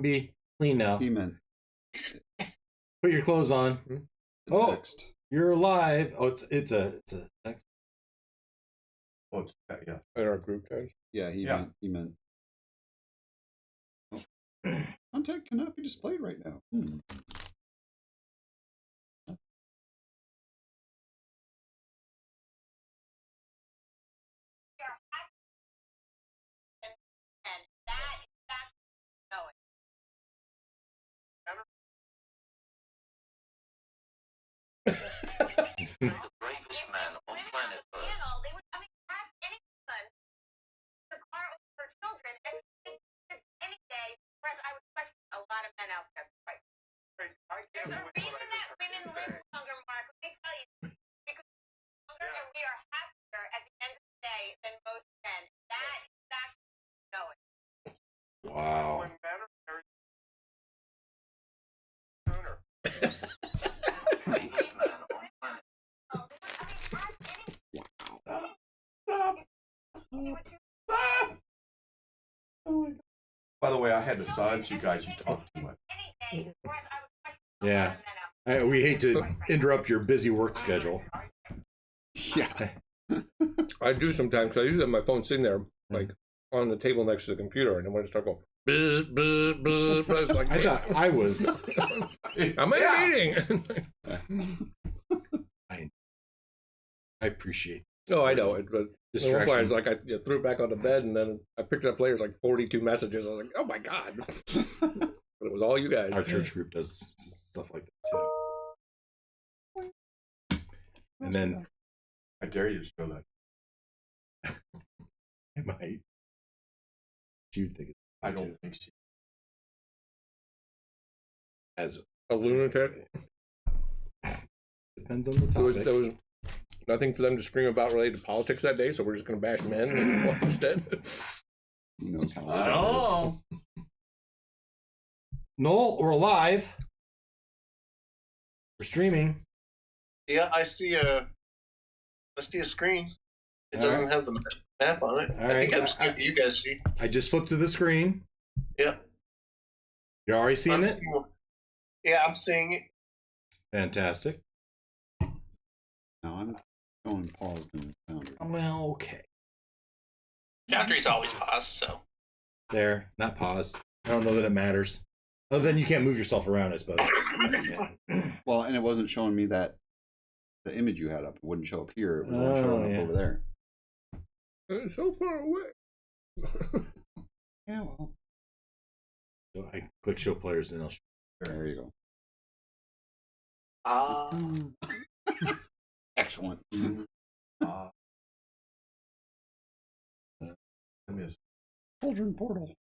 Be clean now. He meant. Put your clothes on. Oh, Text. you're alive. Oh, it's a text. Oh, it's, yeah. In our group guys. Yeah, he meant. Oh. Contact cannot be displayed right now. The bravest man on planet Earth. They would, I mean, ask anyone. The car for children, any day, I would question a lot of men out there. Right? There's a reason that women live longer, Mark. Let me tell you. Because we're longer and we are happier at the end of the day than most men. That is actually knowing. Wow. Bravest man on planet By the way, I had to silence you guys. You talk too much. Yeah. We hate to interrupt your busy work schedule. Yeah. I do sometimes because I usually have my phone sitting there, like on the table next to the computer, and when I start going, buzz, buzz, buzz, buzz, like, I thought I was. I'm in a meeting. I appreciate. Oh, I know it, but Distraction. I was like, I threw it back on the bed, and then I picked it up later. It was like 42 messages. I was like, oh my god! But it was all you guys. Our church group does stuff like that too. And then I dare you to show that. I might. You think I don't think she. as A lunatic. depends on the topic. There was nothing for them to scream about related to politics that day, so we're just going to bash men instead. Who knows how I don't know. Noel, we're live. We're streaming. Yeah, I see a screen. It doesn't have the map on it. All I think right. I'm skipping. You guys see? I just flipped to the screen. Yep. You're already seeing it? Yeah, I'm seeing it. Fantastic. No, I'm going paused in the Foundry. Well, okay. Foundry's always paused, so. There, not paused. I don't know that it matters. Other than you can't move yourself around, I suppose. Yeah. Well, and it wasn't showing me that the image you had up. It wouldn't show up here. It was only showing up over there. It's so far away. Yeah, well, So I click show players and I'll show. there you go. Excellent. I miss Children portal.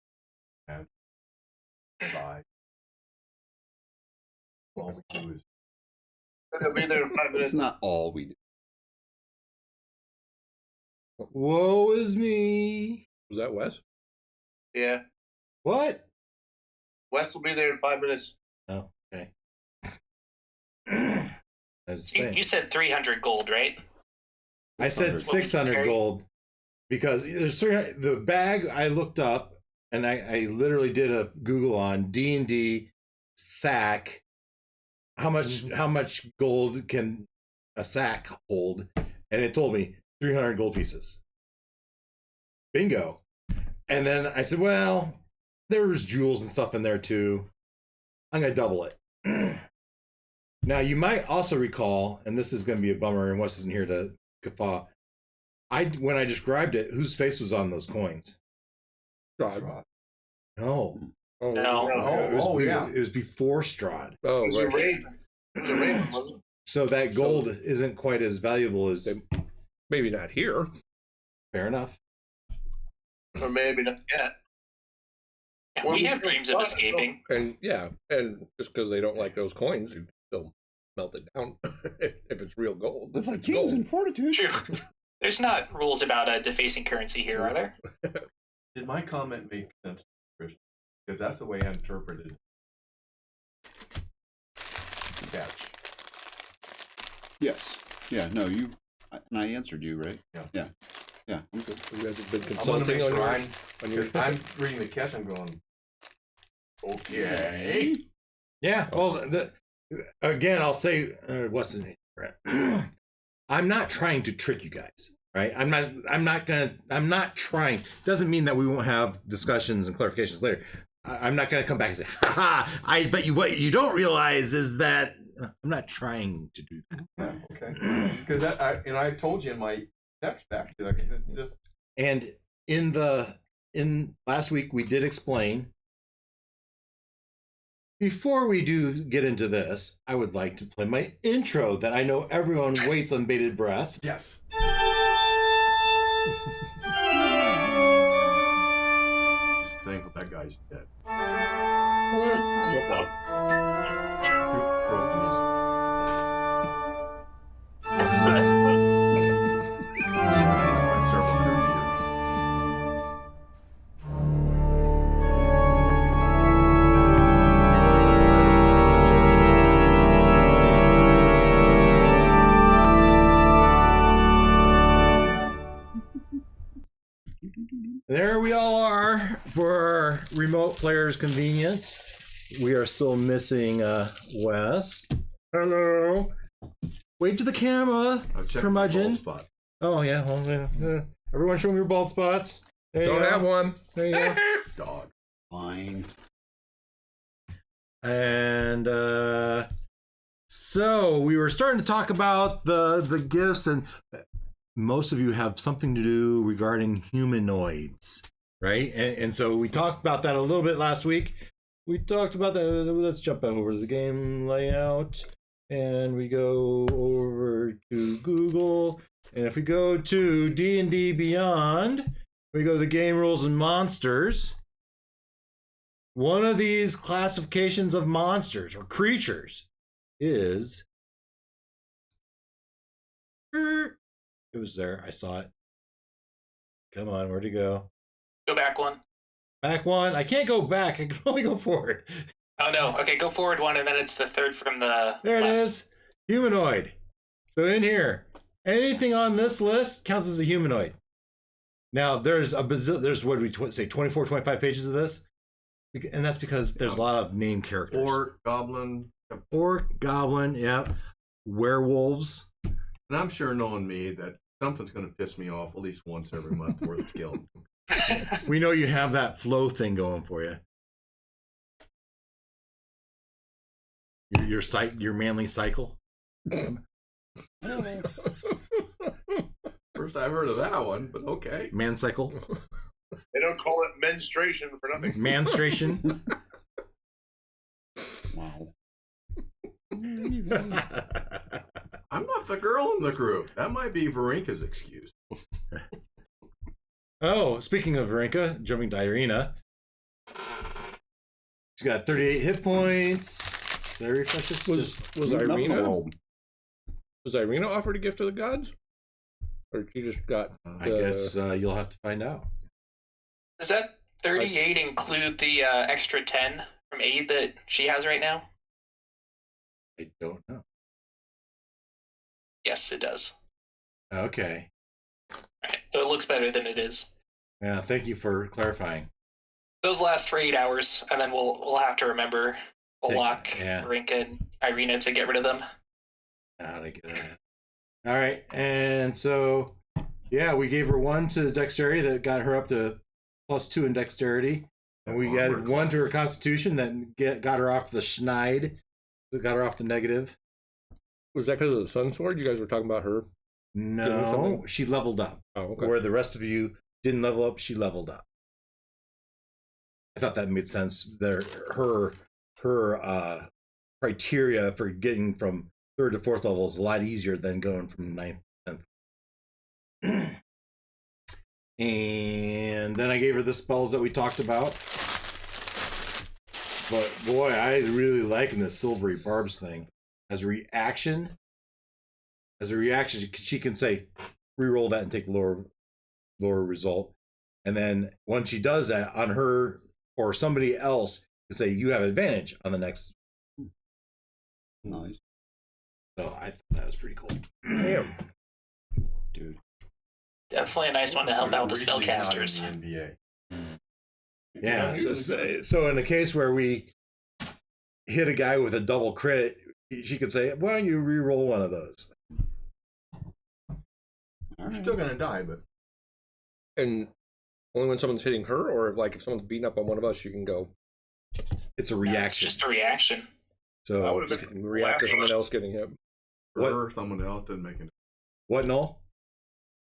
side. All we do is It'll be there in 5 minutes. It's not all we do. Woe is me. Was that Wes? Yeah, What? Wes will be there in 5 minutes. Oh, okay. I was saying. You said 300 gold, right? I said 600 gold because there's 300. The bag I looked up and I literally did a Google on D&D sack. How much gold can a sack hold? And it told me 300 gold pieces. Bingo. And then I said, well, there's jewels and stuff in there too. I'm going to double it. Now, you might also recall, and this is going to be a bummer, and Wes isn't here to guffaw. When I described it, whose face was on those coins? Strahd. No. Oh, No. It was before Strahd. It Oh, was a right. raven. It was a raven, wasn't So that gold isn't quite as valuable as. Maybe not here. Fair enough. it? Or maybe not yet. Yeah, Well, we we have can dreams of talk escaping. And yeah, and just because they don't like those coins, you still melt it down if it's real gold. Live like It's kings gold. in fortitude. True. There's not rules about defacing currency here, are there? Did my comment make sense, Christian? Because that's the way I interpreted catch. Yes. Yeah. No. You. And I answered you, right? Yeah. Yeah. Yeah. I'm good. You guys have been I want to consulting make on sure your. On your I'm reading the catch. I'm going. Okay. Yeah. Well, again, I'll say, what's the name? I'm not trying to trick you guys, right? I'm not trying. Doesn't mean that we won't have discussions and clarifications later. I'm not going to come back and say, ha, I bet you what you don't realize is that I'm not trying to do that. Yeah, okay. Because I told you in my text back to you, just And in last week we did explain. Before we do get into this, I would like to play my intro that I know everyone waits on bated breath. yes. Just thankful that guy's dead. Several hundred years. There we all are for our remote players' convenience. We are still missing Wes. Hello. Wave to the camera, curmudgeon. Oh yeah, well, yeah. Everyone show me your bald spots. There you Don't go. have one. There you go. Dog. Fine. And so we were starting to talk about the gifts, and most of you have something to do regarding humanoids, right? And so we talked about that a little bit last week. We talked about that. Let's jump over to the game layout, and we go over to Google. And if we go to D&D Beyond, we go to the game rules and monsters. One of these classifications of monsters or creatures is... It was there. I saw it. Come on, where'd it go? Go back one. Back one. I can't go back. I can only go forward. Oh no. Okay, go forward one, and then it's the third from the There left. it is. Humanoid. So in here, anything on this list counts as a humanoid. Now, there's there's what do we say, 24, 25 pages of this? And that's because there's a lot of name characters. Orc, goblin. Orc, goblin, yeah. Werewolves. And I'm sure knowing me that something's going to piss me off at least once every month worth of guild. We know you have that flow thing going for you. Your manly cycle. First I've heard of that one, but okay. Man cycle. They don't call it menstruation for nothing. Manstration. Wow. I'm not the girl in the group. That might be Varinka's excuse. Oh, speaking of Varinka, jumping to Irina. She's got 38 hit points. Did I refresh this? Was Irina offered a gift to the gods? Or she just got... I guess you'll have to find out. Does that 38 include the extra 10 from aid that she has right now? I don't know. Yes, it does. Okay. Right. So it looks better than it is. Yeah, thank you for clarifying. Those last for 8 hours, and then we'll have to remember Olak, Yeah. Rinka, and Irina to get rid of them. How to get it. All right, and so yeah, we gave her 1 to dexterity that got her up to +2 in dexterity, and we added 1 to her constitution that got her off the schneid, that got her off the negative. Was that because of the sun sword? You guys were talking about her? No, she leveled up. Oh, okay. Where the rest of you didn't level up, she leveled up. I thought that made sense. Her criteria for getting from 3rd to 4th level is a lot easier than going from 9th to 10th. And then I gave her the spells that we talked about. But boy, I really liking this silvery barbs thing. As a reaction, she can say, re-roll that and take lower result. And then once she does that on her or somebody else, can say you have advantage on the next. Nice. So I thought that was pretty cool. Damn. Dude. Definitely a nice one to help out the Originally not in spellcasters. the NBA. Yeah. So in the case where we hit a guy with a double crit, she could say, "Why don't you re-roll one of those?" You're still gonna die, but And only when someone's hitting her, or if someone's beating up on one of us, you can go. It's a It's reaction. just a reaction. So That would have been React to last someone one. else getting hit. for What? her, someone else didn't make it. What, Noel?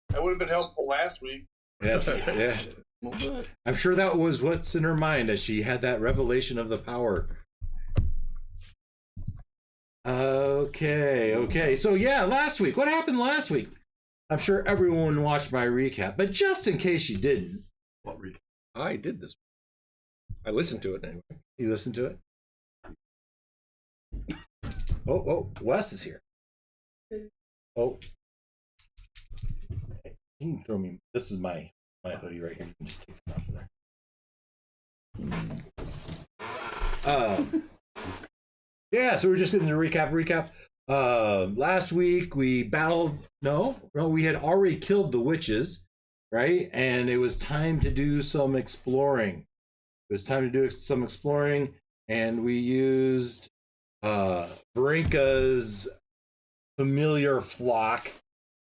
That would have been helpful last week. That's yeah. I'm sure that was what's in her mind as she had that revelation of the power. Okay. So yeah, last week. What happened last week? I'm sure everyone watched my recap, but just in case you didn't, What recap? I did this. I listened to it anyway. you listened to it. Oh, Wes is here. Oh, you can throw me. This is my hoodie right here. You can just take it off of there. Yeah, so we're just getting the recap. Last week we battled. No, we had already killed the witches, right? And it was time to do some exploring. And we used Brinka's familiar flock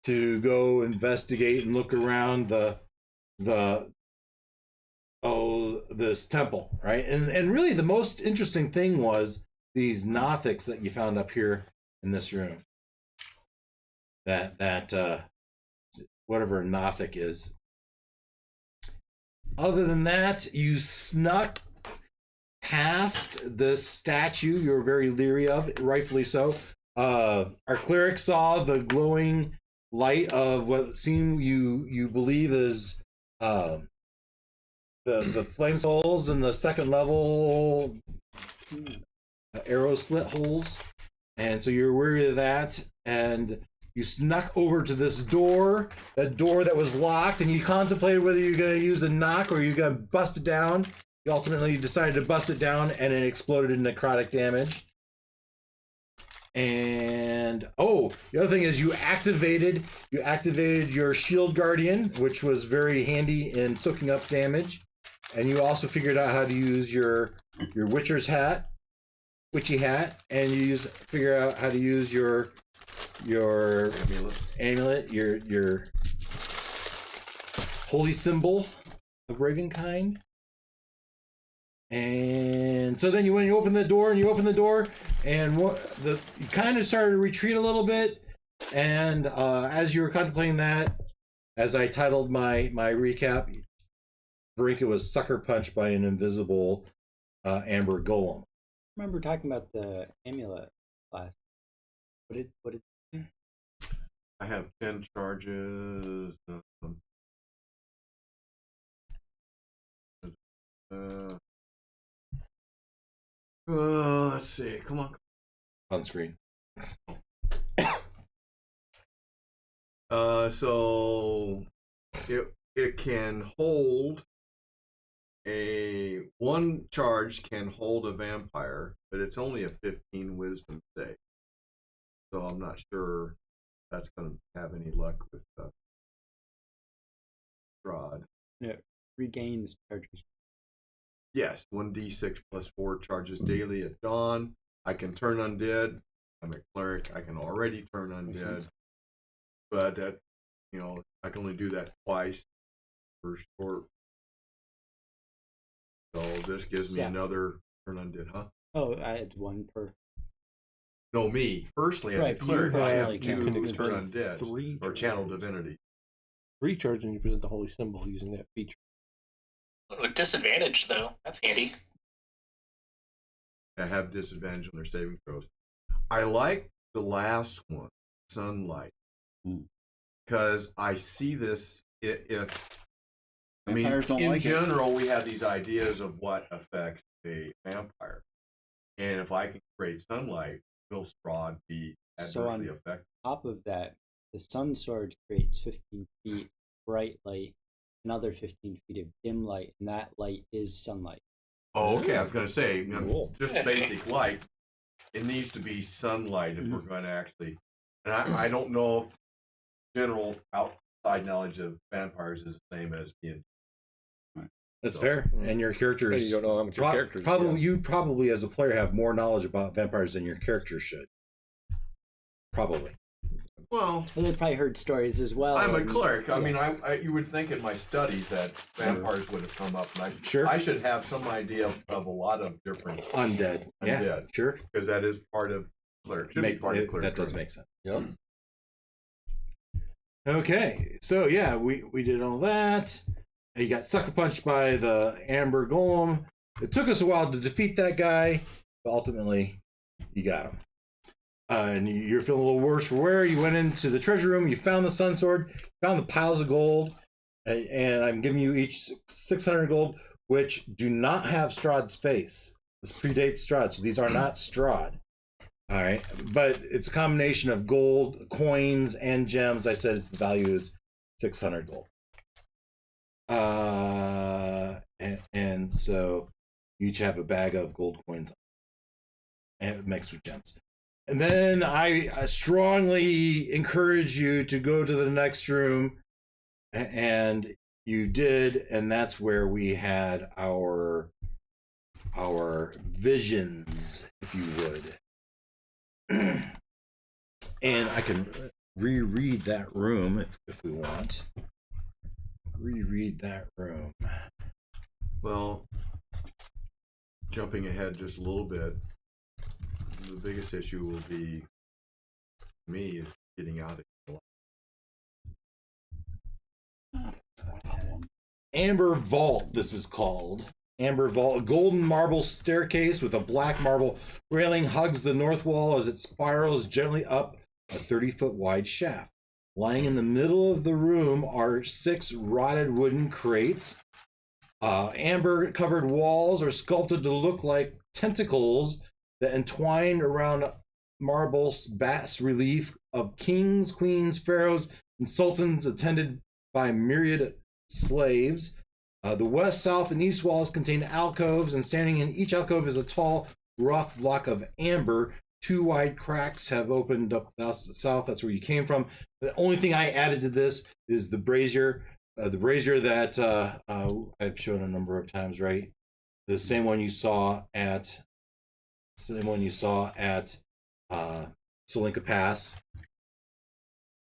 to go investigate and look around this temple, right? And really the most interesting thing was these Nothics that you found up here in this room. That whatever Nothic is. Other than that, you snuck past the statue you were very leery of, rightfully so. Our cleric saw the glowing light of what seemed you believe is the flame souls in the second level arrow slit holes, and so you're wary of that, and you snuck over to this door, that door that was locked, and you contemplated whether you're going to use a knock or you're going to bust it down. You ultimately decided to bust it down, and it exploded in necrotic damage. And the other thing is you activated your shield guardian, which was very handy in soaking up damage, and you also figured out how to use your witchy hat, and you figure out how to use your amulet, your holy symbol of Ravenkind. And so then you open the door, and you kind of started to retreat a little bit. And as you were contemplating that, as I titled my recap, Brinka was sucker punched by an invisible amber golem. I remember talking about the amulet last. What did I have 10 charges. Let's see. Come On screen. So it can hold one charge can hold a vampire, but it's only a 15 wisdom save. So I'm not sure that's going to have any luck with Rod. Yeah, regains charges. Yes, 1d6 plus 4 charges daily at dawn. I can turn undead. I'm a cleric. I can already turn undead. But I can only do that twice per short. So this gives me another turn undead, huh? Oh, it's one per. No, me. Personally, as a cleric, I have 2 turn undead or channel divinity. Recharge and you present the holy symbol using that feature. With disadvantage, though. That's handy. I have disadvantage on their saving throws. I like the last one, sunlight, because I see this. In general, we have these ideas of what affects a vampire, and if I can create sunlight, will Strahd be adversely affected? Top of that, the sun sword creates 15 feet bright light, another 15 feet of dim light, and that light is sunlight. Oh, okay. I was going to say, just basic light. It needs to be sunlight if we're going to actually. And I don't know if general outside knowledge of vampires is the same as being. That's fair. And your characters, You don't know how much your characters. you probably as a player have more knowledge about vampires than your character should. Probably. Well, they probably heard stories as well. I'm a cleric. I mean, I you would think in my studies that vampires would have come up, and I should have some idea of a lot of different undead. Yeah, sure. Because that is part of cleric. Should be part of cleric. That does make sense. Yep. Okay, so yeah, we did all that. He got sucker punched by the Amber Golem. It took us a while to defeat that guy, but ultimately, you got him. And you're feeling a little worse for wear. You went into the treasure room. You found the Sun Sword. Found the piles of gold. And I'm giving you each 600 gold, which do not have Strahd's face. This predates Strahd, so these are not Strahd. All right, but it's a combination of gold, coins, and gems. I said the value is 600 gold. And so you each have a bag of gold coins and mixed with gems. And then I strongly encourage you to go to the next room, and you did, and that's where we had our visions, if you would. And I can reread that room if we want. Reread that room. Well, jumping ahead just a little bit, the biggest issue will be me is getting out of here. Amber Vault, this is called. Amber Vault, a golden marble staircase with a black marble railing hugs the north wall as it spirals gently up a 30-foot wide shaft. Lying in the middle of the room are 6 rotted wooden crates. Amber-covered walls are sculpted to look like tentacles that entwine around marble bas relief of kings, queens, pharaohs, and sultans attended by myriad slaves. The west, south, and east walls contain alcoves, and standing in each alcove is a tall, rough block of amber. 2 wide cracks have opened up south. That's where you came from. The only thing I added to this is the brazier. The brazier that I've shown a number of times, right? The same one you saw at Solinka Pass,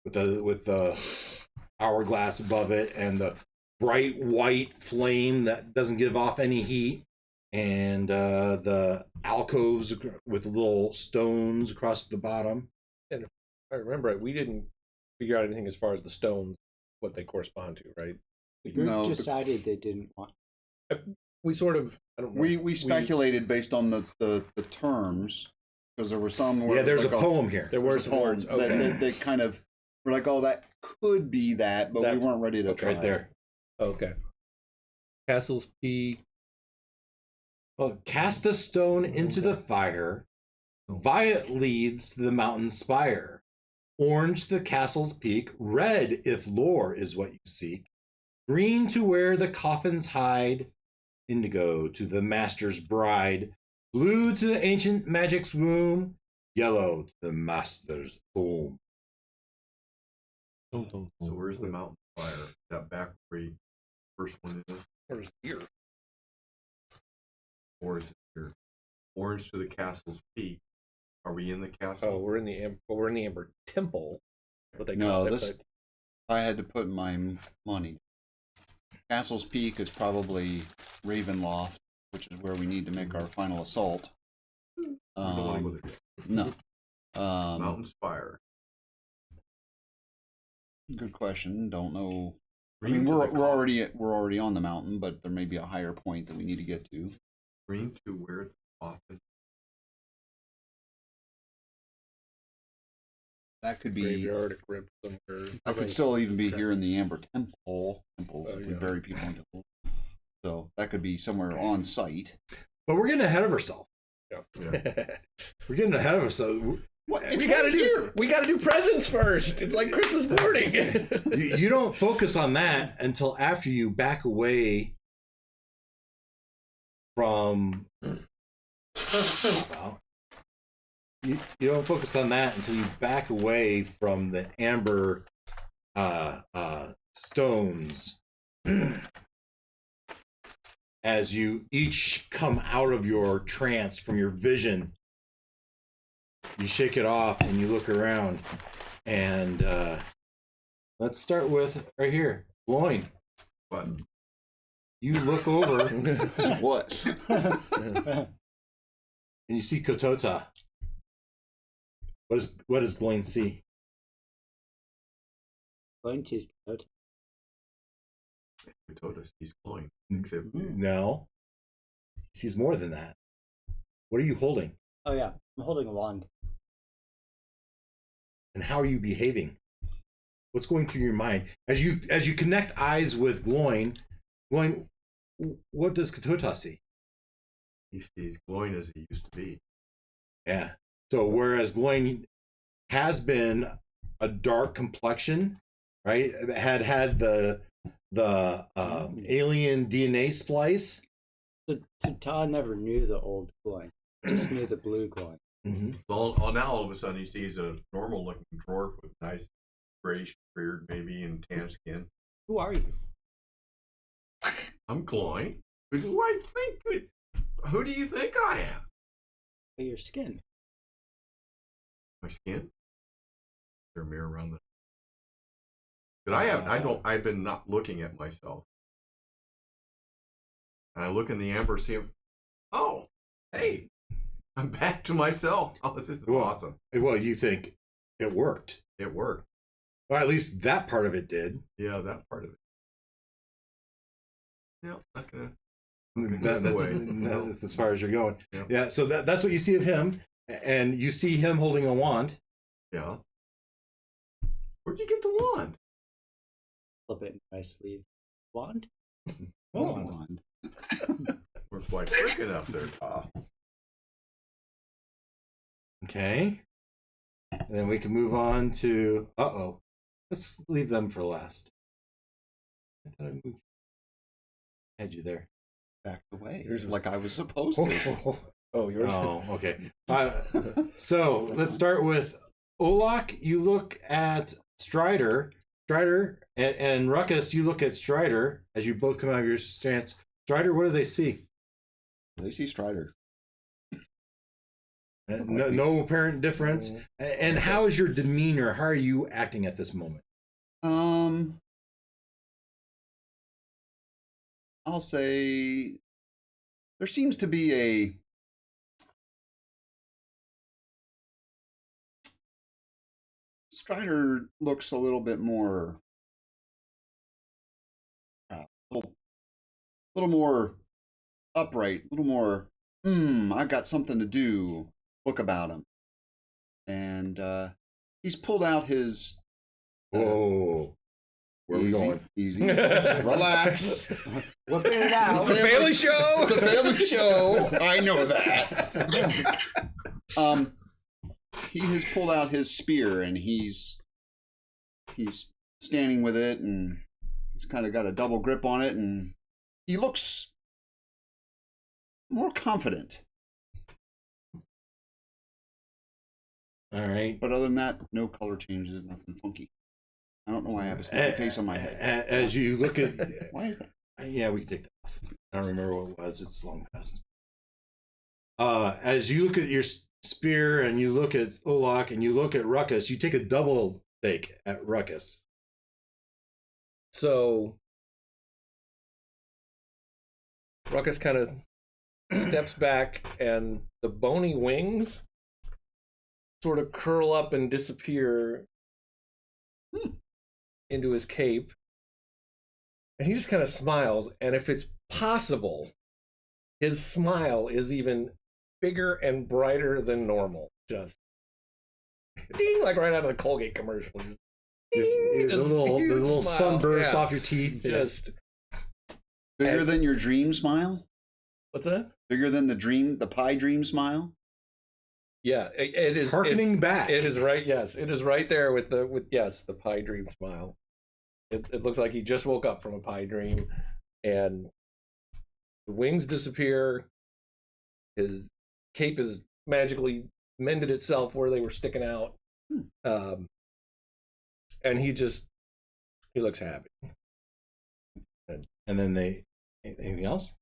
with the hourglass above it and the bright white flame that doesn't give off any heat, and the alcoves with little stones across the bottom. And if I remember right, we didn't figure out anything as far as the stones, what they correspond to, right? The group decided they didn't want. We sort of, I don't know. We speculated based on the terms, because there were some where there's like a poem here. There were some words. Okay. They kind of were like, oh, that could be that, but we weren't ready to try. Right there. Okay. Castle's Peak. Well, cast a stone into the fire. Violet leads to the mountain spire. Orange the castle's peak. Red if lore is what you seek. Green to where the coffins hide. Indigo to the master's bride. Blue to the ancient magic's womb. Yellow to the master's tomb. So where's the mountain fire? That back where the first one is? Where's here? Or is it here? Orange to the castle's peak. Are we in the castle? Oh, we're in the Amber Temple. What they No, call this. I had to put my money. Castle's Peak is probably Ravenloft, which is where we need to make our final assault. No. Mountain Spire. Good question. Don't know. I mean, we're already on the mountain, but there may be a higher point that we need to get to. Green to where the coffin. That could be. Graveyard, crypt somewhere. That could still even be here in the Amber Temple. We bury people in temples. So that could be somewhere on site. But we're getting ahead of ourselves. Yeah. We're getting ahead of ourselves. What? We gotta do presents first. It's like Christmas morning. You don't focus on that until after you back away from. Well, you don't focus on that until you back away from the amber stones. as you each come out of your trance from your vision. You shake it off and you look around, and let's start with right here, Loin. What? You look over What? and you see Kotota. What does Gloin see? Going to Kyoto. We told us he's glowing. Except No. He sees more than that. What are you holding? Oh yeah, I'm holding a wand. And how are you behaving? What's going through your mind? As you connect eyes with Gloin, what does Kotota see? he sees glowing as he used to be. Yeah. So whereas Gloin has been a dark complexion, right? Had the alien DNA splice. So Todd never knew the old glowing, just knew the blue glowing. Mm-hmm. So now all of a sudden he sees a normal looking dwarf with nice grayish beard maybe and tan skin. Who are you? I'm glowing. Who do I think? Who do you think I am? Your skin. My skin? Is there a mirror around the? But I've been not looking at myself. And I look in the amber, see him. Oh, hey, I'm back to myself. Oh, this is awesome. Well, you think it worked. It worked. Or at least that part of it did. Yeah, that part of it. Yeah, not gonna. That's as far as you're going. Yeah. Yeah, so that's what you see of him. And you see him holding a wand. Yeah. Where'd you get the wand? Slip it in my sleeve. Wand? Wand. We're quite freaking up there, Todd. Okay. And then we can move on to... Uh-oh. Let's leave them for last. I thought I moved... Had you there. Back away. Yours was- Like I was supposed to. Oh, yours. Oh, okay. So let's start with Olak. You look at Stryder, and Ruckus. You look at Stryder as you both come out of your stance. Stryder, what do they see? They see Stryder. No apparent difference. And how is your demeanor? How are you acting at this moment? I'll say there seems to be a Stryder looks a little bit more little more upright, a little more I got something to do look about him. And he's pulled out his Whoa. Where are we going? Easy. Relax. Whip it out. It's a family show. It's a family show. I know that. He has pulled out his spear and he's standing with it and he's kind of got a double grip on it and he looks more confident. All right. But other than that, no color changes, nothing funky. I don't know why I have a sticky face on my head. As you look at... Why is that? Yeah, we can take that off. I don't remember what it was. It's long past. As you look at your spear and you look at Olak and you look at Ruckus, you take a double take at Ruckus. So Ruckus kind of steps back and the bony wings sort of curl up and disappear into his cape. And he just kind of smiles. And if it's possible, his smile is even bigger and brighter than normal. Just ding, like right out of the Colgate commercial. Just, ding, The little smile. sunburst Yeah. off your teeth. Just Bigger than your dream smile? what's that? Bigger than the pie dream smile? Yeah, it is. Harkening back. It is right. Yes, it is right there with the pie dream smile. It looks like he just woke up from a pie dream, and the wings disappear. His cape is magically mended itself where they were sticking out, and he looks happy. And then anything else?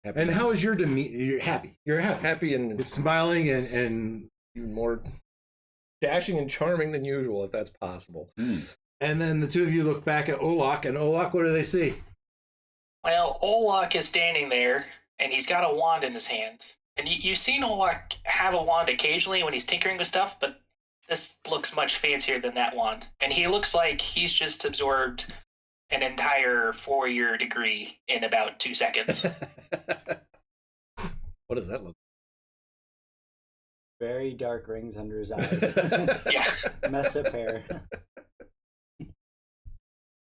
Happy. And how is your demeanor? You're happy. You're happy. Happy and You're smiling and even more dashing and charming than usual, if that's possible. And then the two of you look back at Olak, and Olak, what do they see? Well, Olak is standing there, and he's got a wand in his hand. And you've seen Olak have a wand occasionally when he's tinkering with stuff, but this looks much fancier than that wand. And he looks like he's just absorbed an entire 4-year degree in about 2 seconds. What does that look Very dark rings under his eyes. Yeah. Messed up hair.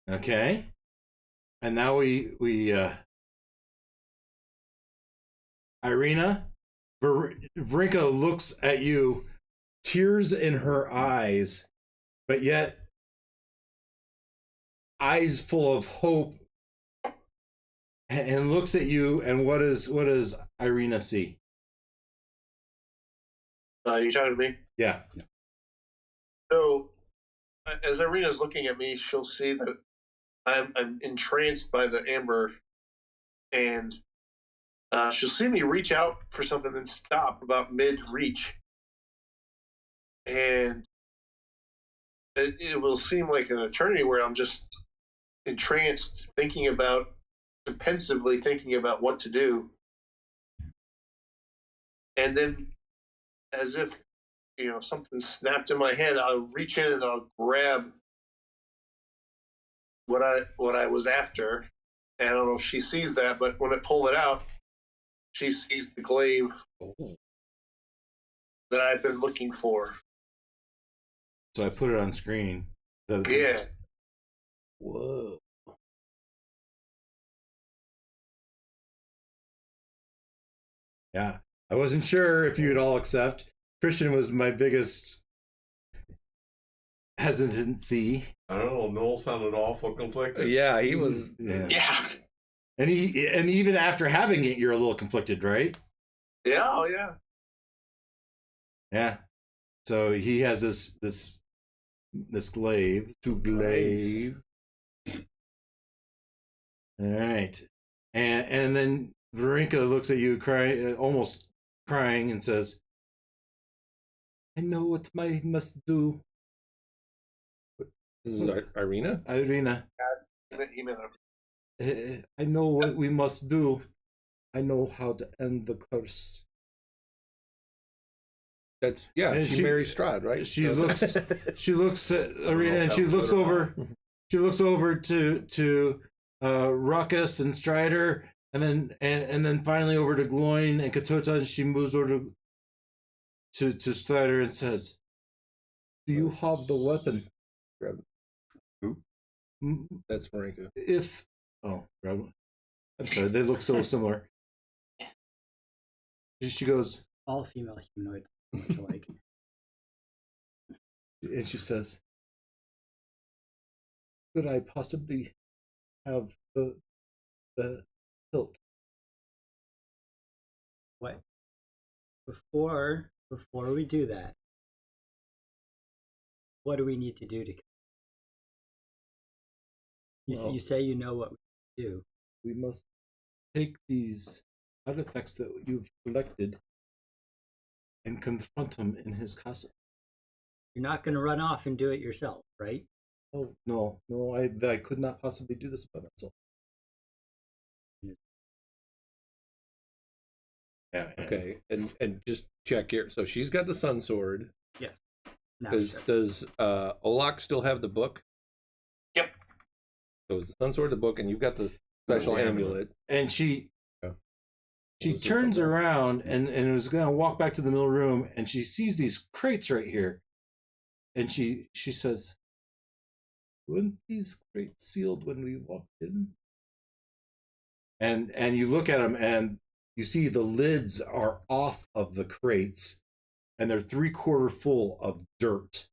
Okay. And now we Irina, Vrinka looks at you, tears in her eyes, but yet eyes full of hope, and looks at you. And what does Irina see? You talking to me? Yeah. So, as Irina's looking at me, she'll see that I'm entranced by the amber, and she'll see me reach out for something and stop about mid-reach. And it will seem like an eternity where I'm just entranced, pensively thinking about what to do. And then, as if, something snapped in my head, I'll reach in and I'll grab what I was after. And I don't know if she sees that, but when I pull it out, she sees the glaive that I've been looking for. So I put it on screen. Yeah. Whoa. Yeah. I wasn't sure if you'd all accept. Christian was my biggest hesitancy. I don't know. Noel sounded awful conflicted. Yeah, he was. Yeah. And even after having it, you're a little conflicted, right? Yeah, oh yeah. Yeah. So he has this glaive. All right. And then Varinka looks at you, crying, almost crying, and says, "I know what I must do." This is Irina? Irina. He meant I know what we must do. I know how to end the curse. That's And she married Strahd, right? She looks at Irina, and she looks over to Ruckus and Stryder, and then finally over to Gloin and Katota, and she moves over to Stryder and says, "Do you have the weapon?" Who? That's Marinka. I'm sorry, they look so similar. She goes, All female humanoids look much alike. and she says, "Could I possibly have the hilt?" What? Before we do that, what do we need to do to? You say you know what we do. We must take these artifacts that you've collected and confront him in his castle. You're not going to run off and do it yourself, right? Oh, no, I could not possibly do this by myself. Yeah. Okay, and just check here. So she's got the sun sword. Yes. Now Does Olak still have the book? Yep. So it's the sun sword, the book, and you've got the special amulet. And she What was it turns about? around and was going to walk back to the middle room, and she sees these crates right here. And she says, "Weren't these crates sealed when we walked in?" And you look at them, and you see the lids are off of the crates, and they're 3/4 full of dirt.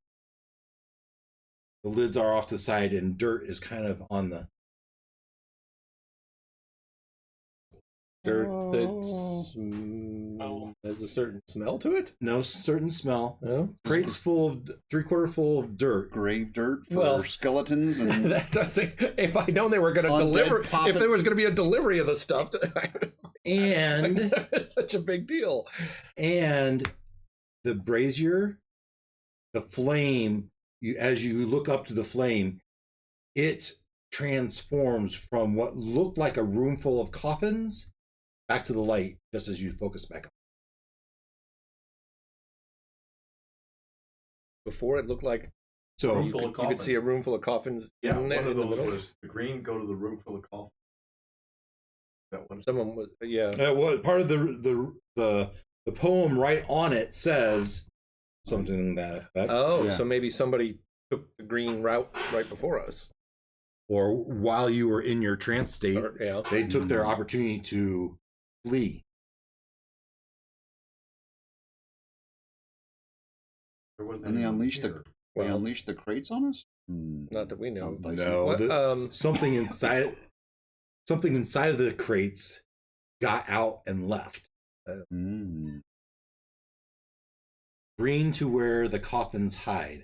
The lids are off to the side, and dirt is kind of on the Dirt has a certain smell to it. no certain smell. No, Crates full of 3/4 full of dirt. Grave dirt for Well, skeletons and that's what I'm saying. If I known they were going to Undead deliver, popping- if there was going to be a delivery of the stuff, And it's such a big deal. And the brazier, the flame, as you look up to the flame, it transforms from what looked like a room full of coffins back to the light, just as you focus back up. Before it looked like So you could see a room full of coffins. Yeah, in there, one of in the those middle. was the green. Go to the room full of coffee. That one. Someone was, yeah. what part of the poem right on it says something to that effect. Oh, Yeah. so maybe somebody took the green route right before us. Or while you were in your trance state, Or, yeah. they took their opportunity to flee. There wasn't And they anyone unleashed here. they unleashed the crates on us. Not that we know. Sounds dicey. No, What, something inside of the crates got out and left. Mm. Green to where the coffins hide.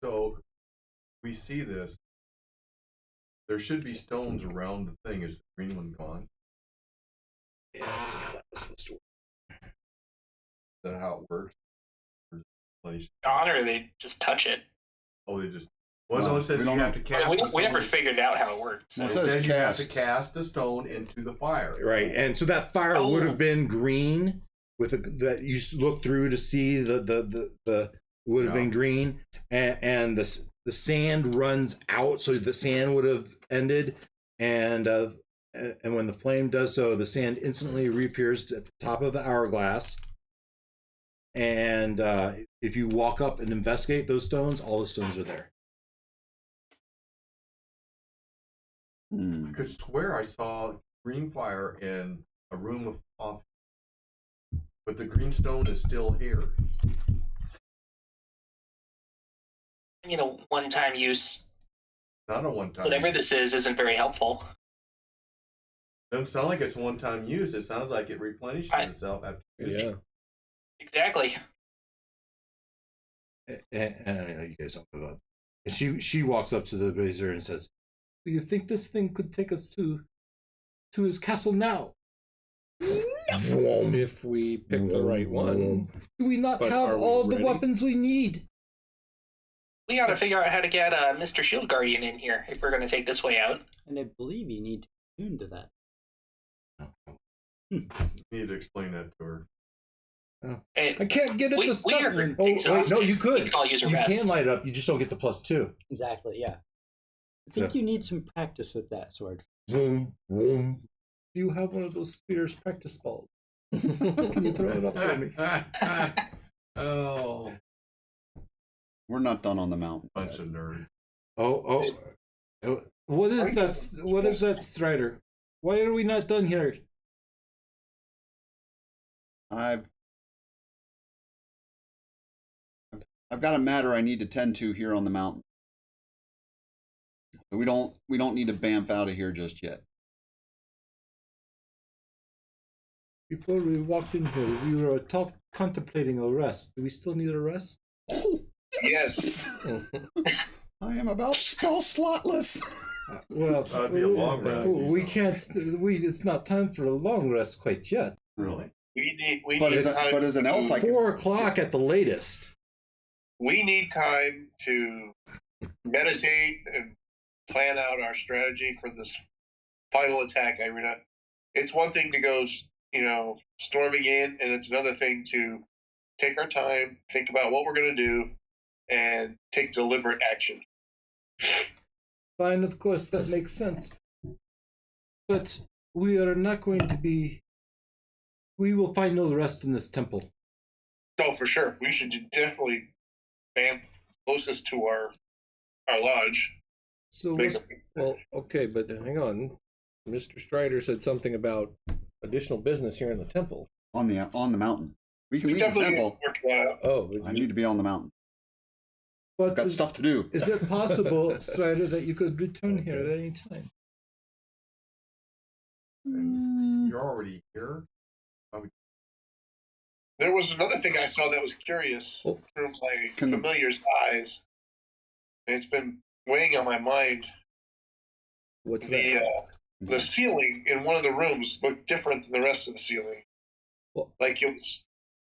So we see this. There should be stones around the thing. Is the green one gone? Yeah, let's see how that was supposed to work. Is that how it works? Or is it placed? Gone, or they just touch it. Oh, they just. Well, No, no, it says we you don't have to cast. We never stone. figured out how it works. No, It it says says you have to cast. cast a stone into the fire. Right, and so that fire Oh. would have been green with that you look through to see the would have been Yeah. green, and the sand runs out, so the sand would have ended, and when the flame does so, the sand instantly reappears at the top of the hourglass. And if you walk up and investigate those stones, all the stones are there. Hmm. I could swear I saw green fire in a room of coffee, but the green stone is still here. You know, one-time use. Not a one-time. Whatever use. this is isn't very helpful. Doesn't sound like it's one-time use. It sounds like it replenishes itself after. Yeah. Exactly. And I know you guys don't give up. And she walks up to the Brazier and says, "Do you think this thing could take us to his castle now? If we pick the right one. Do we not But have are we all the ready? weapons we need?" We got to figure out how to get Mr. Shield Guardian in here if we're going to take this way out. And I believe you need to tune to that. You need to explain that to her. And I can't get it We- to we stop. are Oh, wait, no, exhausted. you We could. can all use a You rest. can light it up. You just don't get the +2. Exactly, yeah. I think So- you need some practice with that sword. Vroom, vroom. Do you have one of those Spears practice balls? Can you throw it up for me? Oh, We're not done on the mountain. bunch of nerds. Oh. What is that? What is that, Stryder? Why are we not done here? I've got a matter I need to tend to here on the mountain. We don't need to bamf out of here just yet. Before we walked in here, we were contemplating a rest. Do we still need a rest? Oh, Yes. I am about spell slotless. Well, That'd be a long rest. we can't. It's not time for a long rest quite yet. Really? We But need as, time. but as an elf, I can, 4 o'clock at the latest. We need time to meditate and plan out our strategy for this final attack, Irina. It's one thing to go, storming in, and it's another thing to take our time, think about what we're going to do, and take deliberate action. Fine, of course, that makes sense. But we are not going to be. We will find no rest in this temple. Oh, for sure. We should definitely bamf closest to our lodge. So Make- what, Well, okay, but hang on. Mr. Stryder said something about additional business here in the temple. on the mountain. We can We leave the definitely temple. work that out. Oh, I need to be on the mountain. but Got stuff to do. is it possible, Stryder, that you could return here at any time? You're already here. There was another thing I saw that was curious Oh. through my Can the- familiar's eyes. And it's been weighing on my mind. What's the that? the ceiling in one of the rooms looked different than the rest of the ceiling. Well- Like it was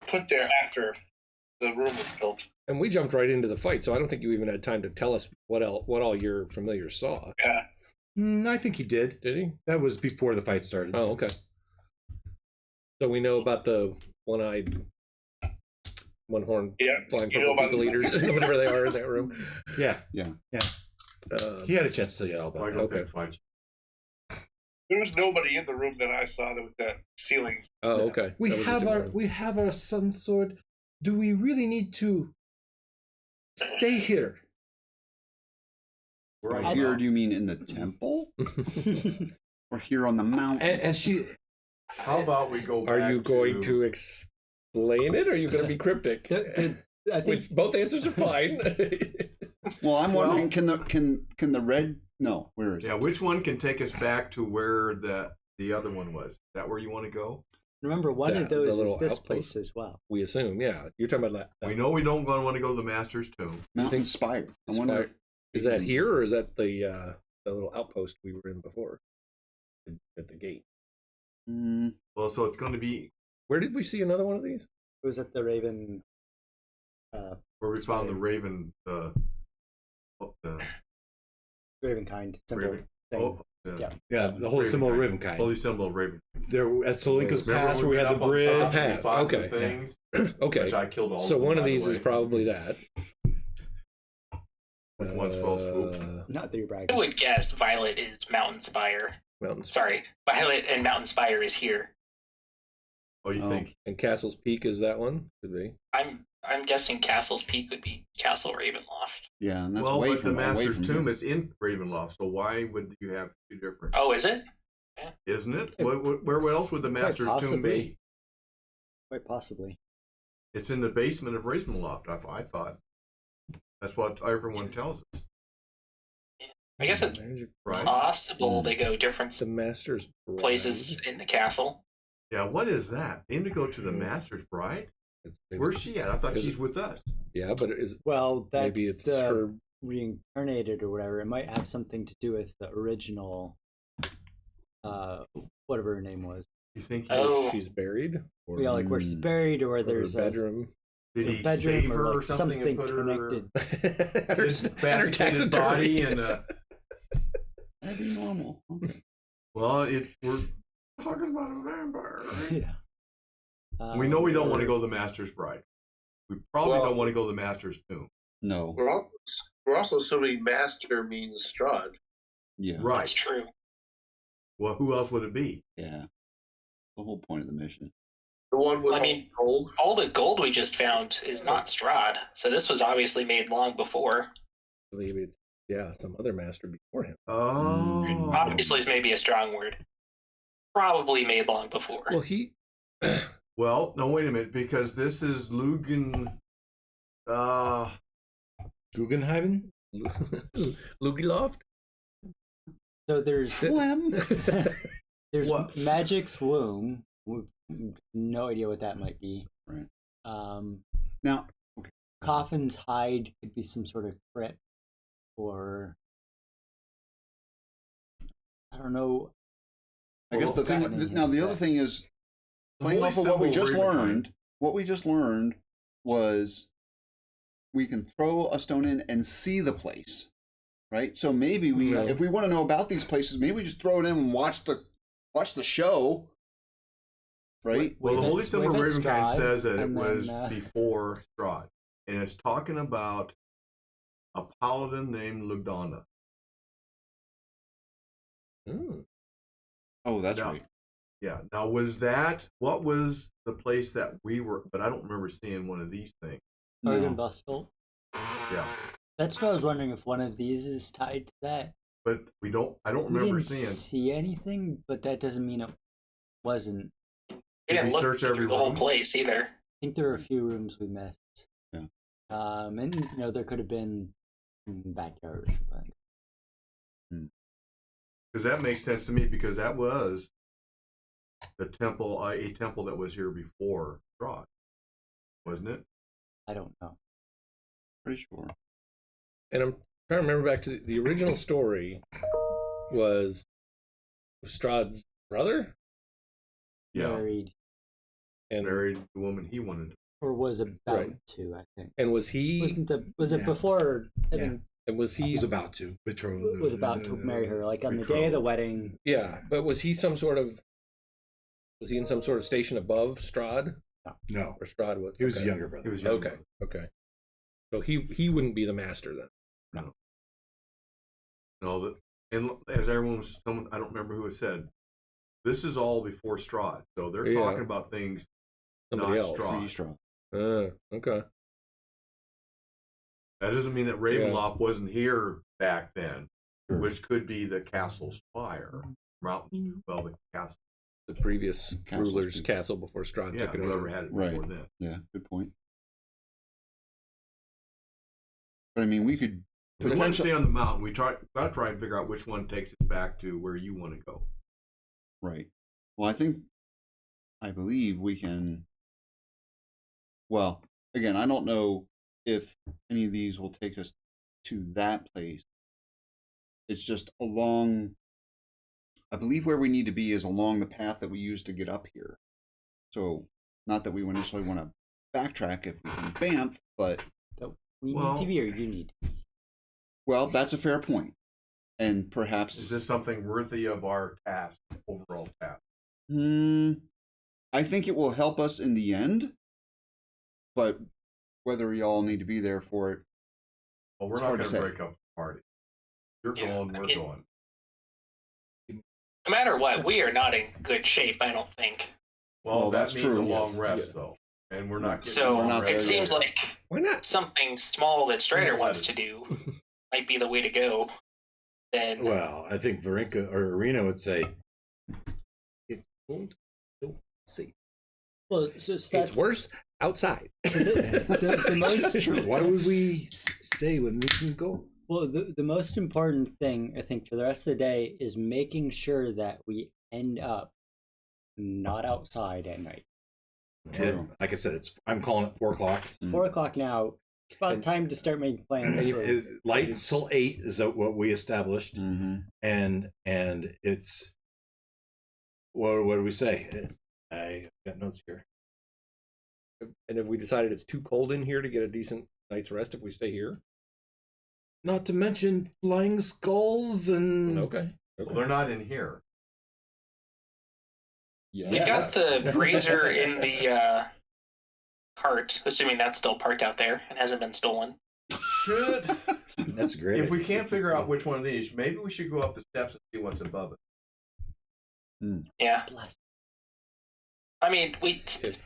put there after the room was built. And we jumped right into the fight, so I don't think you even had time to tell us what all your familiars saw. Yeah. I think he did. Did he? That was before the fight started. Oh, okay. So we know about the one-eyed, one-horned, flying you know purple about people eaters, whatever they are in that room. Yeah. Yeah. He had a chance to tell you all about Like, that. Okay. Fine. There was nobody in the room that I saw with that ceiling. Oh, okay. We That was a have different one. our sun sword. Do we really need to stay here? Right. Here, do you mean in the temple? Or here on the mountain? And she, How about we go back Are you going to explain it, or are you going to be cryptic? I think Which both answers are fine. Well, I'm wondering, can the red? No, where is Yeah, it? which one can take us back to where the other one was? Is that where you want to go? remember one Yeah, of the those is little this outpost. place as well. We assume, yeah. You're talking about that. We know we don't want to go to the Master's Tomb. Mountain Spire. I wonder. Spire. If Is that here, or is that the little outpost we were in before? At the gate. Mm, Well, so it's going to be Where did we see another one of these? It was at the Raven. where we found the Spire. Raven. The Ravenkind symbol Raven. thing. Oh, yeah, the holy symbol of Ravenkind. Ravenkind. Holy symbol of Raven. There at Solinka's Remember Pass, when where we had went the up on bridge. top and we Path, fought the okay. things, Okay. which I killed all So of them, one of by the these is way, probably that. with one fell swoop. Not that you're I bragging. would guess Violet is Mountain Spire. Mountains. Sorry, Violet and Mountain Spire is here. Oh, you Oh. think? And Castle's Peak is that one? Could be. I'm guessing Castle's Peak would be Castle Ravenloft. yeah, and that's Well, way but the from away Master's from Tomb here. is in Ravenloft, so why would you have two different? Oh, is it? Isn't it? Where else would the Quite Master's Tomb possibly. be? Quite possibly. It's in the basement of Ravenloft. I thought. That's what everyone tells us, I guess it's Magic. right? possible they go different The Master's Bride. places in the castle. Yeah. What is that? Indigo to the Master's Bride? Where's she at? I thought Is she's it- with us. Yeah, but is Well, that's maybe it's the her. reincarnated or whatever. It might have something to do with the original, whatever her name was. You think? Oh. She's buried. Or, Yeah, like where she's buried, or or there's her a bedroom. Did a he bedroom save or her like or something and put connected. her, his her desiccated body and That'd be normal. Okay. well, we're talking about a vampire. Right? Yeah. We know we don't want to go to the Master's Bride. We probably Well- don't want to go to the Master's Tomb. No. We're also assuming master means Strahd. Yeah. Right. That's true. Well, who else would it be? Yeah. The whole point of the mission. The one with I mean- gold. All the gold we just found is not Strahd, so this was obviously made long before. Maybe it's some other master before him. Oh. Obviously is maybe a strong word. Probably made long before. Well, he. Well, no, wait a minute, because this is Lugan. Guggenheim? Lugiloft? So there's Phlegm. there's What? Magic's Womb. We've no idea what that might be. Right. Um, Now, Coffin's Hide could be some sort of crypt, or I don't know. I guess the thing. Fattening Now, the is other that- thing is, The playing holy off of what we symbol of just Ravenkind. learned. What we just learned was we can throw a stone in and see the place, right? So maybe we, Right. if we want to know about these places, maybe we just throw it in and watch the show, right? Well, the Wave Holy at- Symbol of wave at Ravenkind Strahd, says that it and was then, before Strahd. And it's talking about a paladin named Lugdana. Hmm. Oh, that's Yeah. right. Yeah. Now, what was the place that we were, but I don't remember seeing one of these things. Argon No. Bustle. Yeah. That's what I was wondering, if one of these is tied to that. But I don't We remember didn't seeing. see anything, but that doesn't mean it wasn't. We Did didn't we look search every through the whole room? place either. I think there were a few rooms we missed. Yeah. And there could have been backyard or something. Because that makes sense to me, because that was the temple, a temple that was here before Strahd, wasn't it? I don't know. Pretty sure. And I'm trying to remember back to the original story. was Strahd's brother, Yeah, Married, and married the woman he wanted. or was about Right. to, I think. and was he Was it Yeah. before? I Yeah. think and was He he was about to betroth. was about to marry her, like on the day of the wedding. yeah, but was he in some sort of station above Strahd, No, or Strahd was he was okay. a younger brother. He was younger. Okay. So he wouldn't be the master then. No, and as everyone was, someone I don't remember who it said, this is all before Strahd, so they're Yeah. talking about things Somebody not else. Pretty Strahd. strong. Okay. That doesn't mean that Ravenloft wasn't here back then, Sure. which could be the castle spire, Mountain Velvet Castle. The previous Castle's ruler's big. castle before Strahd Yeah, took it whoever over. had it Right. before then. Yeah, good point. But I mean, we could If we want to potentially. stay on the mountain, we got to try and figure out which one takes us back to where you want to go. Right. Well, I believe we can. Well, again, I don't know if any of these will take us to that place. It's just along. I believe where we need to be is along the path that we used to get up here. So, not that we would necessarily want to backtrack if we can Banff, but We Well- need to be, or you need. well, that's a fair point. And perhaps Is this something worthy of our task, overall task? I think it will help us in the end, but whether y'all need to be there for it, Well, we're It's not hard to going to say. break up the party. You're Yeah, going, I we're mean- going. No matter what, we are not in good shape, I don't think. Well, that that's means true. a long Yes. rest, Yeah. though. And we're not getting So a long not it rest. there seems yet. like Why not? something small that Stryder wants lettuce. to do might be the way to go. Then Well, I think Varinka or Arena would say, "It's cold, don't see. Well, so It's that's worse outside. the most True. Why would we stay when we can go?" well. The most important thing I think for the rest of the day is making sure that we end up not outside at night. And like I said, I'm calling it 4:00. It's 4 o'clock now. It's about And- time to start making plans. For, Lights till 8 is what we established, mm-hmm. and it's what do we say? I got notes here. And if we decided it's too cold in here to get a decent night's rest, if we stay here, Not to mention flying skulls and okay. Well, they're not in here. Yeah, we've got that's- the Brazier in the cart, assuming that's still parked out there and hasn't been stolen. Should, That's great. if we can't figure out which one of these, maybe we should go up the steps and see what's above it. Yeah, bless. I mean,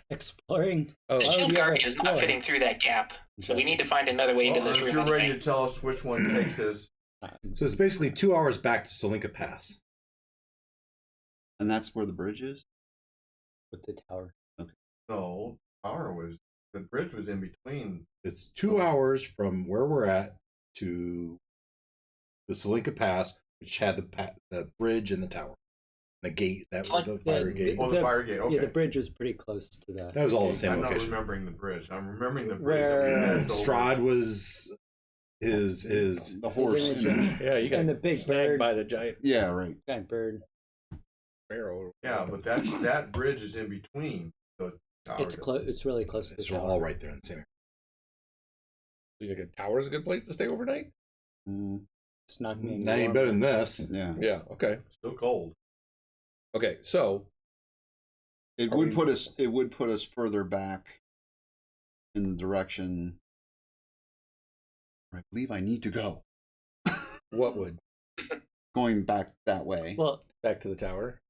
Exploring. Oh, the Oh, shield yeah, guardian is not explore. fitting through that gap, so we need to find another way into Well, this if room. you're ready Anyway. to tell us which one takes us, So it's basically 2 hours back to Solinka Pass. and that's where the bridge is. With the tower. no, the bridge was in between. It's 2 hours from where we're at to the Solinka Pass, which had the bridge and the tower, the gate. That was the fire gate. Oh, the fire gate. Okay. Yeah, the bridge was pretty close to that. That was all the same I'm not location. remembering the bridge. I'm remembering the bridge. Where- that we passed over. Strahd was his The horse. image and- yeah, you got And the big snagged bird. by the giant yeah, right. Giant bird. sparrow. Yeah, but that bridge is in between the tower. It's close. It's really close to the It's tower. all right there in the same area. You think a tower's a good place to stay overnight? It's not gonna be Not any warm. better than this. Yeah, Yeah. Okay. Still cold. Okay. So it Are would we- put us. It would put us further back in the direction. I believe I need to go. what would Going back that way. Well, back to the tower?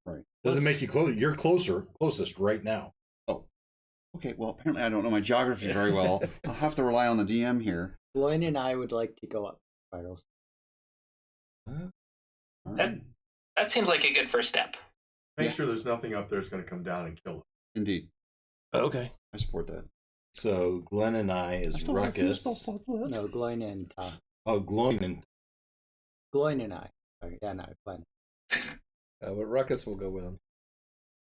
Doesn't make you closer. You're closest right now. Okay, well, apparently I don't know my geography very well. I'll have to rely on the DM here. Glenn and I would like to go up spirals. All That- right. That seems like a good first step. Make Yeah. sure there's nothing up there that's going to come down and kill us. Indeed, Okay. I support that. So Glenn and I is Ruckus. No, Glenn and Oh, Gloin and Glenn and I. Sorry, yeah, no, Glenn. But Ruckus will go with him.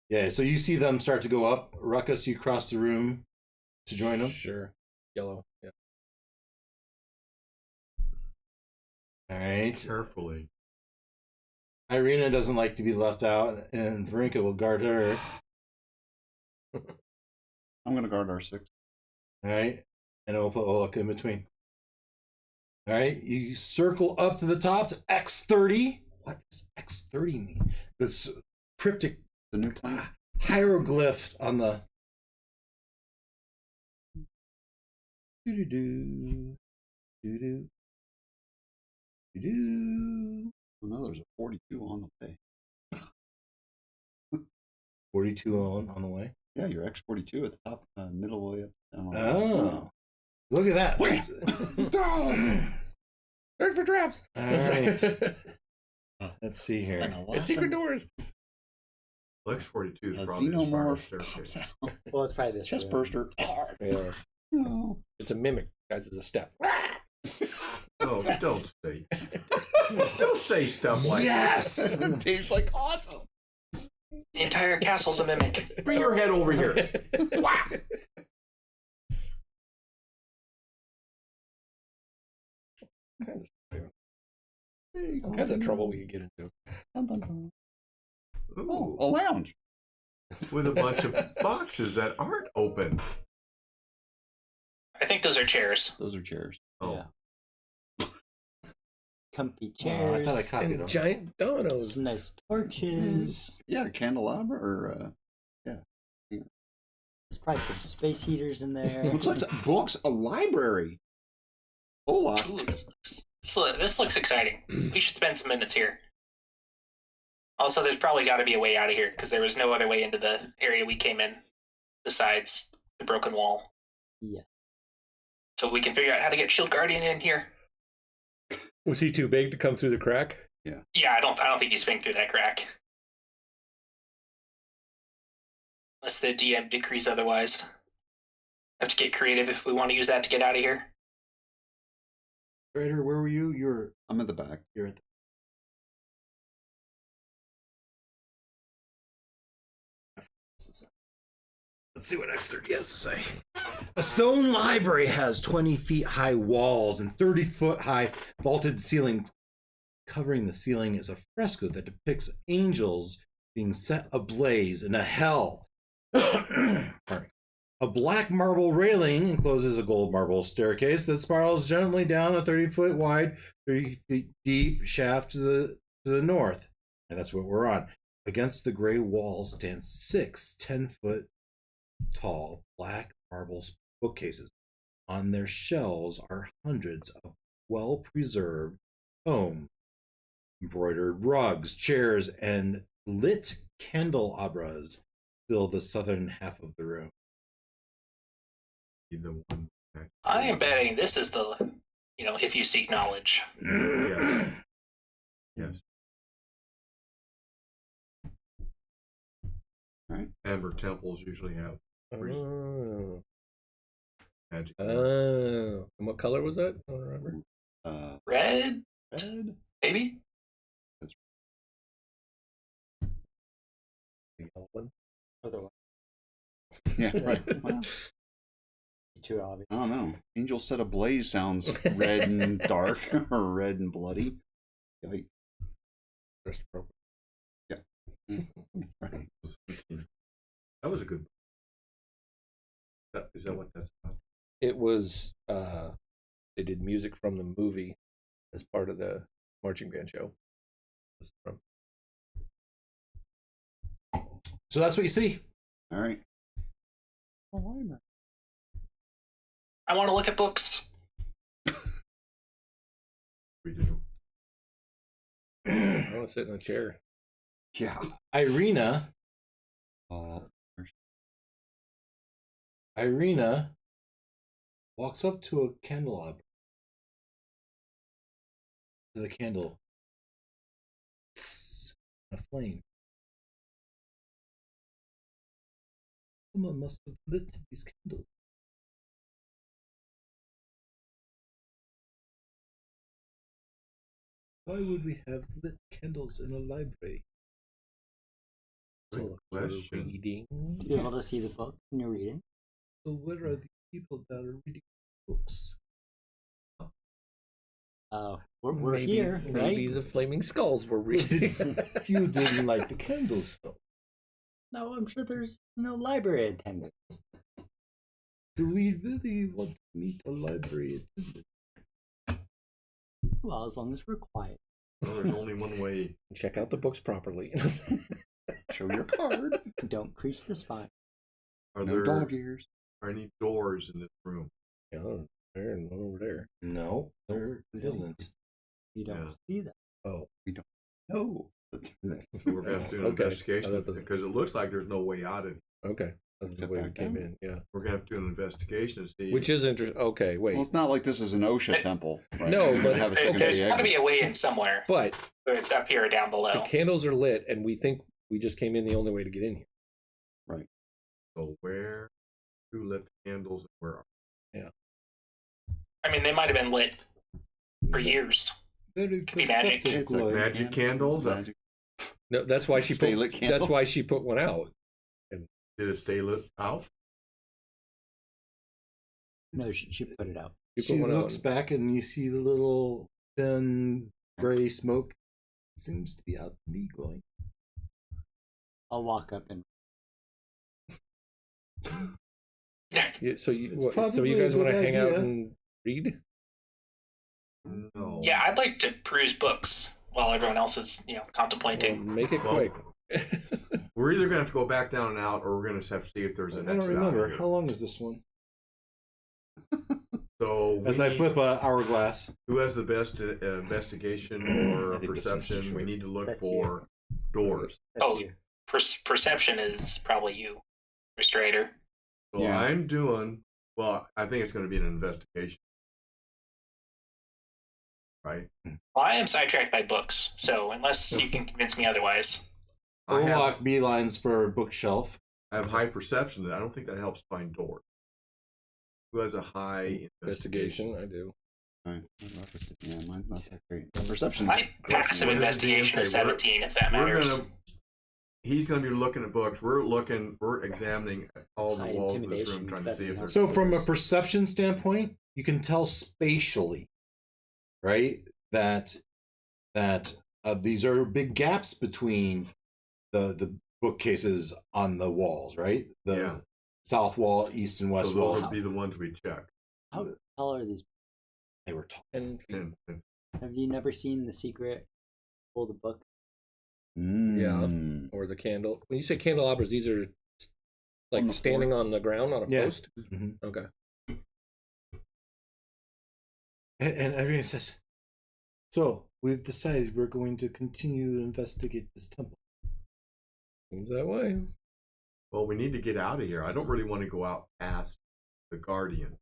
yeah. So you see them start to go up. Ruckus, you cross the room to join them. Sure. Yellow. Yeah. All right. Carefully. Irina doesn't like to be left out, and Varinka will guard her. I'm going to guard R6. All right, and we'll put Olek in between. All right, you circle up to the top to X30. What does X30 mean? This cryptic The new planet. hieroglyph on the. Doo-doo-doo. Doo-doo. Doo-doo. Oh, no, there's a 42 on the way. 42 on the way. Yeah, your X42 at the top, middle way up. Down. Oh, look at that. Search for traps. All right. Let's see here. It's secret doors. Lex 42 is A probably the spiral xenomorph staircase. pops out. Well, it's probably this Chest room. burster. Yeah. No. It's a mimic, guys. It's a step. Oh, don't say. Don't say stuff like Yes. Dave's like, awesome. The entire castle's a mimic. that. Bring your head over here. All kinds of trouble we could get into. Dun, dun, dun. Oh, Ooh, a lounge. with a bunch of boxes that aren't open. I think those are chairs. Those are chairs. Oh, Yeah. Comfy Oh, chairs. I thought I copied And them. giant dominoes. Some nice torches. Yeah, candelabra or There's probably some space heaters in there. looks like books, a library. Hola. Ooh, this looks exciting. We should spend some minutes here. Also, there's probably got to be a way out of here because there was no other way into the area we came in besides the broken wall. Yeah. So we can figure out how to get Shield Guardian in here. Was he too big to come through the crack? Yeah, I don't think he's swing through that crack. Unless the DM decrees otherwise. Have to get creative if we want to use that to get out of here. Stryder, where were you? I'm at the back. You're at the. Let's see what X30 has to say. A stone library has 20 feet high walls and 30-foot high vaulted ceilings. Covering the ceiling is a fresco that depicts angels being set ablaze in a hell. Pardon me. A black marble railing encloses a gold marble staircase that spirals gently down a 30-foot wide, 30 feet deep shaft to the north. And that's what we're on. Against the gray wall stand 6 10-foot tall black marble bookcases. On their shelves are hundreds of well-preserved tomes, embroidered rugs, chairs, and lit candelabras fill the southern half of the room. be the one. I am betting this is the, if you seek knowledge. Yes. Yes. Right. Amber temples usually have Oh. magic. Oh. And what color was that? I don't remember. Red, Red. maybe? The yellow one. Otherwise, Yeah, right. Well, too obvious. I don't know. Angel set ablaze sounds red and dark or red and bloody. Yikes. Just appropriate. Right. That was a good. Is that what that's about? It was they did music from the movie as part of the marching band show. So that's what you see. All right. I want to look at books. We do. I want to sit in a chair. Yeah. Irina walks up to a candelabra. To the candle. A flame. Someone must have lit these candles. Why would we have lit candles in a library? Great For question. reading. To be able to see the book when you're reading. So where are the people that are reading books? Oh, We're maybe, here, maybe right? the flaming skulls were reading. You didn't like the candles, though. No, I'm sure there's library attendants. Do we really want to meet a library attendant? Well, as long as we're quiet. Well, there's only one way. Check out the books properly. Show your card. Don't crease the spot. Are No there dog ears. are any doors in this room? Yeah, there and one over there. No, there isn't. You don't Yeah. see that. Oh, No. So we're going to have to do an Okay. investigation I thought the- because it looks like there's no way out of it. okay. That's the Is it way we back came down? in. Yeah, We're going to have to do an investigation to see. which is interesting. Okay, wait, Well, it's not like this is an OSHA temple. Right? No, You're but- gonna have a There's secondary got to exit. be a way in somewhere, but whether it's up here or down below. the candles are lit, and we think we just came in the only way to get in here. So who lit the candles and where are I mean, they might have been lit for years. Very Could be magic. perceptive It's like glowing. magic candles? Magic. No, that's why she Stay put. lit candle. That's why she put one out. Did it stay lit out? No, she put it out. She She put one looks out. back and you see the little thin gray smoke. Seems to be out to me glowing. I'll walk up and Yeah, so It's so probably you a guys want to good hang out idea. and read? No. Yeah, I'd like to peruse books while everyone else is, Well, contemplating. make it Well, quick. We're either going to have to go back down and out, or we're going to have to see if there's I an don't exit remember. out of How here. long is this one? So As I flip a hourglass. who has the best investigation or I think this one's perception? We short. need to look That's for doors. that's Oh, you. Perception is probably you, Stryder. So Yeah. I'm doing, well, I think it's going to be an investigation. Right? Well, I am sidetracked by books, so unless you can convince me otherwise. I have, Olak beelines for a bookshelf. I have high perception. I don't think that helps find doors. Who has a high investigation? Investigation, I do. Right. Yeah, mine's not that great. Perception. My passive What does the DM investigation is say? 17, if that We're matters. gonna. He's going to be looking at books. We're examining all the High walls of this intimidation room, trying to see if definitely there's. So from a doors. perception standpoint, you can tell spatially, right? That these are big gaps between the bookcases on the walls, right? The Yeah. south wall, east and So west those walls. would be the ones we check. How tall are these? They were tall. And And Have you never seen The Secret? Pull the book. Mm. or the candle. When you say candelabras, these are like On the standing on the ground on a Yeah. post. Mhm. Okay. And everyone says, so we've decided we're going to continue to investigate this temple. Seems that way. well, we need to get out of here. I don't really want to go out past the guardian.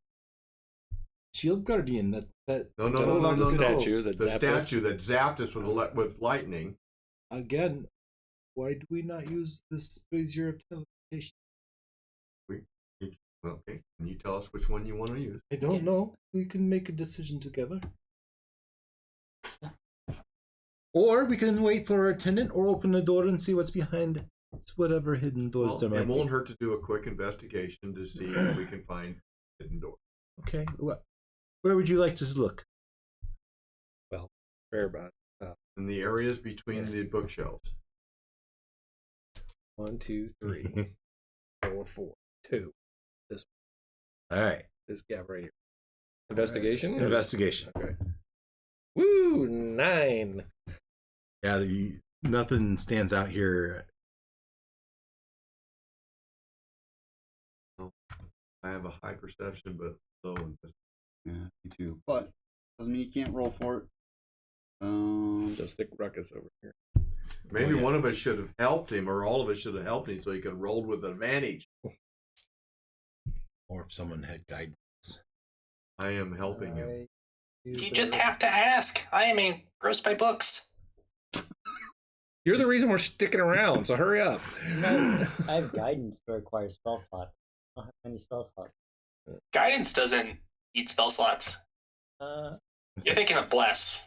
Shield Guardian, that No, no, that no, no, Olak no, is no. close. Statue that The zapped us. statue that zapped us with lightning. Again, why do we not use this brazier of teleportation? Okay, can you tell us which one you want to use? I don't Yeah. know. We can make a decision together. Or we can wait for our attendant or open the door and see what's behind whatever hidden doors Well, there might it won't be. hurt to do a quick investigation to see if we can find hidden doors. Okay. Where would you like to look? Fair about In the areas between the bookshelves. 1, 2, 3, 4, 4, 2. All right. This gap right here. Investigation. Investigation. Okay. Woo! 9. Yeah, nothing stands out here. I have a high perception, but low investigation. Yeah, me too. But doesn't mean you can't roll for it. Just stick ruckus over here. Maybe yeah. one of us should have helped him, or all of us should have helped him, so he could have rolled with advantage. Or if someone had guidance. I am helping him. You just have to ask. I am engrossed by books. You're the reason we're sticking around, so hurry up. I have guidance to acquire spell slots. I don't have any spell slots. Guidance doesn't eat spell slots. You're thinking of bless.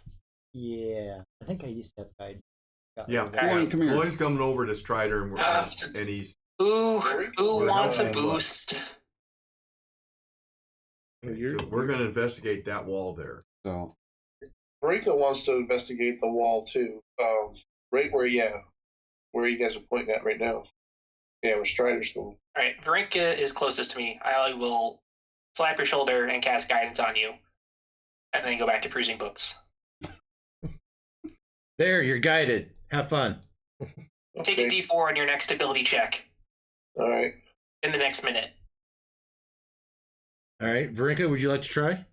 Yeah. I think I used to have guidance. Yeah, Boy, come here. Boyne's coming over to Stryder, and he's Who We're wants a helping him. boost? so we're going to investigate that wall there. So Rico wants to investigate the wall too. Right where you guys are pointing at right now. Yeah, where Stryder's going. All right, Varinka is closest to me. I will slap your shoulder and cast guidance on you, and then go back to perusing books. There, you're guided. Have fun. Take a D4 on your next ability check. All right. In the next minute. All right, Varinka, would you like to try?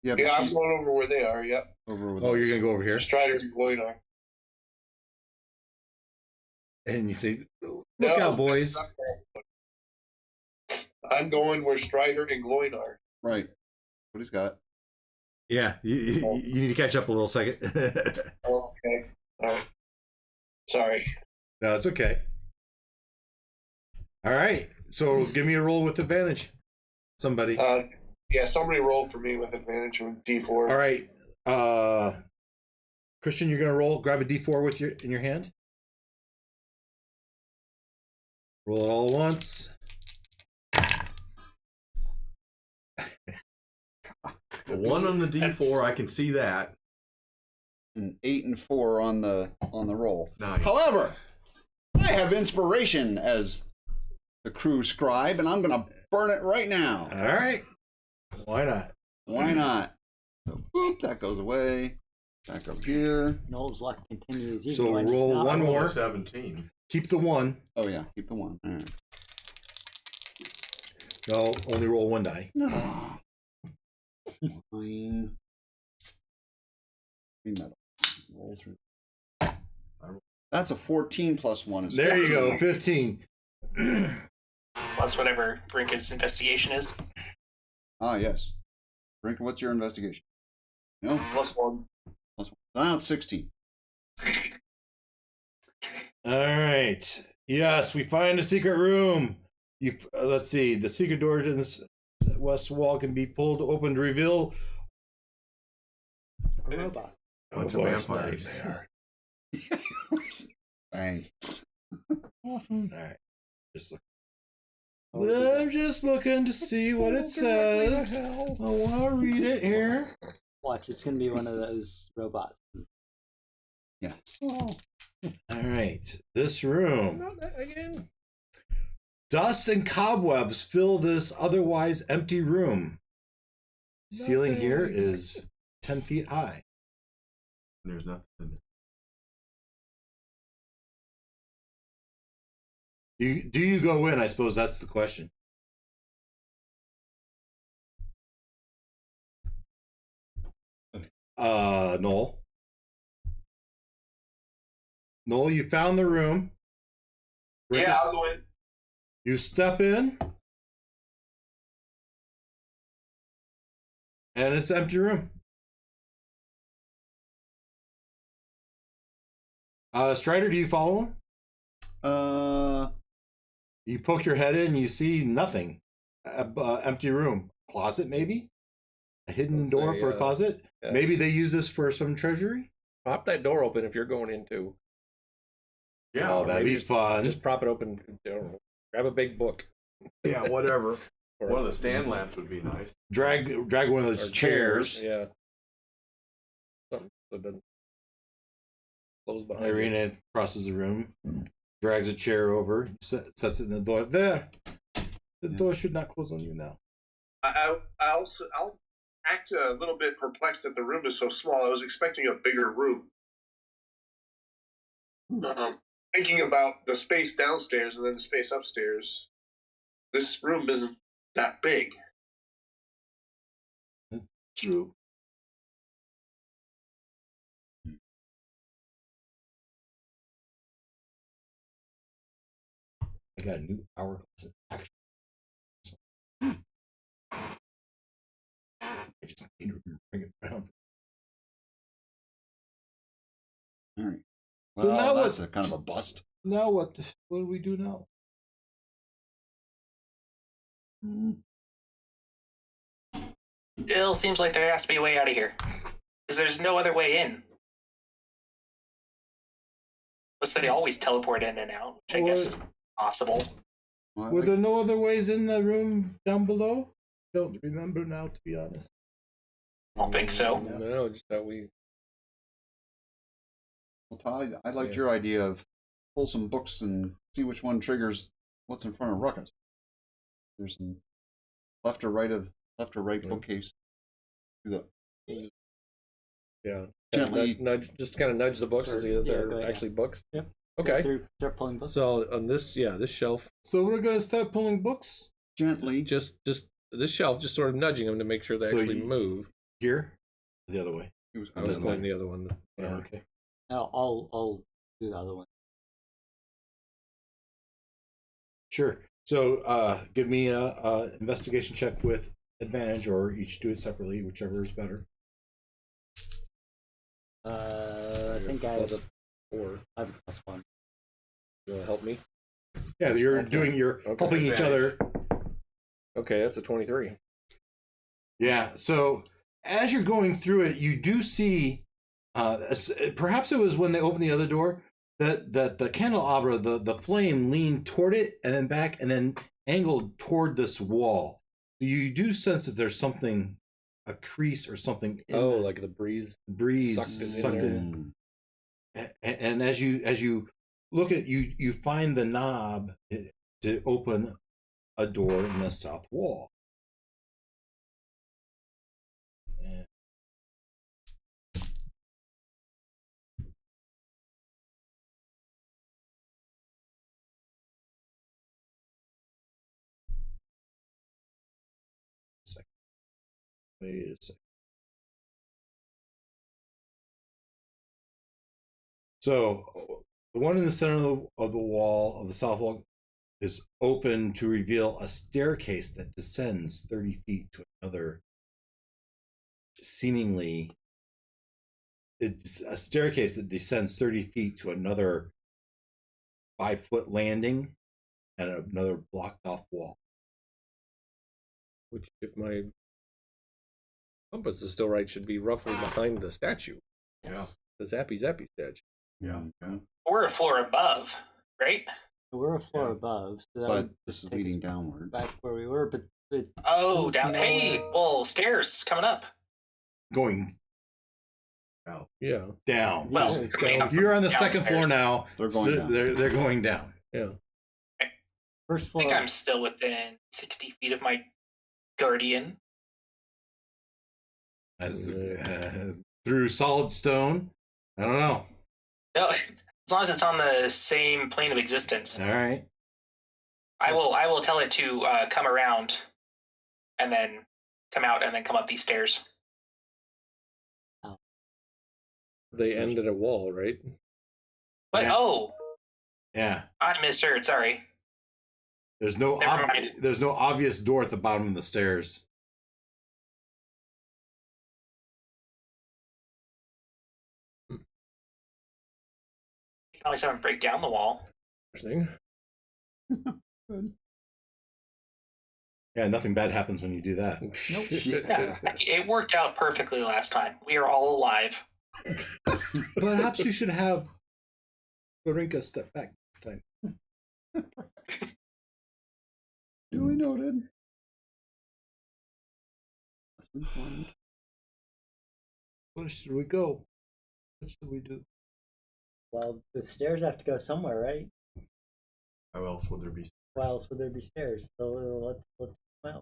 Yeah, I'm going over where they are. Yep. over with Oh, us. you're gonna go over here, Stryder and Gloinar. and you say, "Look No, out, boys!" I'm going where Stryder and Gloinar. Right. What he's got. Yeah, you need to catch up a little second. Oh, okay. All right. Sorry. No, it's okay. All right, so give me a roll with advantage. Somebody. Yeah, somebody roll for me with advantage with D4. All right, Christian, you're gonna roll. Grab a D4 with in your hand. Roll it all at once. A 1 on the D4, I can see that. An 8 and 4 on the roll. Nice. However, I have inspiration as the crew scribe, and I'm gonna burn it right now. All right, why not? Why not? So boop, that goes away. Back up here. Noel's luck continues. Even So when roll he's not one I rolled more. a 17. Keep the 1. Oh yeah, keep the 1. All right. No, only roll 1 die. No. Fine. Metal. Roll through. That's a 14 plus 1 is There 15. you go, 15. Plus whatever Varinka's investigation is. Ah, yes. Drink, what's your investigation? No? +1. Plus 1. Now it's 16. All right. Yes, we find a secret room. Let's see. The secret door to this west wall can be pulled open to reveal a robot. Bunch of vampires. Thanks. Awesome. All right. I'm just looking to see what it says. I want to read it here. Watch, it's gonna be one of those robots. Yeah. Oh. All right. This room. Not that again. Dust and cobwebs fill this otherwise empty room. Ceiling here is 10 feet high. There's nothing in there. Do you go in? I suppose that's the question. Noel. Noel, you found the room. Yeah, I'll go in. You step in, and it's an empty room. Stryder, do you follow him? You poke your head in, you see nothing. Empty room. Closet, maybe? A hidden Let's door say, for a closet? yeah. Maybe they use this for some treasury? Prop that door open if you're going into. Yeah, Oh, or that'd maybe be fun. Just prop it open. I don't know, grab a big book. yeah, whatever. Or- One of the stand lamps would be nice. Drag one of or those chairs. Yeah. Something so it doesn't close behind you. Irina crosses the room, drags a chair over, sets it in the door. There. The door should not close on you now. I'll act a little bit perplexed that the room is so small. I was expecting a bigger room. Thinking about the space downstairs and then the space upstairs, this room isn't that big. True. I got a new hourglass action. I just need to bring it around. All right. So Well, now that's what- a kind of a bust. Now what? What do we do now? Still seems like there has to be a way out of here. Because there's no other way in. Unless they always teleport in and out, which I guess is possible. Well, Were there no other ways in the room down below? Don't remember now, to be honest. I don't think so. No, just that we. Well, Todd, I liked Yeah. your idea of pull some books and see which one triggers what's in front of Ruckus. There's some left or right bookcase. Do the Yeah. Gently- Nudge, just kind of nudge the books to see that Yeah, they're go ahead. actually books. Yep. Okay. Start pulling books. So on this shelf, So we're gonna start pulling books gently. just this shelf, just sort of nudging them to make sure they So actually you- move. here, the other way. It was I was Doesn't pointing matter. the other one. Yeah, okay. I'll do the other one. Sure. So give me a investigation check with advantage, or each do it separately, whichever is better. I think I Plus have a 4. I have a +1. You want to help me? Yeah, you're helping each other. Okay, that's a 23. Yeah. So as you're going through it, you do see, perhaps it was when they opened the other door, that the candelabra, the flame leaned toward it and then back and then angled toward this wall. You do sense that there's something, a crease or something in Oh, the like the breeze. breeze sucked it in sucked there. in. And as you look at you find the knob to open a door in the south wall. And wait a second. So the one in the center of the wall of the south wall is open to reveal a staircase that descends 30 feet to another. Seemingly, it's a staircase that descends 30 feet to another 5-foot landing and another blocked off wall. Which, if my compass is still right, should be roughly behind the statue. Yeah. The Zappy statue. Yeah. Yeah. We're a floor above, right? We're a floor Yeah. above, so that But would this is take us leading downward. back where we were. But Oh, Just down. no- Hey, well, stairs coming up. Going Yeah. down. Well, Yeah, coming up You're on the from second floor downstairs. now. They're going so down. They're going down. Yeah. first I floor. think I'm still within 60 feet of my guardian. As through solid stone. I don't know. No, as long as it's on the same plane of existence. All right. I will tell it to come around and then come out and then come up these stairs. They end at a wall, right? But Yeah. Yeah. I misheard, sorry. There's no Never mind. there's no obvious door at the bottom of the stairs. You can always have them break down the wall. Interesting. Yeah, nothing bad happens when you do that. Yeah. It worked out perfectly last time. We are all alive. Perhaps you should have Varinka step back this time. Duly noted. Lesson learned. Where should we go? What should we do? Well, the stairs have to go somewhere, right? How else would there be? Why else would there be stairs? So let's come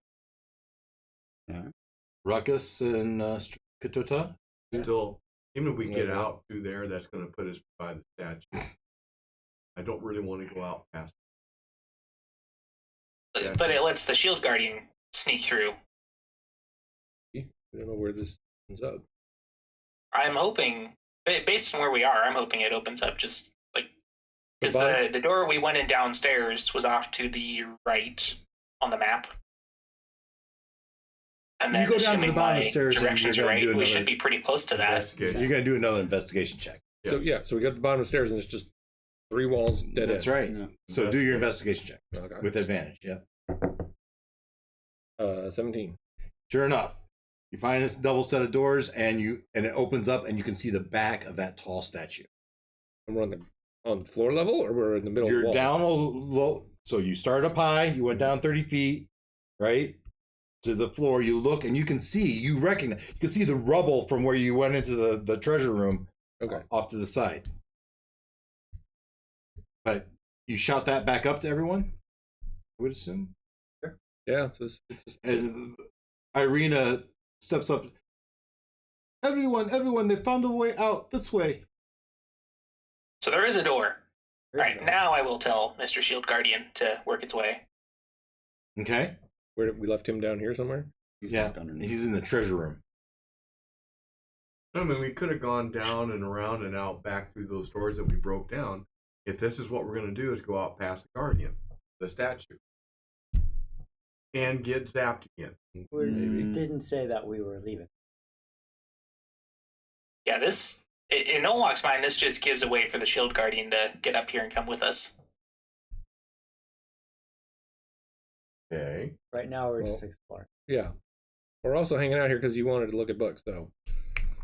out. Ruckus and Katota? Still, even if we get Yeah. out through there, that's going to put us by the statue. I don't really want to go out past. Yeah. But it lets the shield guardian sneak through. I don't know where this comes up. I'm hoping, based on where we are, I'm hoping it opens up just like because bottom- the door we went in downstairs was off to the right on the map. And You then go down to the assuming bottom of my the stairs and directions you're are gonna right, do we should another be pretty close to that. Investigation. You're going to do another investigation check. So so we got to the bottom of the stairs and it's just 3 walls dead That's end. right. Yeah. So do your investigation check Okay. with advantage. Yep. 17. Sure enough, you find this double set of doors and it opens up and you can see the back of that tall statue. And we're on the floor level, or we're in the middle of the You're wall? down a low, so you started up high, you went down 30 feet, right? to the floor. You look and you can see the rubble from where you went into the treasure room. Okay. Off to the side. But you shout that back up to everyone, I would assume. Yeah. And Irina steps up. Everyone, they found a way out this way. So there is a door. There's All right, now I will tell Mr. Shield Guardian to work its way. Okay. Where we left him down here somewhere? He's Yeah, like underneath. he's in the treasure room. I mean, we could have gone down and around and out back through those doors that we broke down. If this is what we're going to do, is go out past the Guardian, the statue, and get zapped again. We Mm. didn't say that we were leaving. Yeah, this, in Olok's mind, this just gives a way for the Shield Guardian to get up here and come with us. Okay. Right now, we're just exploring. Yeah. We're also hanging out here because you wanted to look at books, so.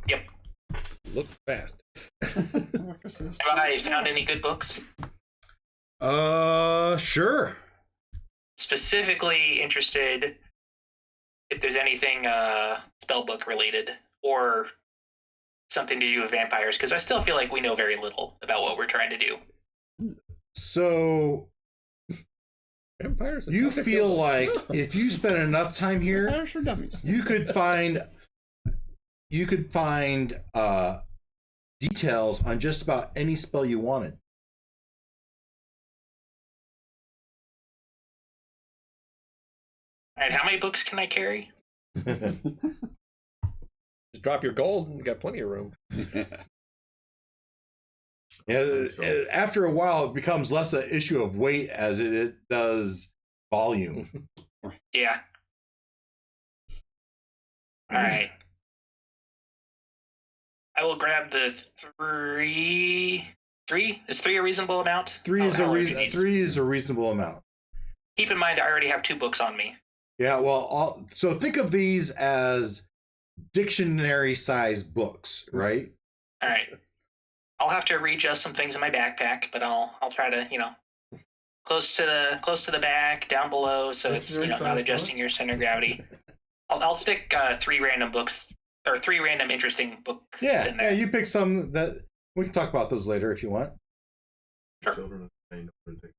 Yep. Look fast. Have I found any good books? Sure. Specifically interested if there's anything spellbook related or something to do with vampires, because I still feel like we know very little about what we're trying to do. So Vampires. you feel like if you spend enough time here, Vampires for dummies. you could find details on just about any spell you wanted. All right, how many books can I carry? Just drop your gold and you got plenty of room. Yeah, after a while, it becomes less an issue of weight as it does volume. Yeah. All right. I will grab the three. Is three a reasonable amount? Three is a reasonable amount. Keep in mind, I already have 2 books on me. Yeah, well, so think of these as dictionary-sized books, right? All right. I'll have to readjust some things in my backpack, but I'll try to, close to the back, down below, so it's not adjusting your center of gravity. I'll stick 3 random books or 3 random interesting books in Yeah, there. you pick some that we can talk about those later if you want. Sure. Children of the Pain don't take-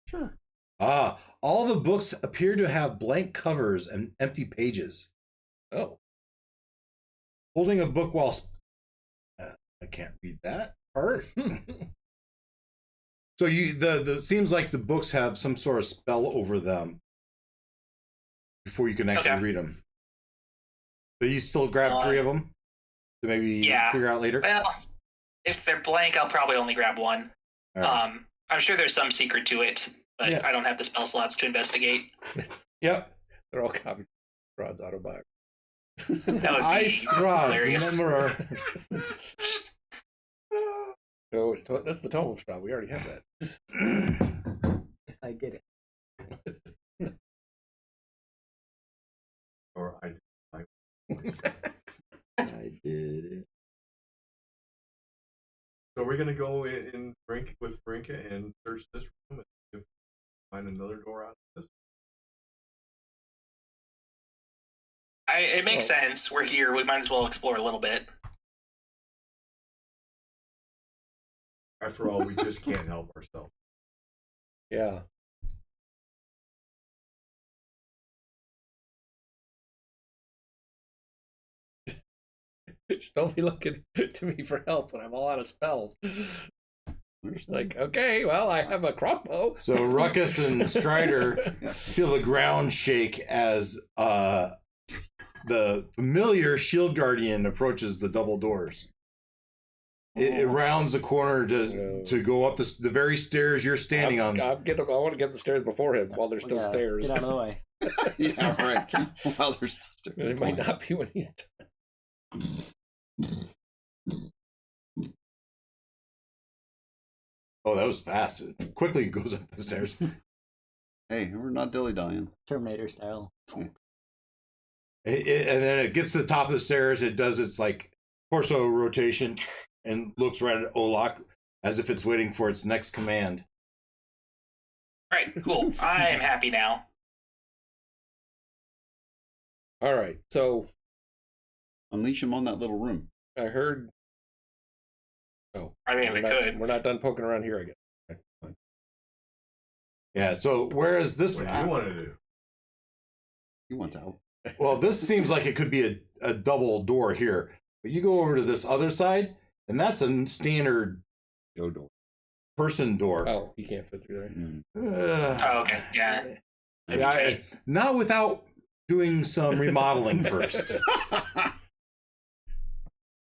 Sure. All the books appear to have blank covers and empty pages. Oh. Holding a book while I can't read that part. So the seems like the books have some sort of spell over them before you can actually read them. So you still grab 3 of them to maybe figure out later. Well, if they're blank, I'll probably only grab 1. All right. I'm sure there's some secret to it, but Yeah. I don't have the spell slots to investigate. Yep. They're all copies of Rod's autobiography. That would be hilarious. Remember. Oh, that's the Tome of Straw. We already have that. If I did it. Or I I did it. So we're gonna go in with Brinka and search this room and find another door out of this. It makes sense. We're here. We might as well explore a little bit. After all, we just can't help ourselves. Yeah. Just don't be looking to me for help when I'm all out of spells. Like, okay, well, I have a crossbow. So Ruckus and Stryder feel the ground shake as the familiar shield guardian approaches the double doors. It rounds the corner to go up the very stairs you're standing on. I want to get up the stairs before him while there's still stairs. Get out of the way. Yeah, right. While there's still stairs. It might not be when he's Oh, that was fast. It quickly goes up the stairs. Hey, we're not dilly-dallying. Terminator style. And then it gets to the top of the stairs. It does its like torso rotation and looks right at Olok as if it's waiting for its next command. Right, cool. I am happy now. All right. So Unleash him on that little room. I heard. Oh, I mean, we could. We're not done poking around here, I guess. Okay, fine. Yeah. So whereas this, What do you want to do? He wants out. well, this seems like it could be a double door here, but you go over to this other side, and that's a standard Go door. person door. Oh, you can't fit through there. Mm. Oh, okay. Yeah. Not without doing some remodeling first.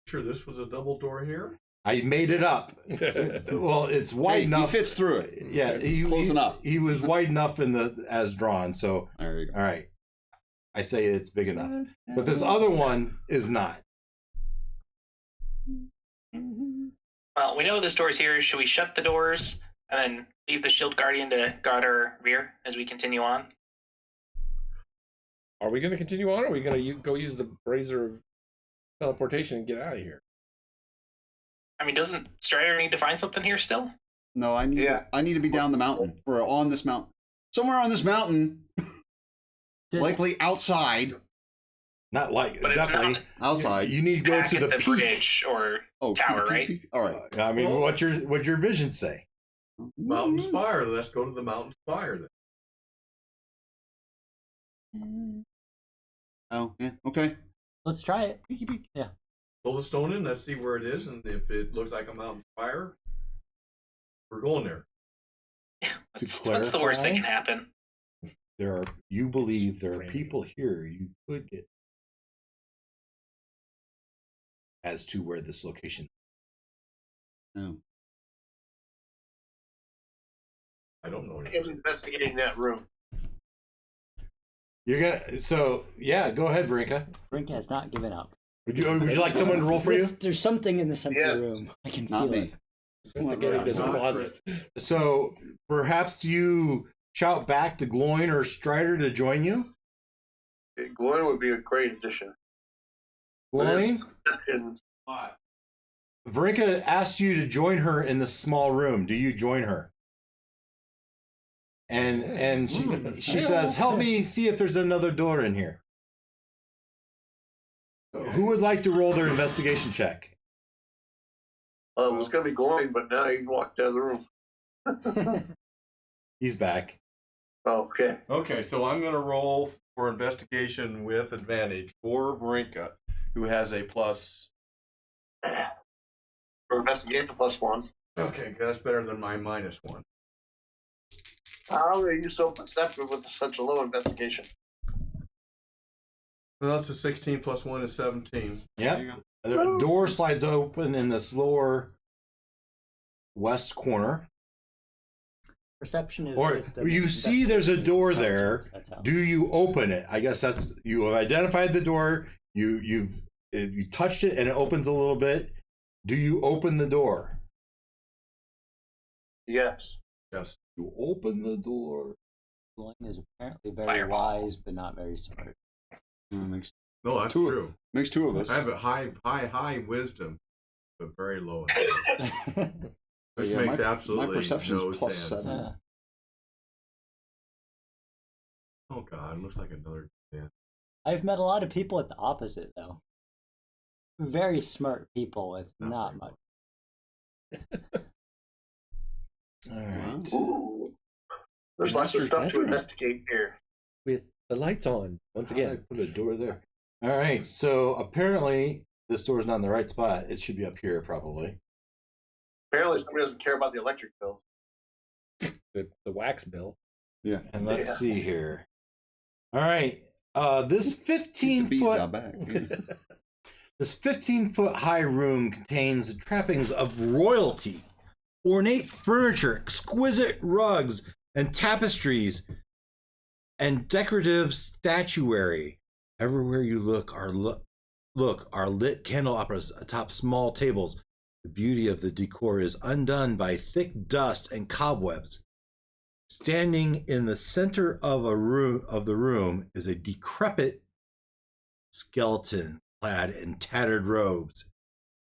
Sure, this was a double door here. I made it up. Well, it's wide Hey, enough. he fits through it. Yeah, Close enough. He was wide enough in the as drawn. So There you go. all right, I say it's big enough. But this other one is not. Well, we know this door's here. Should we shut the doors and then leave the shield guardian to guard our rear as we continue on? Are we going to continue on, or are we going to go use the Brazier of teleportation and get out of here? I mean, doesn't Stryder need to find something here still? No, I need to be down the mountain or on this mountain. Somewhere on this mountain. Likely outside. Not like But it's definitely not Outside. You need to go back to at the the peak. bridge or tower, right? peak. All right. I mean, what's your vision say? Mountain Spire. Let's go to the Mountain Spire then. Oh, yeah. Okay. Let's try it. Peeky peek. Pull the stone in. Let's see where it is, and if it looks like a Mountain Spire, we're going there. What's the worst that clarify, can happen? You believe there are people here you could get as to where this location. Oh. I don't know. I'm investigating that room. You're gonna. So yeah, go ahead, Verinka. Frank has not given up. Would you like someone to roll for you? There's something in this empty Yes. room. I can Not feel me. it. Investigating this Not closet. So perhaps you shout back to Gloin or Stryder to join you. Gloin would be a great addition. Gloin, And Verinka asked you to join her in the small room. Do you join her? And she says, "Help me see if there's another door in here." Who would like to roll their investigation check? it was going to be Gloin, but now he's walked out of the room. He's back. Oh, okay. Okay, so I'm going to roll for investigation with advantage for Verinka, who has a plus. For investigation +1. Okay, that's better than my -1. How are you so perceptive with such a low investigation? Well, that's a 16 + 1 is 17. Yep. The door slides open in this lower west corner. Perception is. Or just an you see there's a door there. intelligence, that's how. Do you open it? I guess that's you have identified the door. You touched it and it opens a little bit. Do you open the door? Yes. Yes. You open the door. Gloin is apparently very Fireball. wise, but not very smart. Makes No, that's two, true. makes two of us. I have a high wisdom, but very low. This Yeah, makes my absolutely perception's no plus sense. 7. Oh God, it looks like another. Yeah. I've met a lot of people at the opposite, though. Very smart people with not much. All right. Ooh. There's lots of stuff to investigate here. With the lights on, once I again. put a door there. All right. So apparently this door is not in the right spot. It should be up here probably. Apparently, somebody doesn't care about the electric bill. The wax bill. Yeah. And let's Yeah. see here. All right. This The 15 bees foot out back. This 15-foot high room contains the trappings of royalty, ornate furniture, exquisite rugs and tapestries, and decorative statuary. Everywhere you look are lit candelabras atop small tables. The beauty of the decor is undone by thick dust and cobwebs. Standing in the center of the room is a decrepit skeleton clad in tattered robes.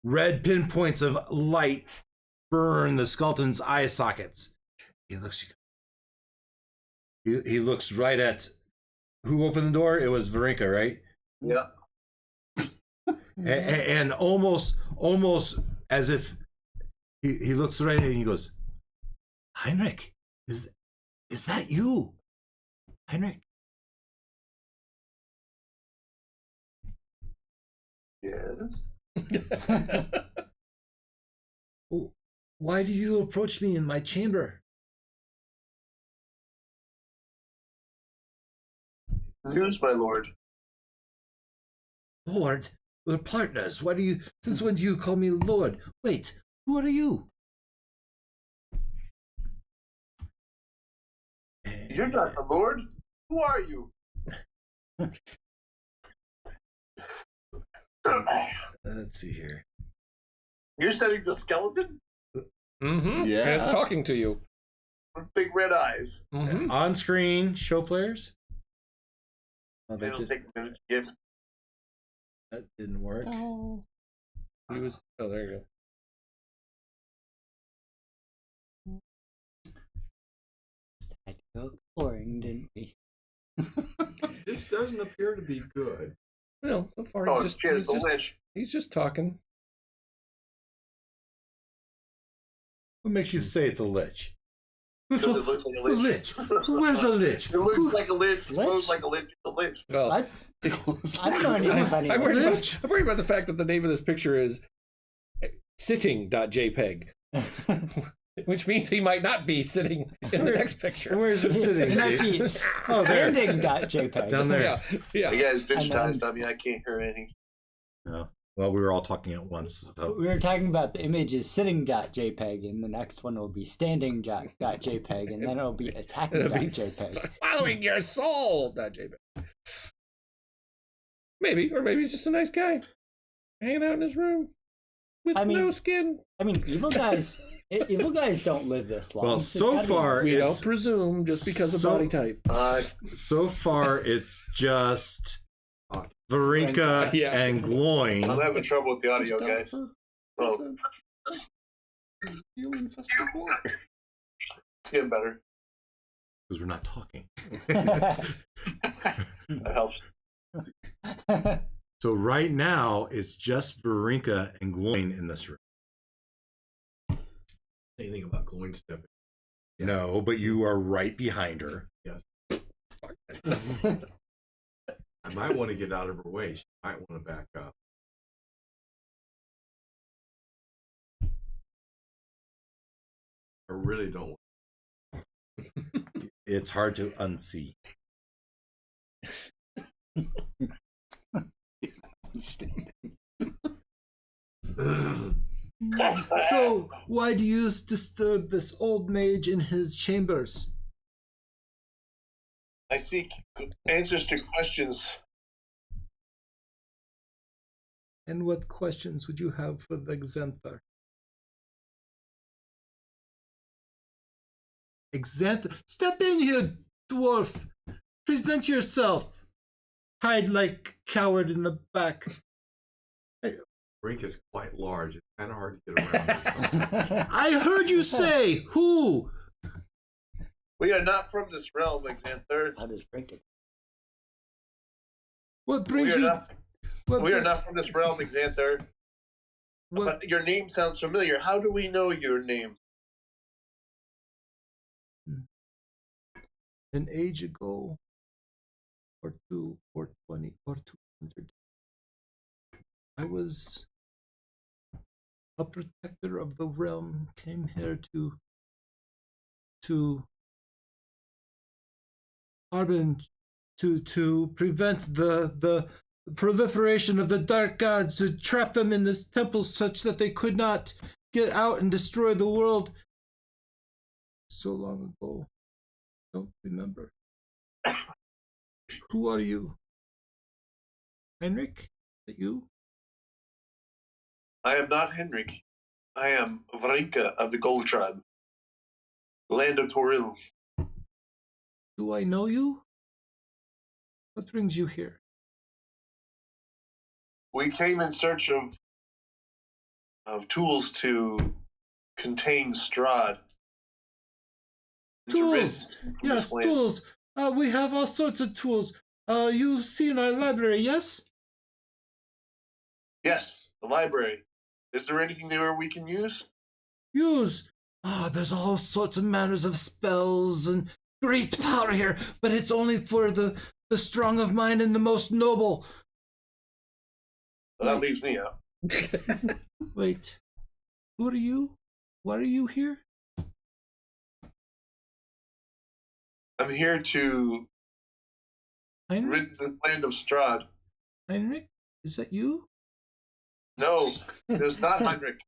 Red pinpoints of light burn the skeleton's eye sockets. He looks He looks right at who opened the door. It was Varinka, right? Yeah. And almost as if he looks right at it and he goes, Heinrich, is that you? Heinrich. Yes. Oh, why did you approach me in my chamber? News, my lord. Lord, we're partners. Since when do you call me Lord? Wait, who are you? You're not the lord. Who are you? Let's see here. You're setting a skeleton Mm-hmm. Yeah. And it's talking to you. with big red eyes. Mm-hmm. On screen, show players. Oh, It'll take a minute to get. that didn't work. He was. Oh, there you go. Just had to go exploring, didn't we? This doesn't appear to be good. No, so far Oh, he's it's Jared the Lich. he's just talking. What makes you say it's a lich? Who Because it told looks like a a lich. lich? Where's a lich? It looks Who- like a lich. It Lich? looks like a lich. It's a lich. Well, I don't know anybody. I'm worried, Lich? I'm worried about the fact that the name of this picture is sitting.jpg, which means he might not be sitting in the next picture. Where's it sitting? It might be Dave? Oh, there. standing.jpg. Down there. Yeah, yeah. You guys And digitized then- on me. I can't hear anything. No. Well, we were all talking at once. So. We were talking about the image is sitting.jpg, and the next one will be standing.jpg, and then it'll be It'll be attacking.jpg. following your soul.jpg. Maybe, or maybe he's just a nice guy hanging out in his room with I mean- no skin. I mean, evil guys don't live this long. Well, It's so gotta be far- nice. We It's- don't presume just because of so- body type. So far, it's just Varinka Yeah. and Gloin. I'm having trouble with the audio, guys. Oh, it's getting better. Because we're not talking. That helps. So right now, it's just Varinka and Gloin in this room. Anything about glowing step? No, but you are right behind her. Yes. I might want to get out of her way. She might want to back up. I really don't. It's hard to unsee. So, why do you disturb this old mage in his chambers? I seek answers to questions. And what questions would you have for the Xanther? Xanther, step in here, dwarf. Present yourself. Hide like coward in the back. Brink is quite large. It's kind of hard to get around. I heard you say who? We are not from this realm, Xanther. How does Brink it? What brings We are you? not. What, We are not from this realm, Xanther. what- But your name sounds familiar. How do we know your name? An age ago, or two, or 20, or 200, I was a protector of the realm. Came here to Arbin to prevent the proliferation of the dark gods, to trap them in this temple such that they could not get out and destroy the world. So long ago. Don't remember. Who are you? Henrik? Is it you? I am not Henrik. I am Varinka of the Gold Tribe. Land of Toril. Do I know you? What brings you here? We came in search of tools to contain Strahd. Tools. from Yes, this land. tools. We have all sorts of tools. You've seen our library, yes? Yes, the library. Is there anything there we can use? Use. There's all sorts of manners of spells and great power here, but it's only for the strong of mind and the most noble. Well, that leaves me out. Wait. Who are you? Why are you here? I'm here to Heinrich? rid the land of Strahd. Heinrich? Is that you? No, it is not Heinrich.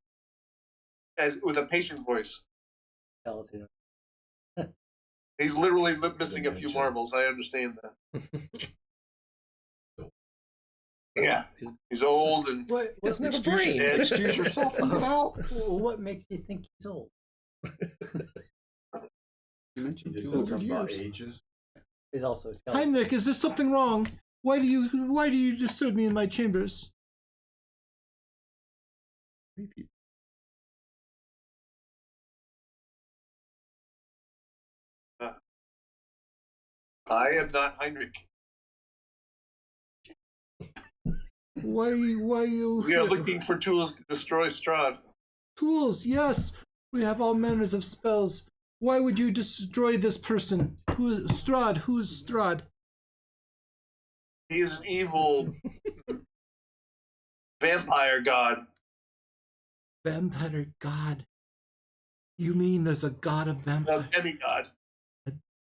As with a patient voice. Skeleton. He's literally missing a few marbles. I understand that. Yeah, he's old and What Doesn't have a excuse, brain. Excuse yourself and get out. what makes you think he's old? You mentioned Just 200 something about years. ages. He's also a skeleton. Heinrich, is there something wrong? Why do you disturb me in my chambers? I am not Heinrich. Why you We are looking for tools to destroy Strahd. Tools, yes. We have all manners of spells. Why would you destroy this person? Who's Strahd? He is an evil vampire god. Vampire god. You mean there's a god of A vampire? demigod.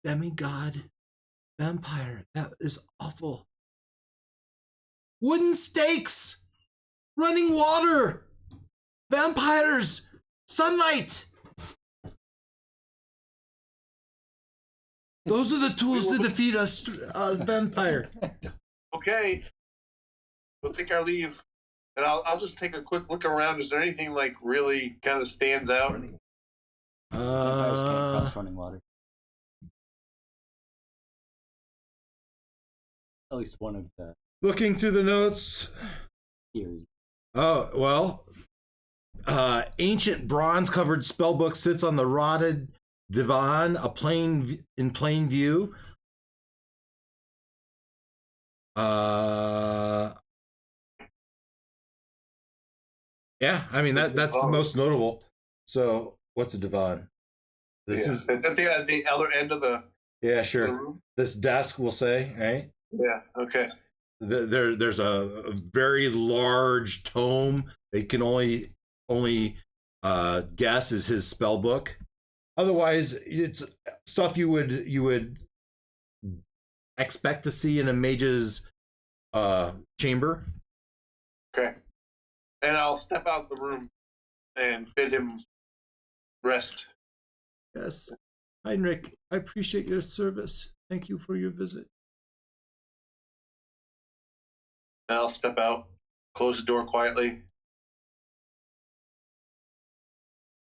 Demigod. Vampire. That is awful. Wooden stakes! Running water! Vampires! Sunlight! Those are the tools to defeat a vampire. Okay. We'll take our leave. And I'll just take a quick look around. Is there anything like really kind of stands out? Vampires can't cross running water. At least one of the Looking through the notes. theories. Oh, well. Ancient bronze-covered spellbook sits on the rotted divan, in plain view. Yeah, I mean that's the most notable. So, what's a divan? This is It's at the other end of the sure. room. This desk, we'll say, right? Yeah, okay. There's a very large tome. They can only guess is his spell book. Otherwise, it's stuff you would expect to see in a mage's chamber. Okay. And I'll step out the room and bid him rest. Yes, Heinrich, I appreciate your service. Thank you for your visit. And I'll step out, close the door quietly.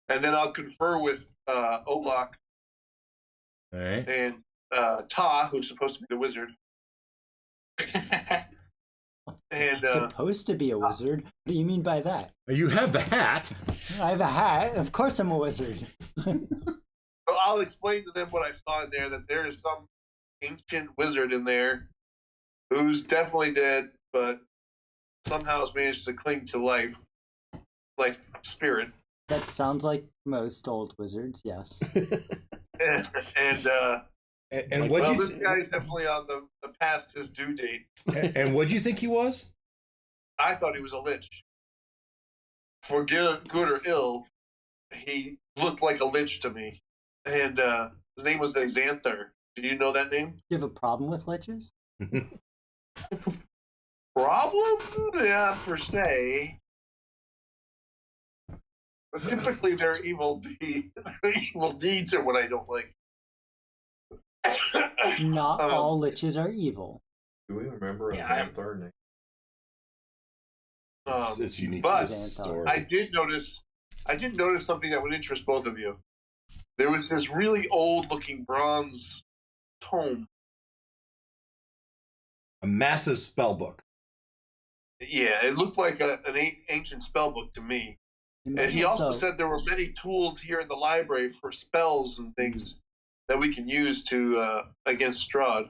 And then I'll confer with Olak All right. and Ta, who's supposed to be the wizard. And Supposed to be a wizard? What do you mean by that? You have the hat. I have a hat. Of course I'm a wizard. I'll explain to them what I saw in there, that there is some ancient wizard in there who's definitely dead, but somehow has managed to cling to life, like spirit. That sounds like most old wizards, yes. And And what well, do you this guy's definitely on the past his due date. and what do you think he was? I thought he was a lich. For good or ill, he looked like a lich to me. And his name was Xanther. Do you know that name? You have a problem with liches? Problem? Yeah, per se. But typically, their evil deeds are what I don't like. Not all liches are evil. Do we remember a Yeah, Xanthar name? It's unique but to this story. I did notice something that would interest both of you. There was this really old-looking bronze tome. A massive spell book. Yeah, it looked like an ancient spell book to me. You And he might also said there were many tools here in the library for spells and things. that we can use to against Strahd.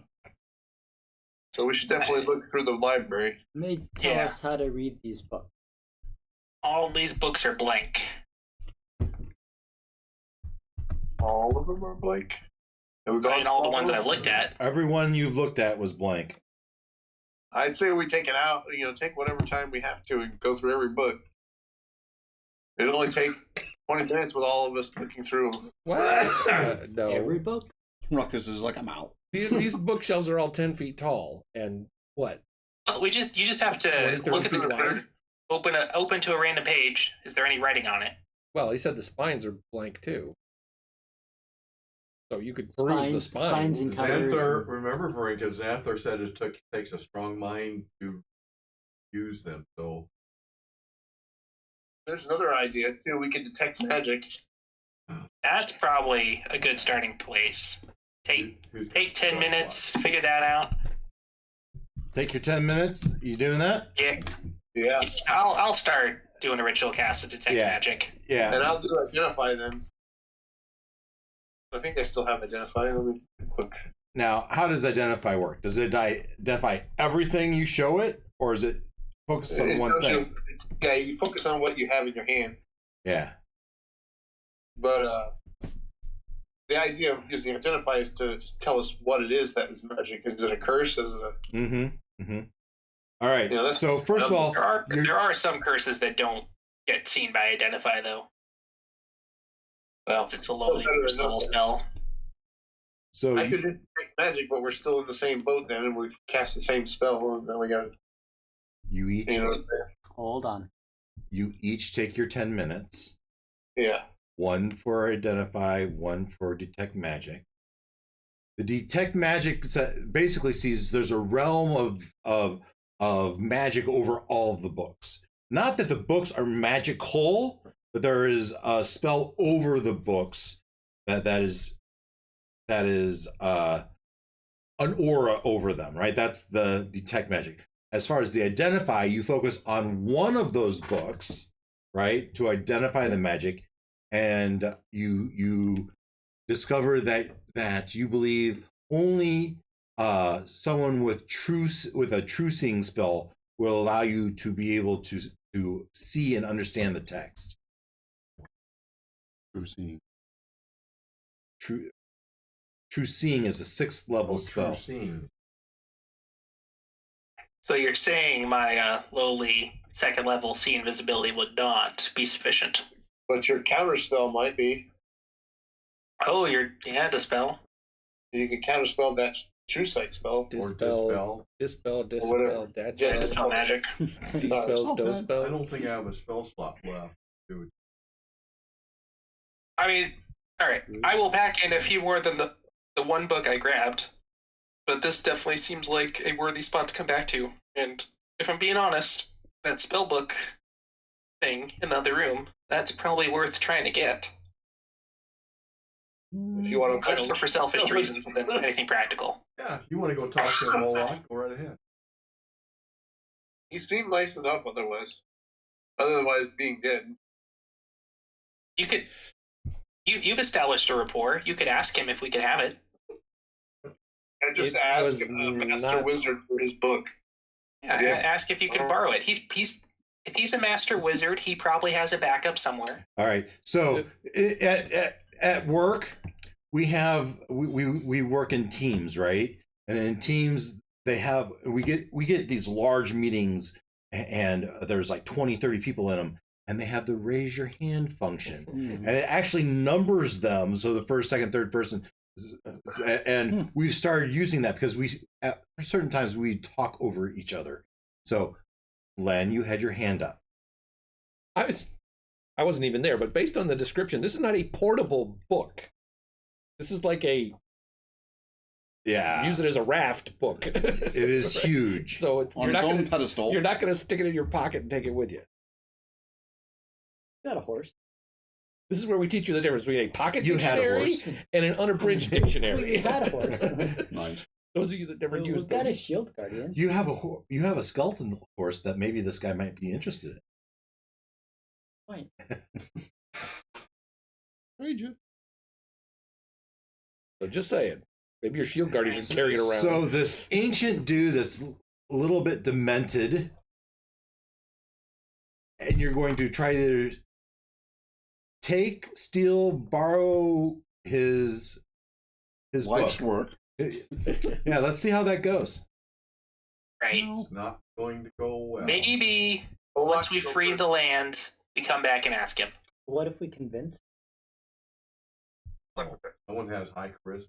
So we should definitely look through the library. May tell us how to read these books. All these books are blank. All of them are blank. Have we gone And all the through ones that of I've them? looked at. Everyone you've looked at was blank. I'd say we take it out. Take whatever time we have to and go through every book. It'll only take 20 minutes with all of us looking through them. What? No. Every book? Ruckus is like, I'm out. These bookshelves are all 10 feet tall. And what? Well, you just have 20, to 30 look at the feet wide? open to a random page. Is there any writing on it? Well, he said the spines are blank too. So you could peruse the spines. Spines and covers. Xanthar, remember, Varinka, Xanthar said it takes a strong mind to use them. So There's another idea, too. We could detect magic. That's probably a good starting place. Take 10 minutes, figure that out. Take your 10 minutes. You doing that? Yeah, Yeah. I'll start doing a ritual cast to detect Yeah. magic. Yeah. And I'll do Identify then. I think I still have Identify. Let me look. Now, how does identify work? Does it identify everything you show it, or is it focused on one thing? Yeah, you focus on what you have in your hand. Yeah. But the idea of using Identify is to tell us what it is that is magic. Is it a curse? Is it a... Mm-hmm. Mm-hmm. All right. that's- So first of all, There are some curses that don't get seen by Identify, though. Well, it's a lonely first level spell. so I could detect magic, but we're still in the same boat then, and we cast the same spell, and then we got you each Hold on. you each take your 10 minutes. yeah. One for identify, one for detect magic. The detect magic basically sees there's a realm of magic over all of the books. Not that the books are magical, but there is a spell over the books that is an aura over them, right? That's the detect magic. As far as the identify, you focus on one of those books, right, to identify the magic, and you discover that you believe only someone with a true seeing spell will allow you to be able to see and understand the text. True seeing. True seeing is a 6th level spell. Seeing. So you're saying my lowly second level see invisibility would not be sufficient? But your counter spell might be. Oh, the spell. You can counterspell that true sight spell. Dispel. Dispel. whatever. That's Yeah, right. Dispel magic. Dispels, Oh, those I spells. don't think I have a spell slot left, dude. I mean, all right. I will pack in a few more than the one book I grabbed, but this definitely seems like a worthy spot to come back to. And if I'm being honest, that spell book thing in the other room, that's probably worth trying to get. If you want to But it's more for selfish reasons than anything practical. Yeah, you want to go talk to Moloch? Go right ahead. He seemed nice enough otherwise being dead. You could. You've established a rapport. You could ask him if we could have it. I just It asked was Master not- Wizard for his book. Yeah, Yeah. ask if you could borrow it. If he's a master wizard, he probably has a backup somewhere. All right. So at work, we work in teams, right? And in teams, we get these large meetings, and there's like 20, 30 people in them, and they have the raise your hand function, and it actually numbers them. So the first, second, third person, and we've started using that because at certain times we talk over each other. So, Len, you had your hand up. I wasn't even there, but based on the description, this is not a portable book. This is like use it as a raft book. It is huge. So On its own pedestal. You're not going to stick it in your pocket and take it with you. Got a horse. This is where we teach you the difference between a pocket You had a dictionary horse. and an unabridged dictionary. We had a horse. Nice. Those of you that never We've used got them. a shield guardian. You have a skeleton horse that maybe this guy might be interested in. Fine. Trade you. So just saying. Maybe your shield guardian is carrying it around. So this ancient dude that's a little bit demented, and you're going to try to steal, borrow his Life's book. work. Yeah, let's see how that goes. Right. It's not going to go well. Maybe once we free the land, we come back and ask him. What if we convince? Someone has high charisma.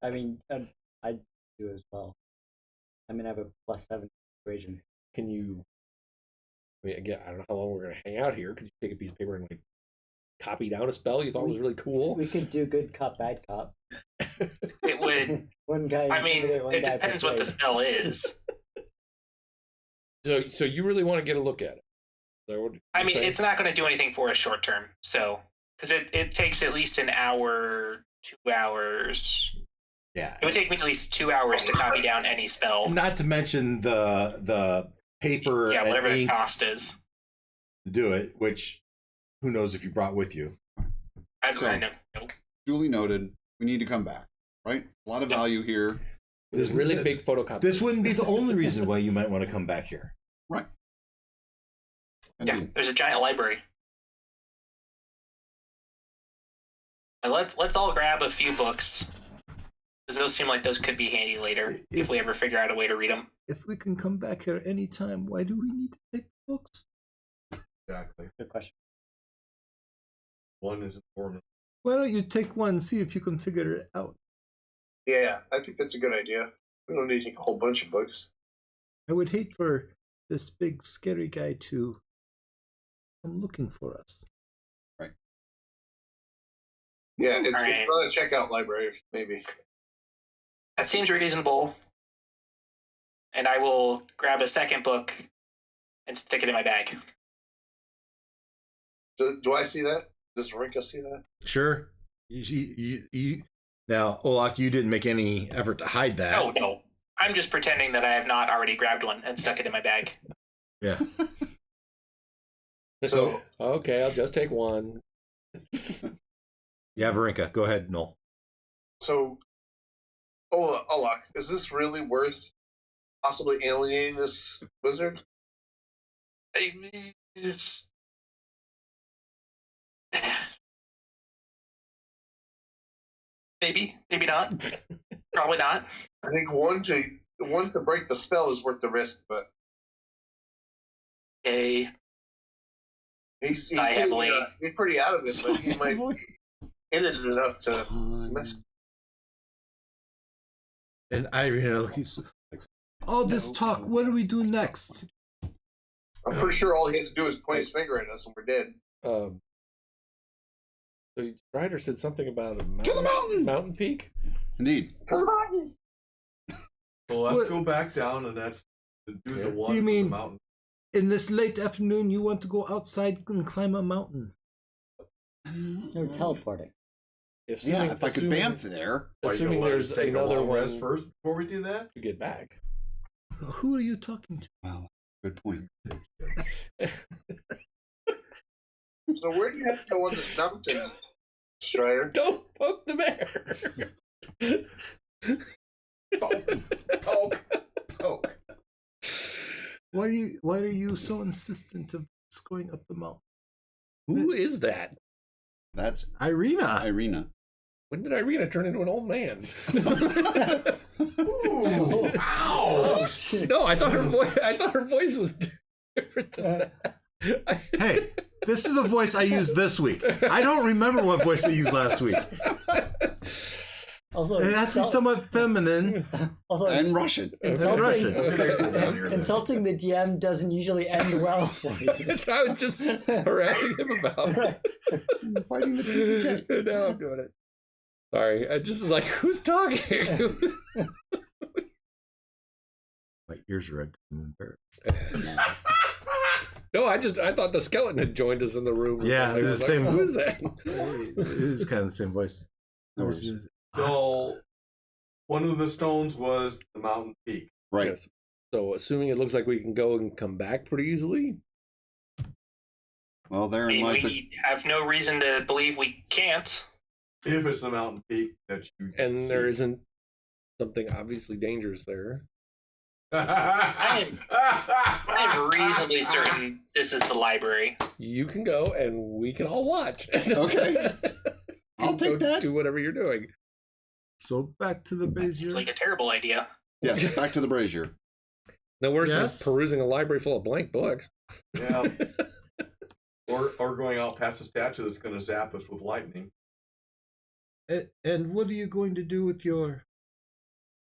I mean, I'd do as well. I mean, I have a +7 persuasion. Can you? I mean, again, I don't know how long we're gonna hang out here. Could you take a piece of paper and like copy down a spell you thought was really cool? We could do good cop, bad cop. It would. One guy. I mean, intimidate, one it guy depends what the persuade. spell is. So you really want to get a look at it? Is that what you're I mean, saying? it's not going to do anything for us short term. So, because it takes at least an hour, 2 hours. Yeah. It would take me at least 2 hours to copy down any spell. Not to mention the paper Yeah, and whatever the ink cost is. to do it, which who knows if you brought with you. I know. Nope. Duly noted. We need to come back. Right? A lot of value here. There's really big photocopy. This wouldn't be the only reason why you might want to come back here. Right. Yeah, Indeed. there's a giant library. And let's all grab a few books, because those seem like those could be handy later if we ever figure out a way to read them. If we can come back here anytime, why do we need to take books? Exactly. Good question. One is informative. Why don't you take one, see if you can figure it out? Yeah, I think that's a good idea. We don't need to take a whole bunch of books. I would hate for this big scary guy to come looking for us. Yeah, it's Alright. not a checkout library, maybe. That seems reasonable. And I will grab a second book and stick it in my bag. Do I see that? Does Rinka see that? Sure. You now, Olak, you didn't make any effort to hide that. Oh, no. I'm just pretending that I have not already grabbed one and stuck it in my bag. Yeah. So, Okay, I'll just take one. Yeah, Varinka, go ahead, Noel. so, Olak, is this really worth possibly alienating this wizard? It's- Maybe not. Probably not. I think one to break the spell is worth the risk, but Okay. he's Die heavily. he's pretty out of it, but he might in it enough to mess. And Irina, all this talk, what do we do next? I'm pretty sure all he has to do is point his finger at us and we're dead. So Stryder said something about a mountain, To the mountain! mountain peak. Indeed. So let's go back down and that's do the one You for mean- the mountain. In this late afternoon, you want to go outside and climb a mountain. Or teleporting. Yeah, if I could assuming- bamf there. Why, you Assuming gonna let us there's take a another long rest one first before we do that? to get back. Who are you talking to? Wow. Good point. So where do you have to go on this mountain, Stryder? Don't poke the bear. Poke. Why are you so insistent of us going up the mountain? Who is that? That's Irina. Irina. When did Irina turn into an old man? Ooh, ow! No, I thought her voice was different than that. Hey, this is the voice I used this week. I don't remember what voice I used last week. Also, It has to be somewhat feminine. also And Russian. insulting, Russian. insulting the DM doesn't usually end well for you. That's what I was just harassing him about. Right. Fighting the TPK. Now I'm doing it. Sorry, I just was like, who's talking? My ears are red. I'm embarrassed. No, I thought the skeleton had joined us in the room. Yeah, I it's was the like, same- Who is that? It is kind of the same voice. So one of the stones was the mountain peak. Right. Yes. So, assuming it looks like we can go and come back pretty easily. Well, I therein mean, lies the. we have no reason to believe we can't. If it's the mountain peak that you And there see. isn't something obviously dangerous there. I'm reasonably certain this is the library. You can go and we can all watch. Okay. I'll Go take that. Do whatever you're doing. So back to the Brazier. Seems like a terrible idea. Yes, back to the Brazier. No worse Yes. than perusing a library full of blank books. Yeah. Or going out past a statue that's going to zap us with lightning. And what are you going to do with your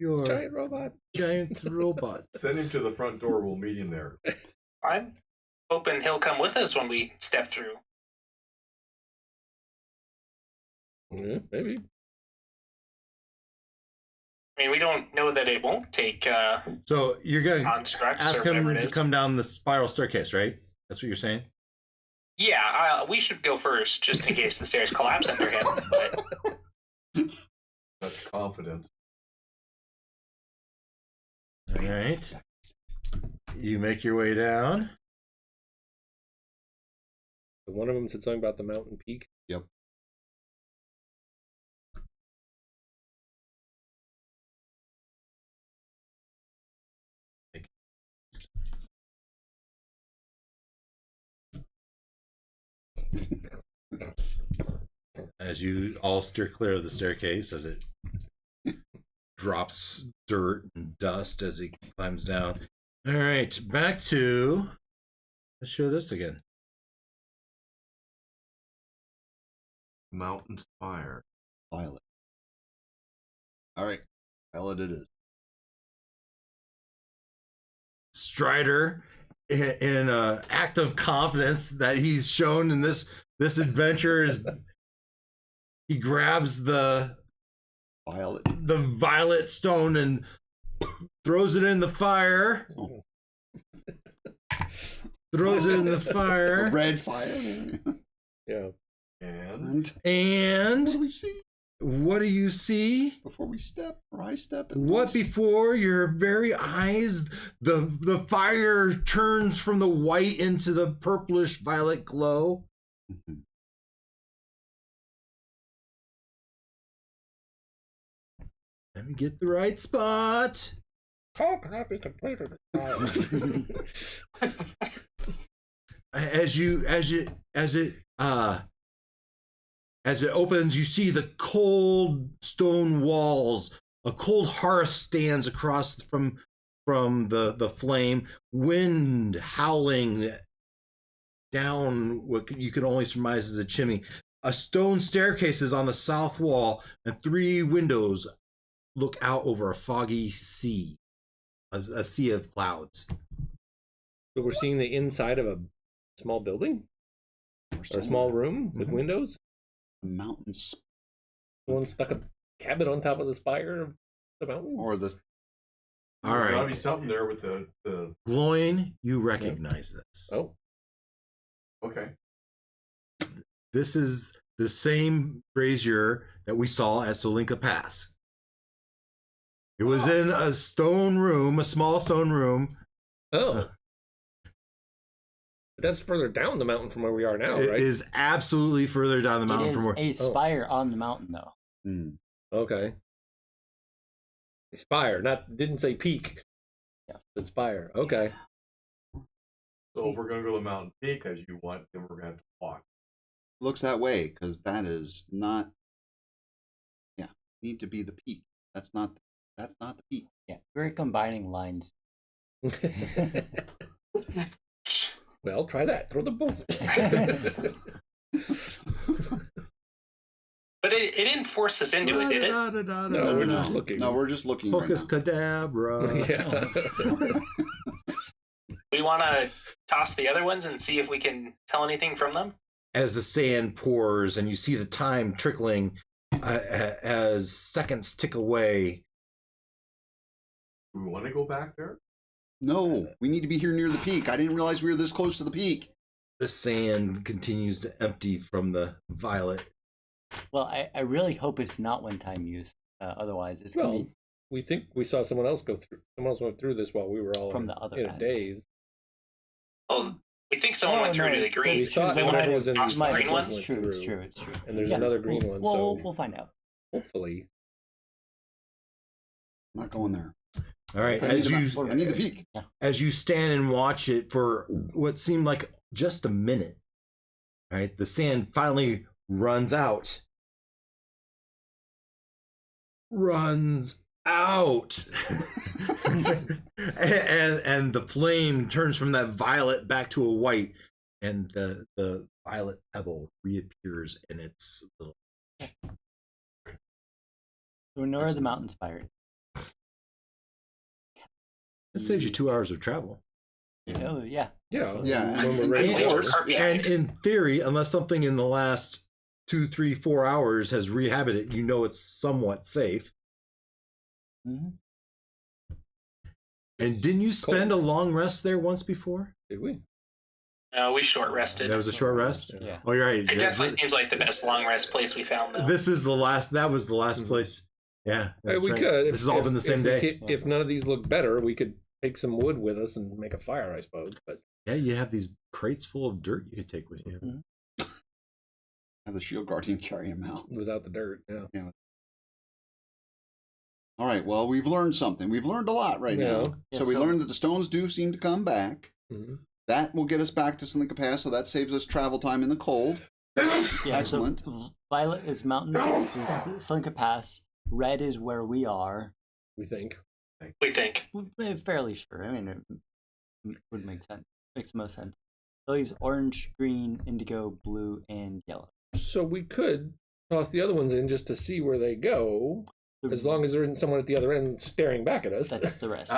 Giant robot. giant robot? Send him to the front door. We'll meet him there. I'm hoping he'll come with us when we step through. Yeah, maybe. I mean, we don't know that it won't take So you're going to constructs ask or him whatever it to is. come down the spiral staircase, right? That's what you're saying? Yeah, we should go first, just in case the stairs collapse under him. But That's confidence. All right. You make your way down. One of them said something about the mountain peak. Yep. As you all steer clear of the staircase, as it drops dirt and dust as he climbs down. All right, back to. Let's show this again. Mountain spire. Violet. All right, Violet it is. Stryder, in an act of confidence that he's shown in this adventure, is he grabs the Violet. violet stone and throws it in the fire. Oh. Throws it in the The fire. red fire. Yeah. And And What do we see what do you see? before we step or I step? What before your very eyes, the fire turns from the white into the purplish violet glow. Mhm. Let me get the right spot. How can I be completed? As it opens, you see the cold stone walls. A cold hearth stands across from the flame. Wind howling down what you can only surmise is a chimney. A stone staircase is on the south wall, and 3 windows look out over a foggy sea, a sea of clouds. So we're seeing the inside of a small building or a small room with Mhm. windows. Mountains Someone stuck a cabin on top of the spire of the mountain. or the All there's got to right, be something there with the. Gloin, you recognize this. Oh, Okay. This is the same brazier that we saw at Solinka Pass. It was in a stone room, a small stone room. oh. But that's further down the mountain from where we are now, It right? is absolutely further down the mountain It is from where. a spire on the mountain, though. Okay. Spire, didn't say peak. Yes. The spire. Okay. So if we're going to go to the mountain peak as you want, then we're going to have to walk. looks that way because that is not. Yeah, need to be the peak. That's not the peak. Yeah, we're combining lines. Well, try that. Throw the both. But it didn't force us into it, did it? No, we're just looking. No, we're just looking. Focus Right now. cadabra. Yeah. We want to toss the other ones and see if we can tell anything from them. As the sand pours and you see the time trickling as seconds tick away. Do we want to go back there? No, we need to be here near the peak. I didn't realize we were this close to the peak. The sand continues to empty from the violet. Well, I really hope it's not one-time use. Otherwise, it's going to Well, be we think we saw someone else go through. Someone else went through this while we were all From the other in a end. daze. Well, We think someone went through to the green. We thought we whatever wanted was in to toss the the green one. went It's true. It's through. true. It's true. And there's another green one, so we'll find out. hopefully. I'm not going there. All right, I need the peak. as you stand and watch it for what seemed like just a minute, right? The sand finally runs out. and the flame turns from that violet back to a white, and the violet pebble reappears in its little. So where are the mountain spires? It saves you 2 hours of travel. Oh yeah. Yeah. Yeah, When we're and ready of to go. course- And in theory, unless something in the last 2, 3, 4 hours has rehabited it, you know it's somewhat safe. Mm-hmm. And didn't you spend a long rest there once before? Did we? No, we short rested. That was a short rest? Yeah. Oh, you're right. It definitely seems like the best long rest place we found, though. This is the last, that was the last place. Yeah. that's we right. could. This has all been the same day. If none of these look better, we could take some wood with us and make a fire, I suppose. But Yeah, you have these crates full of dirt you could take with you. Mm-hmm. Have the shield guardian carry him out. without the dirt, yeah. All right. Well, we've learned something. We've learned a lot right Yeah. now. Yeah, So we so- learned that the stones do seem to come back. Mhm. That will get us back to Slinka Pass, so that saves us travel time in the cold. Yeah, Excellent. So violet is mountain, is Slinka Pass. Red is where we are. We think. We think. We're fairly sure. I mean, it would make sense. Makes the most sense. So these orange, green, indigo, blue, and yellow. So we could toss the other ones in just to see where they go, as long as there isn't someone at the other end staring back at us. That's the rest.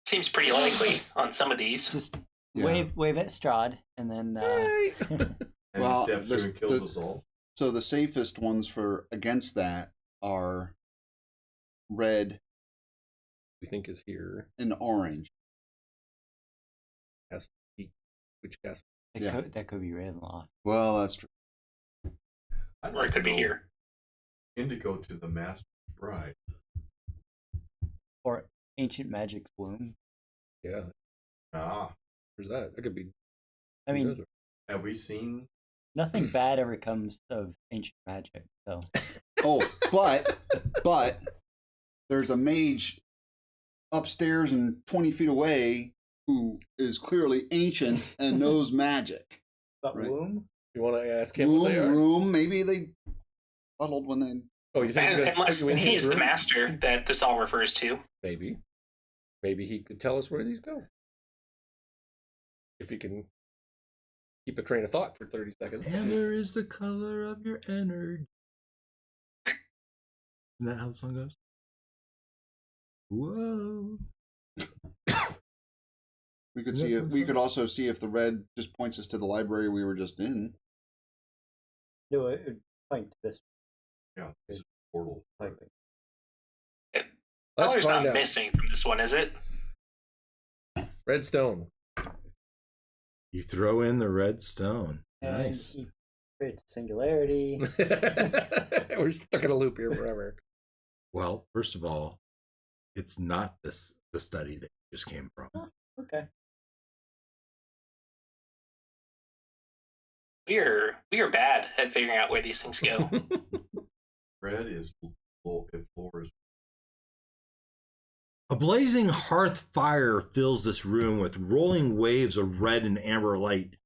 Seems pretty likely on some of these. Just Yeah. wave at Strahd, and then Yay. And Well, he steps through and kills us all. So the safest ones for against that are red we think is here. and orange. Which castle? that could be Ravenloft. Well, that's true. I'd Or it like could to be go here. Indigo to the Master's Bride. Or Ancient Magic's Bloom. Yeah. Ah, Where's that? That could be. I mean, have we seen? nothing bad ever comes of Ancient Magic, so. Oh, but there's a mage upstairs and 20 feet away who is clearly ancient and knows magic. But Right. Womb? You want to ask him what they are? Room, maybe they huddled when they. Oh, you think Unless you in his he's the room? master that this all refers to. Maybe. Maybe he could tell us where these go. If he can keep a train of thought for 30 seconds. Amber is the color of your energy. Isn't that how the song goes? Whoa. We could Yeah, see. that's We right. could also see if the red just points us to the library we were just in. No, it would point to this. Yeah, this is portal. Likely. Let's Color's find not out. missing from this one, is it? Red stone. You throw in the red stone. And Nice. he creates singularity. We're stuck in a loop here forever. Well, first of all, it's not the study that you just came from. Okay. We are bad at figuring out where these things go. Red is floor is A blazing hearth fire fills this room with rolling waves of red and amber light.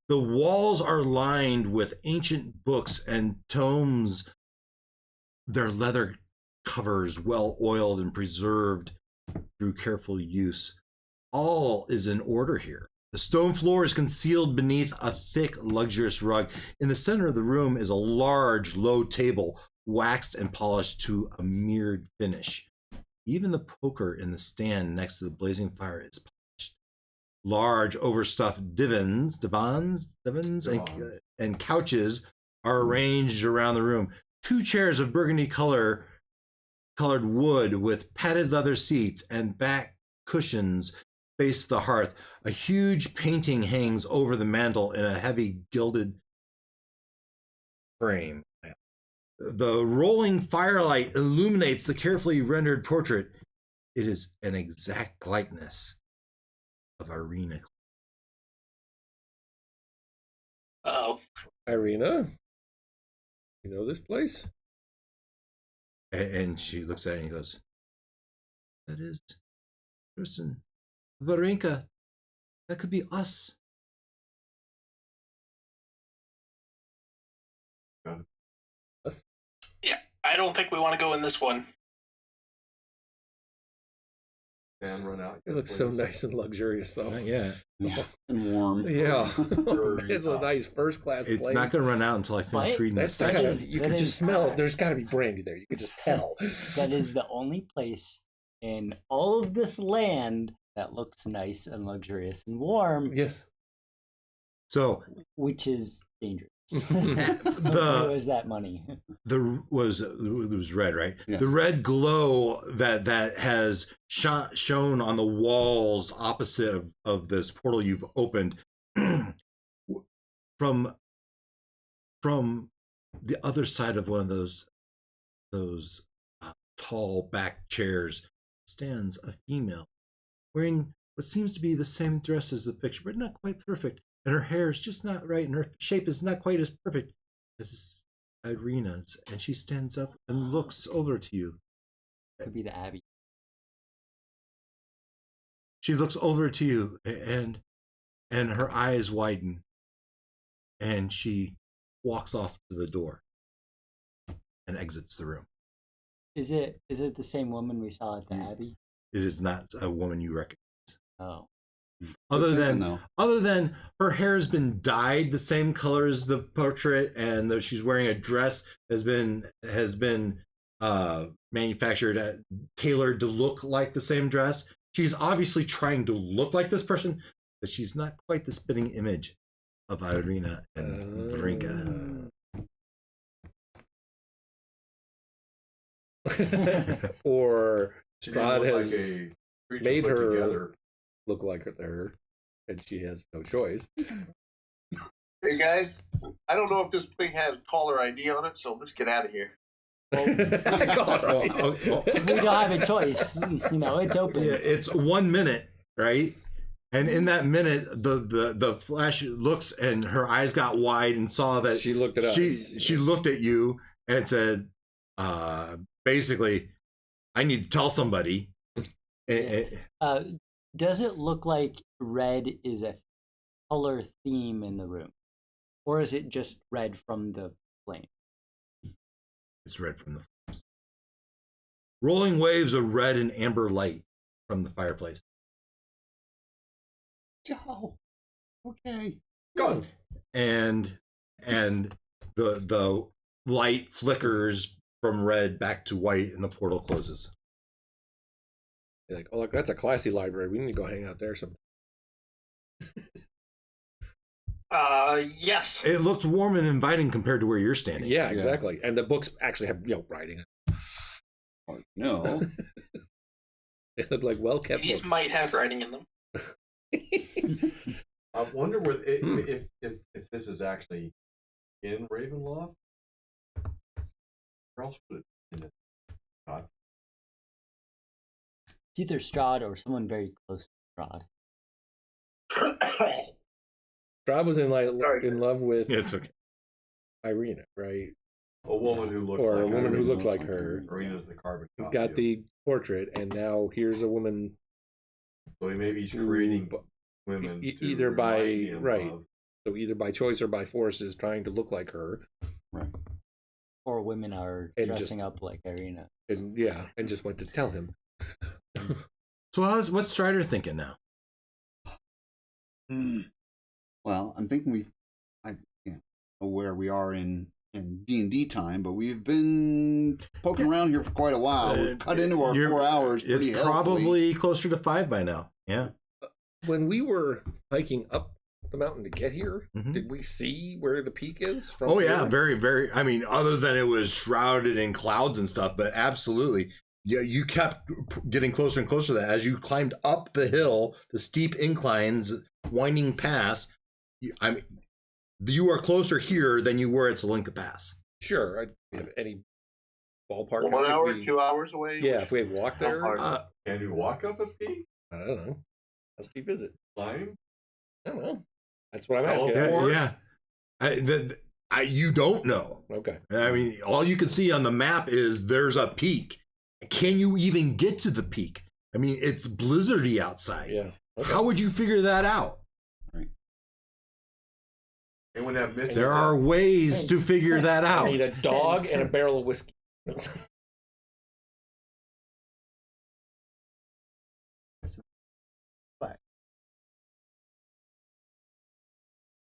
The walls are lined with ancient books and tomes, their leather covers well oiled and preserved through careful use. All is in order here. The stone floor is concealed beneath a thick, luxurious rug. In the center of the room is a large, low table, waxed and polished to a mirrored finish. Even the poker in the stand next to the blazing fire is polished. Large, overstuffed divans and couches are arranged around the room. 2 chairs of burgundy colored wood with padded leather seats and back cushions face the hearth. A huge painting hangs over the mantel in a heavy gilded frame. The rolling firelight illuminates the carefully rendered portrait. It is an exact likeness. of Irina. Oh, Irina, you know this place? And she looks at it and goes, that is person. Varenka. That could be us. yeah. I don't think we want to go in this one. And run out. It looks so nice and luxurious, though. Not yet. Yeah, and warm. Yeah, it's a nice first class place. It's not going to run out until I finish Right? reading this That's section. kind of, you can just smell it. There's got to be brandy there. You can just tell. That is the only place in all of this land that looks nice and luxurious and warm, Yeah. So which is dangerous. the Where was that money? it was red, right? Yes. The red glow that has shown on the walls opposite of this portal you've opened from the other side of one of those tall back chairs stands a female wearing what seems to be the same dress as the picture, but not quite perfect. And her hair is just not right, and her shape is not quite as perfect as Irina's. And she stands up and looks over to you. Could be the Abbey. She looks over to you, and her eyes widen, and she walks off to the door and exits the room. Is it the same woman we saw at the Abbey? It is not a woman you recognize. Oh. Other Good than thinking, her hair has been dyed the same color as the portrait, and she's wearing a dress has been manufactured, tailored to look like the same dress. She's obviously trying to look like this person, but she's not quite the spitting image of Irina and Varenka. Or She didn't Strahd look has like a creature made put her together. look like her, and she has no choice. Hey guys, I don't know if this thing has caller ID on it, so let's get out of here. God, right? We don't have a choice. You know, it's open. Yeah, it's 1 minute, right? And in that minute, the Flash looks, and her eyes got wide and saw that She looked at us. She looked at you and said, basically, I need to tell somebody. Does it look like red is a color theme in the room? Or is it just red from the flame? It's red from the flames. Rolling waves of red and amber light from the fireplace. Joe. Okay. Go. And the light flickers from red back to white, and the portal closes. You're like, oh, look, that's a classy library. We need to go hang out there sometime. Yes. It looks warm and inviting compared to where you're standing. Yeah, exactly. And the books actually have writing. No. They look like well kept These books. might have writing in them. I wonder if this is actually in Ravenloft. Where else would it in it? It's either Strahd or someone very close to Strahd. Strahd was in love with It's okay. Irina, right? A woman who looks Or like a woman who Irina. looks like her. Irina's the carbon He's copy got of- the portrait, and now here's a woman. So maybe he's creating Ooh, women e- to either by- remind him right. of- So either by choice or by force is trying to look like her, Right. Or women are And dressing up like Irina. and and just went to tell him. So what's Stryder thinking now? Well, I'm thinking I can't know where we are in D&D time, but we've been poking around here for quite a while. We've cut into our 4 hours pretty It's healthily. probably closer to 5 by now. Yeah. When we were hiking up the mountain to get here, Mhm. did we see where the peak is? From Oh yeah, here? very, very. I mean, other than it was shrouded in clouds and stuff, but absolutely, yeah. You kept getting closer and closer to that as you climbed up the hill, the steep inclines, winding pass. You are closer here than you were at Salinka Pass. Sure. I have any ballpark? 1 if hour, we- 2 hours away. Yeah, if we had walked How there, far? Can you walk up a peak? I don't know. How steep is it? Flying? I don't know. That's what I'm Oh, asking. Yeah. You don't know. Okay. I mean, all you can see on the map is there's a peak. Can you even get to the peak? I mean, it's blizzardy outside. Yeah. Okay. How would you figure that out? Anyone have missed There are ways to figure that I out. need a dog and a barrel of whiskey. But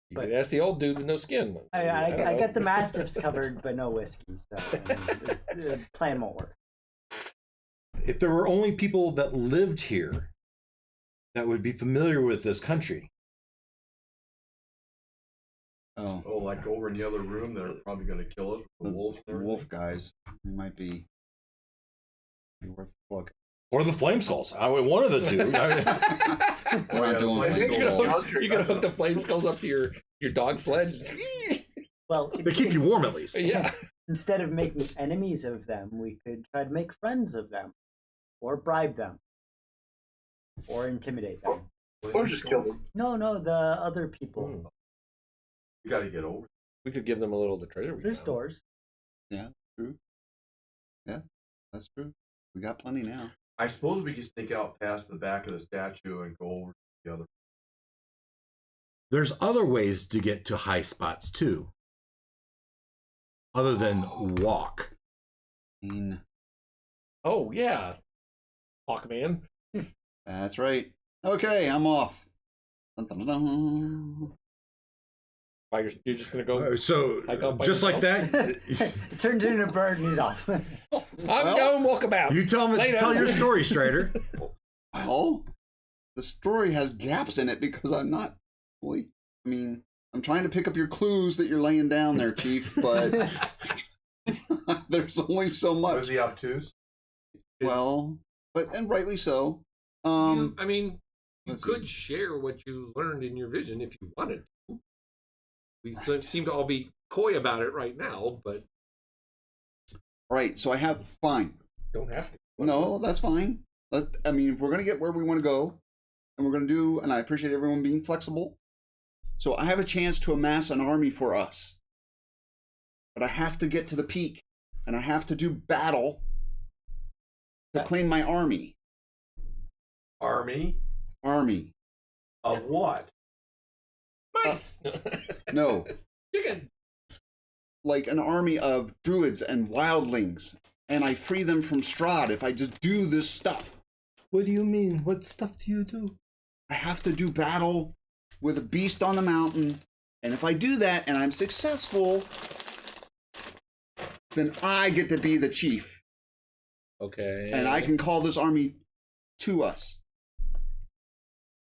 You could ask the old dude with no skin. I don't know. got the mastiffs covered, but no whiskey, so the plan won't work. If there were only people that lived here that would be familiar with this country. Oh, Oh, like over in the other room, they're probably going to kill us. The wolves. and the everything. wolf guys. They might be worth a look. Or the flame skulls. I mean, one of the two. We're not doing the flame You're skulls. gonna hook the flame skulls up to your dog sled. Well, They keep you warm at least. Yeah. instead of making enemies of them, we could try to make friends of them, or bribe them, or intimidate them. Or just kill them. No, the other people. You got to get over. We could give them a little of the treasure. we There's found. doors. Yeah, true. Yeah, that's true. We got plenty now. I suppose we could sneak out past the back of the statue and go over to the other. There's other ways to get to high spots too. Other than walk. Oh yeah, Hawkman. That's right. Okay, I'm off. Dun, dun, dun, dun. You're just gonna go. So Hike up by just like yourself? that, It turns into a bird and he's off. I'm Well, going walkabout. you tell your story, Stryder. Well, the story has gaps in it because I'm not fully. I mean, I'm trying to pick up your clues that you're laying down there, Chief, but there's only so Was much. he obtuse? Well, and rightly so. I mean, you let's could see. share what you learned in your vision if you wanted to. We seem to all be coy about it right now, but Right, so I have fine. Don't have to. No, that's fine. I mean, if we're gonna get where we want to go, and we're gonna do, and I appreciate everyone being flexible. So I have a chance to amass an army for us, but I have to get to the peak, and I have to do battle to claim my army. Army Army. of what? Mice. No, Chicken. like an army of druids and wildlings, and I free them from Strahd if I just do this stuff. What do you mean? What stuff do you do? I have to do battle with a beast on the mountain, and if I do that and I'm successful, then I get to be the chief, Okay. and I can call this army to us.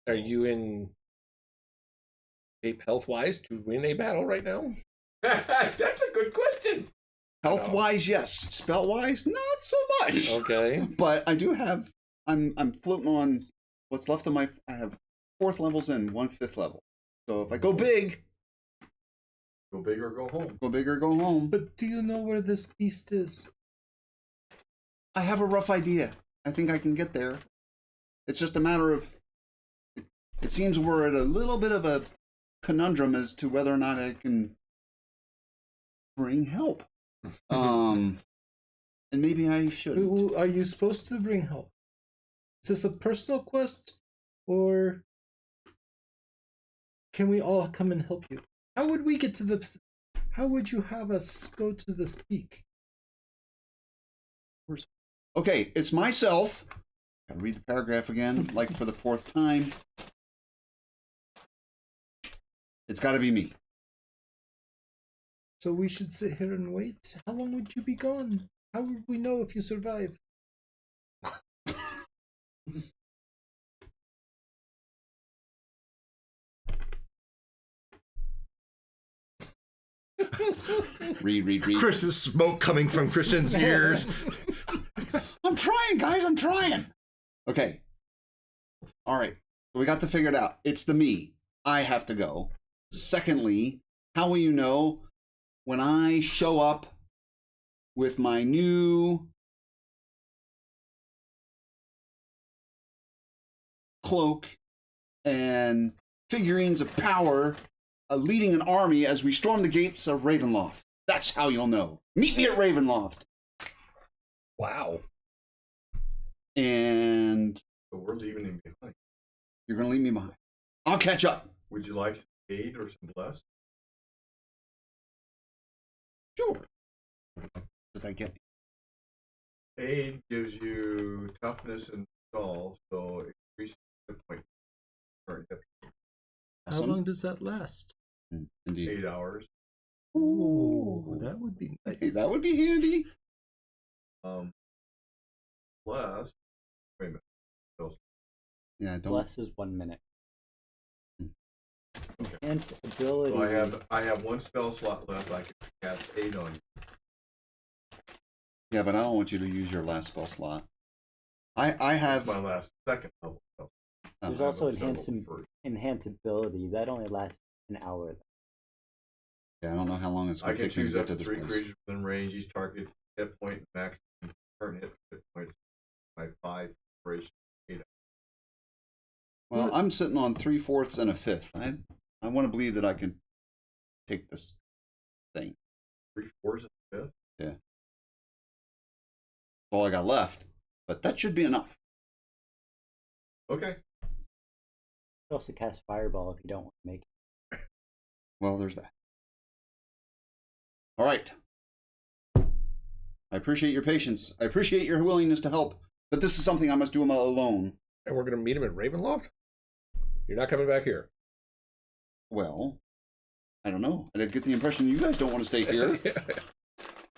Are you in shape health-wise to win a battle right now? That's a good question. Health-wise, yes. Spell-wise, not so much. Okay. But I do have. I'm floating on what's left of my. I have 4th levels and 1 5th level. So if I go big, Go big or go home. go big or go home. But do you know where this beast is? I have a rough idea. I think I can get there. It's just a matter of. It seems we're at a little bit of a conundrum as to whether or not I can bring help. And maybe I shouldn't. Are you supposed to bring help? Is this a personal quest, or can we all come and help you? How would we get to the? How would you have us go to this peak? Okay, it's myself. Gotta read the paragraph again, like for the 4th time. It's gotta be me. So we should sit here and wait. How long would you be gone? How would we know if you survive? Read. Christian smoke coming from Christian's ears. I'm trying, guys, I'm trying. Okay. All right. So we got to figure it out. It's the me. I have to go. Secondly, how will you know when I show up with my new cloak and figurines of power leading an army as we storm the gates of Ravenloft. That's how you'll know. Meet me at Ravenloft. Wow. And So we're leaving him behind. you're going to leave me behind. I'll catch up. Would you like some aid or some bless? Sure. Does that get me? Aid gives you toughness and stall, so it increases hit point. Current hit How Awesome. long does that last? Indeed. 8 hours. Ooh, that would be nice. Hey, that would be handy. Bless. Wait a minute. Spells. Yeah, don't. Bless is 1 minute. Okay. Enhance ability. So I have one spell slot left. I can cast aid on you. Yeah, but I don't want you to use your last spell slot. I That's have. my last second level spell. There's I have also a double first. enhance ability. That only lasts an hour. Yeah, I don't know how long it's I going to can take me to choose get up to to this 3 place. creatures within range. Each target hit point max current hit points by 5 duration. 8 Well, I'm sitting on 3/4 and a fifth. I want to believe that I can take this thing. 3/4 and 5. Yeah. All I got left, but that should be enough. Okay. You can also cast Fireball if you don't want to make it. Well, there's that. All right. I appreciate your patience. I appreciate your willingness to help, but this is something I must do alone. And we're going to meet him at Ravenloft? You're not coming back here. Well, I don't know. I did get the impression you guys don't want to stay here.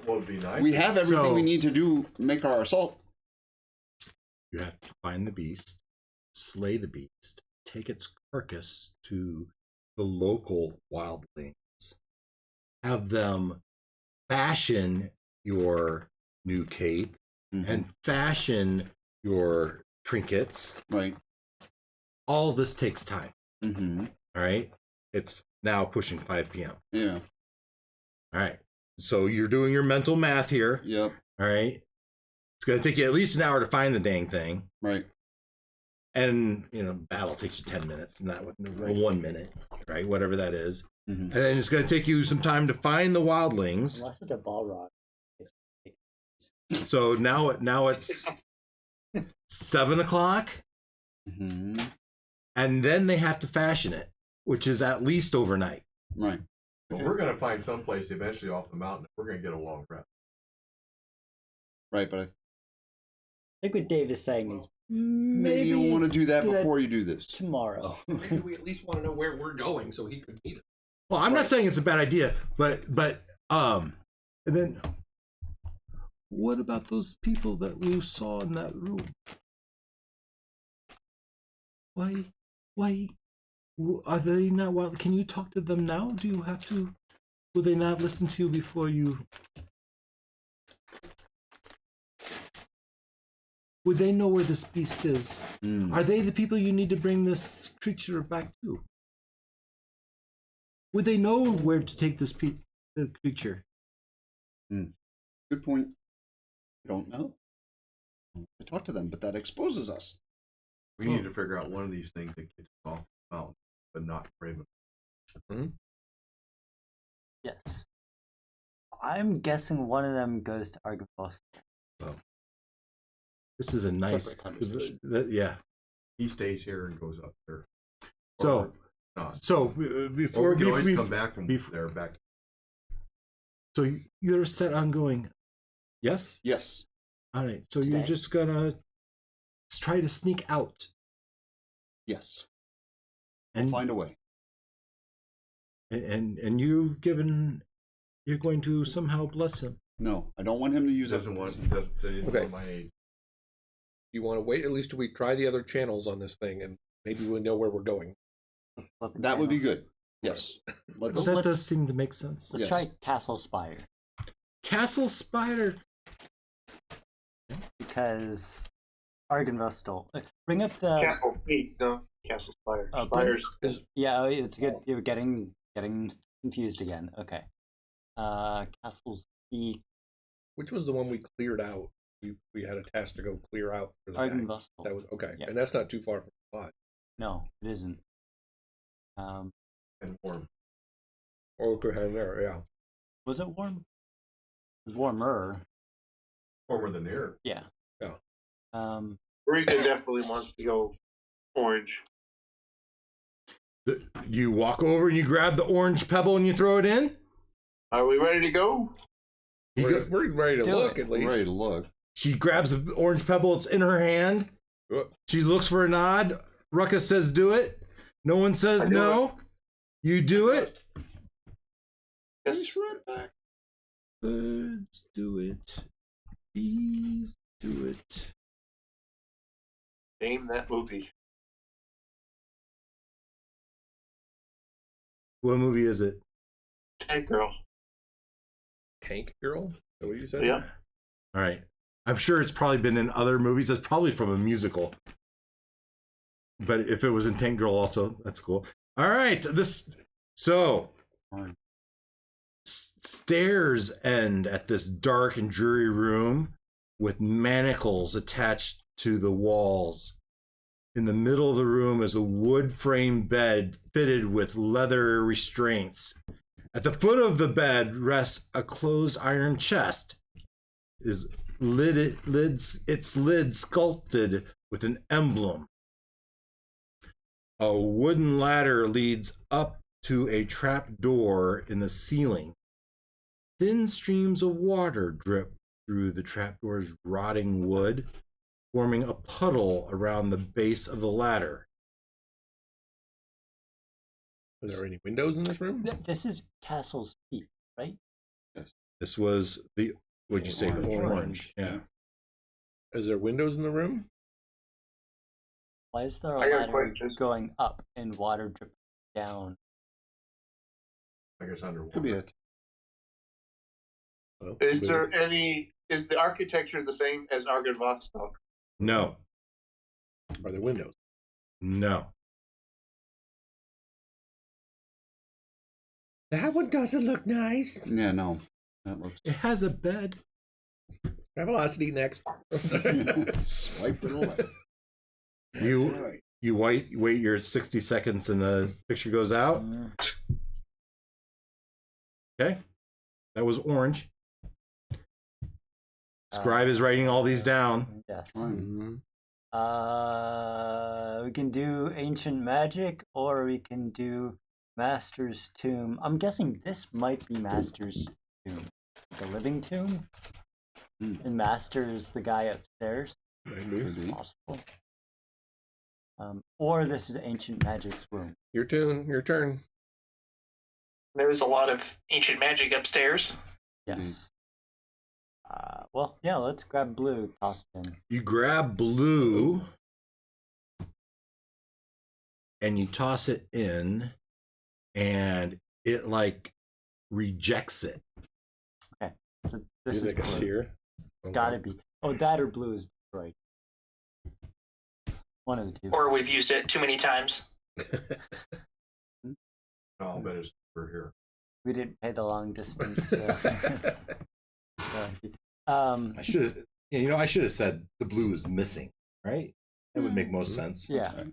Well, it'd be nice. We have everything So- we need to do make our assault. You have to find the beast, slay the beast, take its carcass to the local wildlings, have them fashion your new cape and fashion your trinkets. Right. All this takes time. Mm-hmm. All right. It's now pushing 5 p.m. Yeah. All right. So you're doing your mental math here. Yep. All right. It's going to take you at least an hour to find the dang thing. Right. And, battle takes you 10 minutes, not 1 minute, right? Whatever that is. Mm-hmm. And then it's going to take you some time to find the wildlings. Unless it's a Balrog. So now it's 7 o'clock, Mm-hmm. and then they have to fashion it, which is at least overnight. Right. But we're going to find someplace eventually off the mountain. We're going to get a long rest. Right, but I think what Dave is saying is maybe you'll want to do that before you do this. tomorrow. Maybe we at least want to know where we're going so he could meet us. Well, I'm not saying it's a bad idea, but and then what about those people that you saw in that room? Why are they not wild? Can you talk to them now? Do you have to? Will they not listen to you before you? Would they know where this beast is? Are they the people you need to bring this creature back to? Would they know where to take this the creature? Good point. I don't know. I talk to them, but that exposes us. We need to figure out one of these things that gets us off the mountain, but not Raven. Yes. I'm guessing one of them goes to Argos. Well, this is a nice Separate conversation. yeah. He stays here and goes up there. So, Or not. so Or before we can always we come back from there back. so you're set on going. Yes. Yes. All right. So Today? you're just gonna try to sneak out Yes. and Find a way. and you're going to somehow bless him. No, I don't want him to use it. He doesn't say anything Okay. about my aid. You want to wait at least till we try the other channels on this thing, and maybe we'll know where we're going. That would be good. Yes. Let's. That let's- does seem to make sense. Let's Yes. try Castle Spire Castle Spider. because Argos. Bring up the. Castle Peak, no. Castle Spire. Oh, Spires. Yeah, it's good. You're getting confused again. Okay. Castle's Peak. Which was the one we cleared out? We had a task to go clear out for the bag. Argos. That was okay, Yeah. and that's not too far from the spot. No, it isn't. And warm. Okay, there, yeah. Was it warm? It was warmer. Warmer than air. Yeah. Yeah. Rika definitely wants to go orange. You walk over and you grab the orange pebble and you throw it in. Are we ready to go? We're ready to Do look it. at least. Ready to look. She grabs the orange pebble. It's in her hand. She looks for a nod. Ruckus says, "Do it." No one says no. You do it. Yes. Right back. Birds do it. Bees do it. Name that movie. What movie is it? Tank Girl. Tank Girl? Is that what you said? Yeah. All right. I'm sure it's probably been in other movies. It's probably from a musical. But if it was in Tank Girl also, that's cool. All right. Stairs end at this dark and dreary room with manacles attached to the walls. In the middle of the room is a wood frame bed fitted with leather restraints. At the foot of the bed rests a closed iron chest. Its lid sculpted with an emblem. A wooden ladder leads up to a trap door in the ceiling. Thin streams of water drip through the trapdoor's rotting wood, forming a puddle around the base of the ladder. Are there any windows in this room? This is Castle's Peak, right? This was the, what'd you say, the Orange. orange? Yeah. Is there windows in the room? Why is there a I got ladder questions. going up and water dripping down? I guess underwater. Could be it. Well, Is there any? Is the architecture the same as Argonvostock? No. Are there windows? No. That one doesn't look nice. Yeah, no. That looks. It has a bed. Velocity next. Swipe to the left. You wait your 60 seconds and the picture goes out. Okay. That was orange. Scribe is writing all these down. Yes. Mm-hmm. We can do Ancient Magic, or we can do Master's Tomb. I'm guessing this might be Master's Tomb. The Living Tomb? And Master's the guy upstairs? Maybe. It's possible. Or this is Ancient Magic's room. Your turn. There's a lot of ancient magic upstairs. Yes. Well, yeah, let's grab blue, toss it in. You grab blue and you toss it in and it like rejects it. Okay. So this Is is it a blue. seer? It's gotta be. Oh, that or blue is right. One of the two. Or we've used it too many times. I'll bet it's over here. We didn't pay the long distance. I should have, I should have said the blue is missing, right? That would make most sense. Yeah.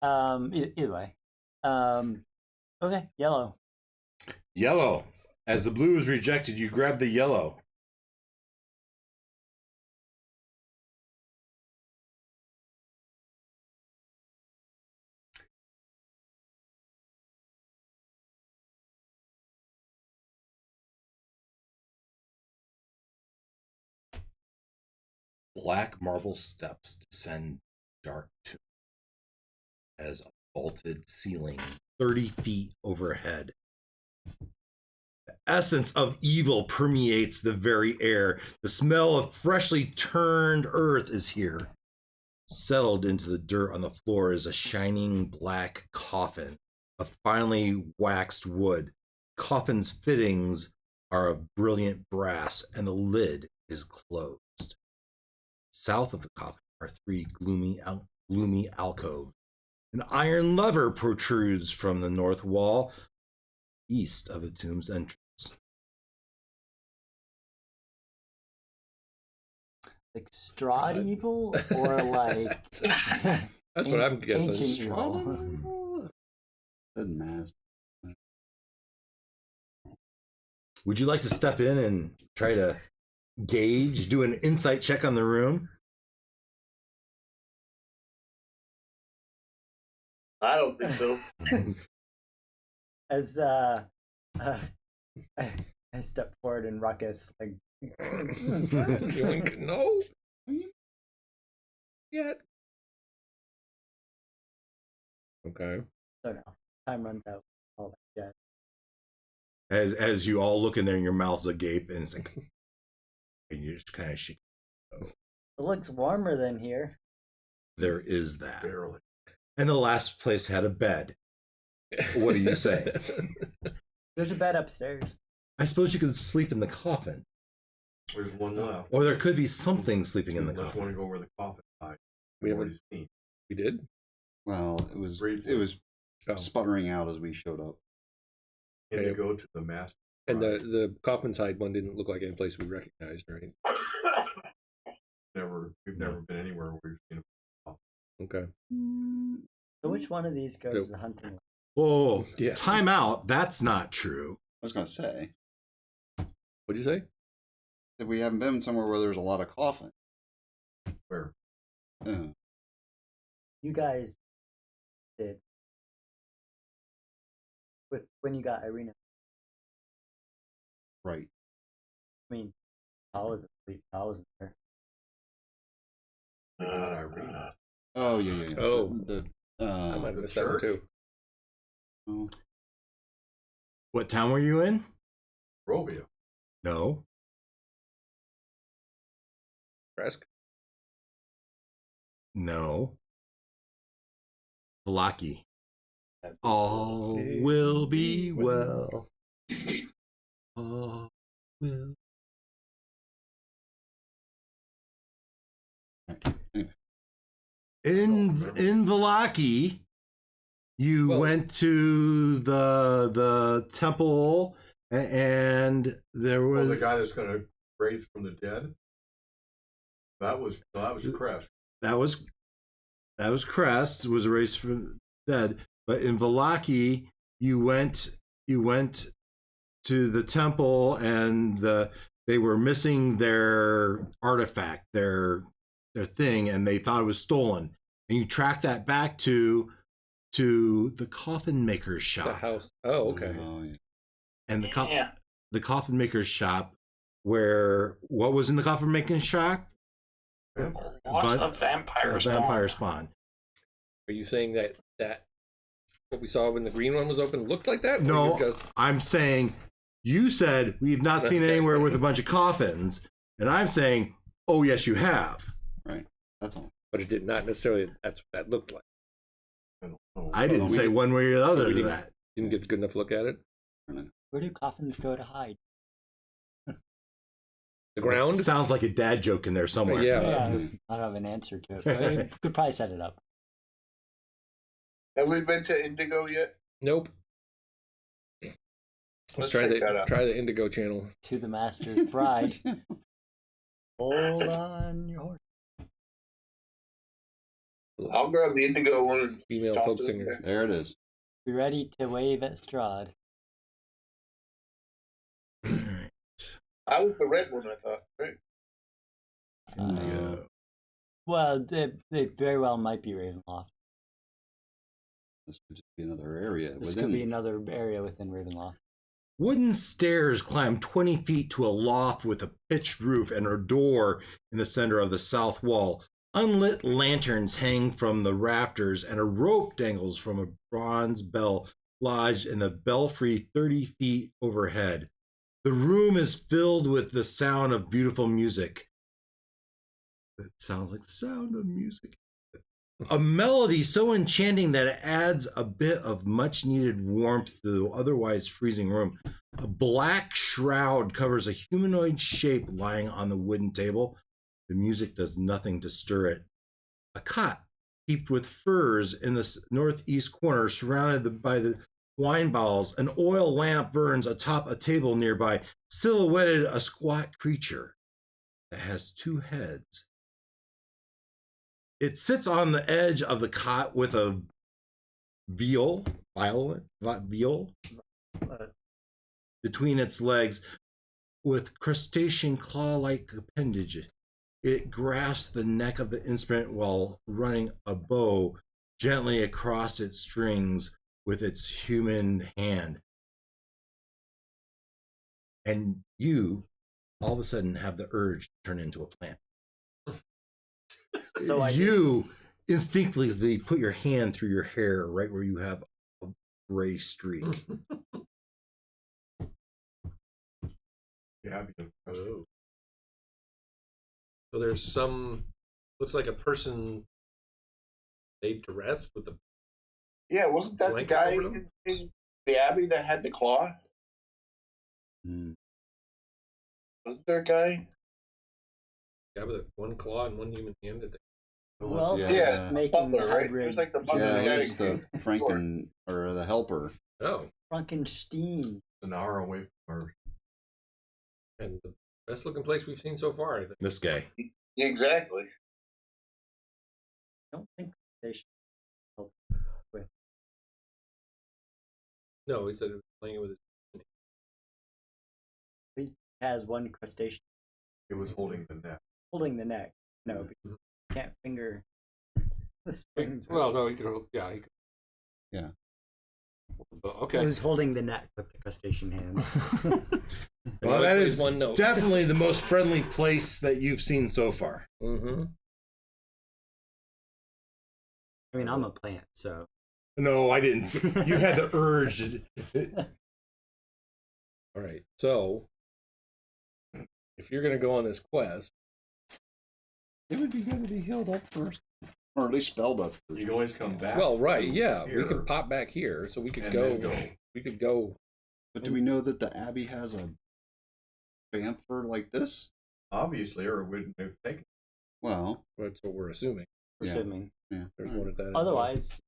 Either way. Okay, yellow. Yellow. As the blue is rejected, you grab the yellow. Black marble steps descend dark to as a vaulted ceiling 30 feet overhead. The essence of evil permeates the very air. The smell of freshly turned earth is here. Settled into the dirt on the floor is a shining black coffin of finely waxed wood. Coffin's fittings are of brilliant brass, and the lid is closed. South of the coffin are three gloomy alcoves. An iron lever protrudes from the north wall, east of the tomb's entrance. Like Strahd evil, or like That's what I'm guessing. Ancient evil. Doesn't matter. Would you like to step in and try to gauge, do an insight check on the room? I don't think so. As I step forward and ruckus, like, Yoink, no. Yet. Okay. so no, time runs out. All that jazz. As you all look in there and your mouth's agape and it's like, and you just kind of shake. It looks warmer than here. There is that. Barely. And the last place had a bed. What do you say? There's a bed upstairs. I suppose you could sleep in the coffin. There's one left. Or there could be something sleeping in the Let's want to coffin. go where the coffin died. We already haven't. seen. We did. Well, it was Oh. sputtering out as we showed up. And to go to the master. And the coffin side one didn't look like any place we recognized, right? We've never been anywhere where we've seen a Okay. So which one of these goes Nope. to the hunting? Whoa, Yeah. time out. That's not true. I was gonna say What'd you say? that we haven't been somewhere where there's a lot of coffin. where. You guys did with when you got Irina. Right. I mean, I was asleep. I wasn't there. Not Irina. Oh yeah. Oh. The I might have the missed that one church? too. oh, What town were you in? Rovia. No. Kresk? No. Vlaki. All will be well. All will. In Vlaki, you Well- went to the temple, and there Well, was the guy that's going to raise from the dead. That was Crest. that was Crest was raised from dead, but in Vlaki, you went to the temple, and they were missing their artifact, their thing, and they thought it was stolen, and you tracked that back to the coffin maker's shop. The house. Oh, okay. Oh, yeah. And Yeah. the coffin maker's shop, where what was in the coffin maker's shop? Lots of vampire A vampire spawn. Are you saying that what we saw when the green one was open looked like that? Or No, you're just I'm saying you said we've not seen it anywhere with a bunch of coffins, and I'm saying, oh yes, you have. Right. That's all. but it did not necessarily. That's what that looked like. I don't know. I didn't say one way or the other We to didn't- that. Didn't get a good enough look at it. Where do coffins go to hide? The ground. It sounds like a dad joke in there somewhere. Yeah. I don't have an answer to it. But we could probably set it up. Have we been to Indigo yet? Nope. Let's try check that out. the Indigo channel. To the master's bride. Hold on your horse. I'll grab the Indigo one. And Female toss folk it in singers. there. There it is. Be ready to wave at Strahd. I was the red one, I thought. Right? Well, it very well might be Ravenloft. This could just be another area This within. could be another area within Ravenloft. Wooden stairs climb 20 feet to a loft with a pitched roof and a door in the center of the south wall. Unlit lanterns hang from the rafters, and a rope dangles from a bronze bell lodged in the belfry 30 feet overhead. The room is filled with the sound of beautiful music. It sounds like the sound of music. A melody so enchanting that it adds a bit of much needed warmth to the otherwise freezing room. A black shroud covers a humanoid shape lying on the wooden table. The music does nothing to stir it. A cot heaped with furs in the northeast corner, surrounded by the wine bottles. An oil lamp burns atop a table nearby, silhouetted a squat creature that has two heads. It sits on the edge of the cot with a viol between its legs with crustacean claw-like appendage. It grasps the neck of the instrument while running a bow gently across its strings with its human hand. And you, all of a sudden, have the urge to turn into a plant. So you instinctively put your hand through your hair right where you have a gray streak. Yeah. Oh. So there's some, looks like a person laid to rest with the. Yeah, wasn't that the Blanket guy over them? in the Abbey that had the claw? Hmm. Wasn't there a guy? Guy with one claw and one human hand. Who else Yeah. is making Butler, the right? He hybrid was like the butler. Yeah, the guy he's that the Franken or the helper. Oh, Frankenstein? An hour away from her. and the best looking place we've seen so far, I think. This guy. Exactly. I don't think they should help with. No, he said he was playing with his. He has one crustacean It was holding the net. holding the neck. No, because you can't finger the strings. Well, no, he could. Yeah, he could. Yeah. Okay. Who's holding the neck with the crustacean hand? Well, that Please, is one note. definitely the most friendly place that you've seen so far. Mm-hmm. I mean, I'm a plant, so. No, I didn't. You had the urge. All right. So, if you're going to go on this quest, It would be good to be healed up first, or at least spelled up first. You can always come back. well, right, to yeah, we here could pop back here, so we could and go. then go. We could go. But do we know that the Abbey has a banther like this? Obviously, or it wouldn't have taken. Well, That's what we're assuming. Yeah. Assuming. yeah. There's All one right. at that. Otherwise,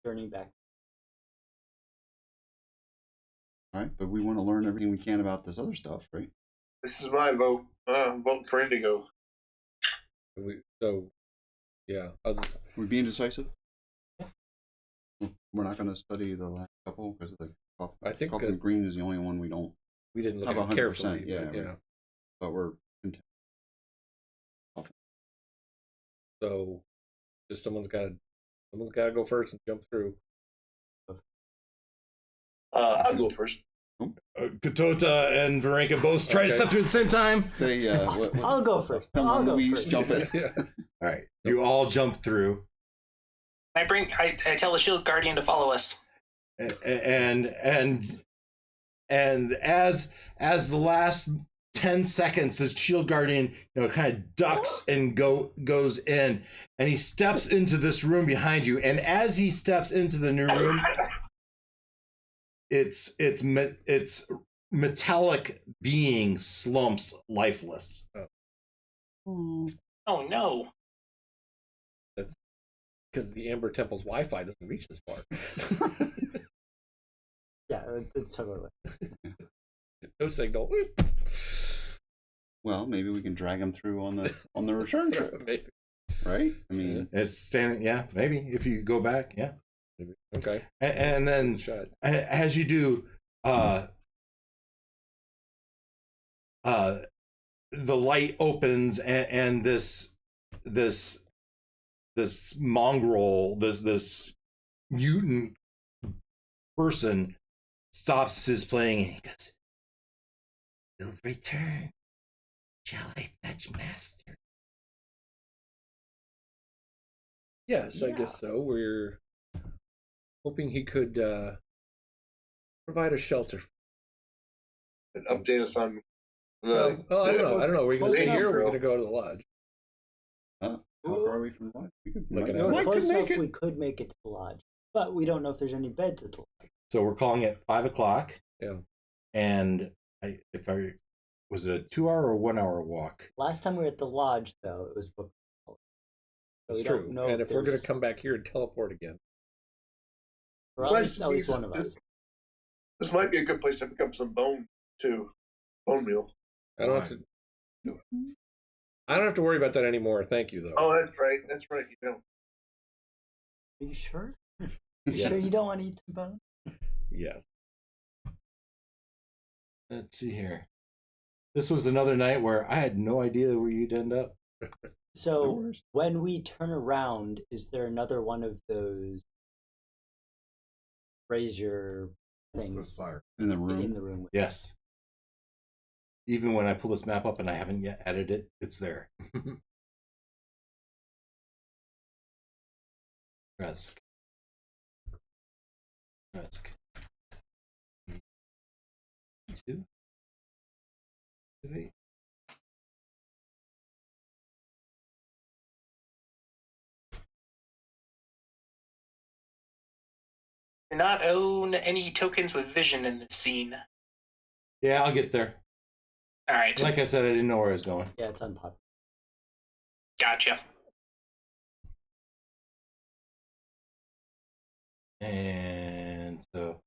journey back. All right, but we want to learn everything we can about this other stuff, right? This is my vote. I'm voting for Indigo. So, yeah. We're being decisive. We're not going to study the last couple because the I think coffee and green is the only one we don't. we didn't look Have at it 100%, carefully. yeah, But, yeah. right. But we're content. So, just someone's got to go first and jump through. I'll go first. Katota and Varenka both try to Okay. step through at the same time. They. I'll go first. I'll go we first. jump it. Yeah. All right, you all jump through, I tell the shield guardian to follow us. and as the last 10 seconds, the shield guardian, kind of ducks and goes in, and he steps into this room behind you. And as he steps into the new room, its metallic being slumps lifeless. Oh no. Because the Amber Temple's Wi-Fi doesn't reach this far. Yeah, it's totally. No signal. Well, maybe we can drag them through on the return trip, Maybe. right? I mean, It's standing, yeah, maybe if you go back, yeah. Maybe. Okay. And then Shot. as you do, the light opens, and this mongrel, this mutant person stops his playing, and he goes, "You'll return. Shall I fetch master?" Yes, I guess so. We're hoping he could provide a shelter. And update us on the. Well, I don't know. Are we going to Close stay enough, here or are we bro. going to go to the lodge? how far are we from the lodge? We could, Like an might- hour. might Close could enough, make it. we could make it to the lodge, but we don't know if there's any beds at the lodge. So we're calling it 5 o'clock. Yeah. And was it a 2-hour or 1-hour walk? Last time we were at the lodge, though, it was booked. So That's we true. don't know And if we're going there's- to come back here and teleport again, or at least one of us. This might be a good place to pick up some bone too. Bone meal. I don't have to. I don't have to worry about that anymore. Thank you, though. Oh, that's right. That's right. You don't. Are you sure? You sure you don't want to eat some bone? Yes. Let's see here. This was another night where I had no idea where you'd end up. So when we turn around, is there another one of those Brazier things Fire. In the room. in the room? Yes. Even when I pull this map up and I haven't yet edited it, it's there. Resk. Resk. 2. 3. Do not own any tokens with vision in this scene. Yeah, I'll get there. All right. Like I said, I didn't know where I was going. Yeah, it's unpopular. Gotcha. And so,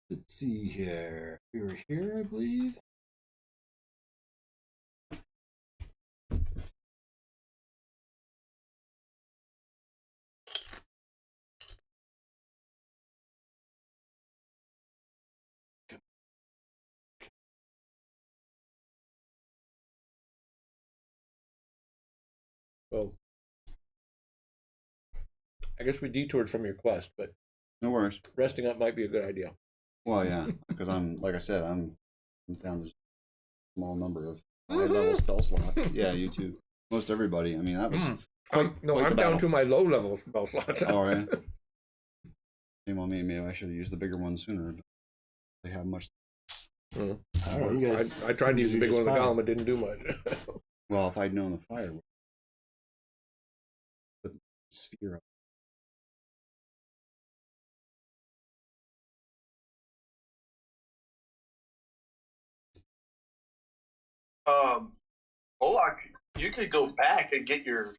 let's see here. We were here, I believe. Well, I guess we detoured from your quest, but No worries. resting up might be a good idea. Well, yeah, because like I said, I'm down to a small number of high-level spell slots. Yeah, you too. Most everybody. I mean, that was No, quite I'm the down battle. to my low-level spell slots. All right. Shame on me. Maybe I should have used the bigger one sooner. But they have much. I don't know, you guys. I tried to use the big one in the fine. column, it didn't do much. Well, if I'd known the fire, the sphere. Olak, you could go back and get your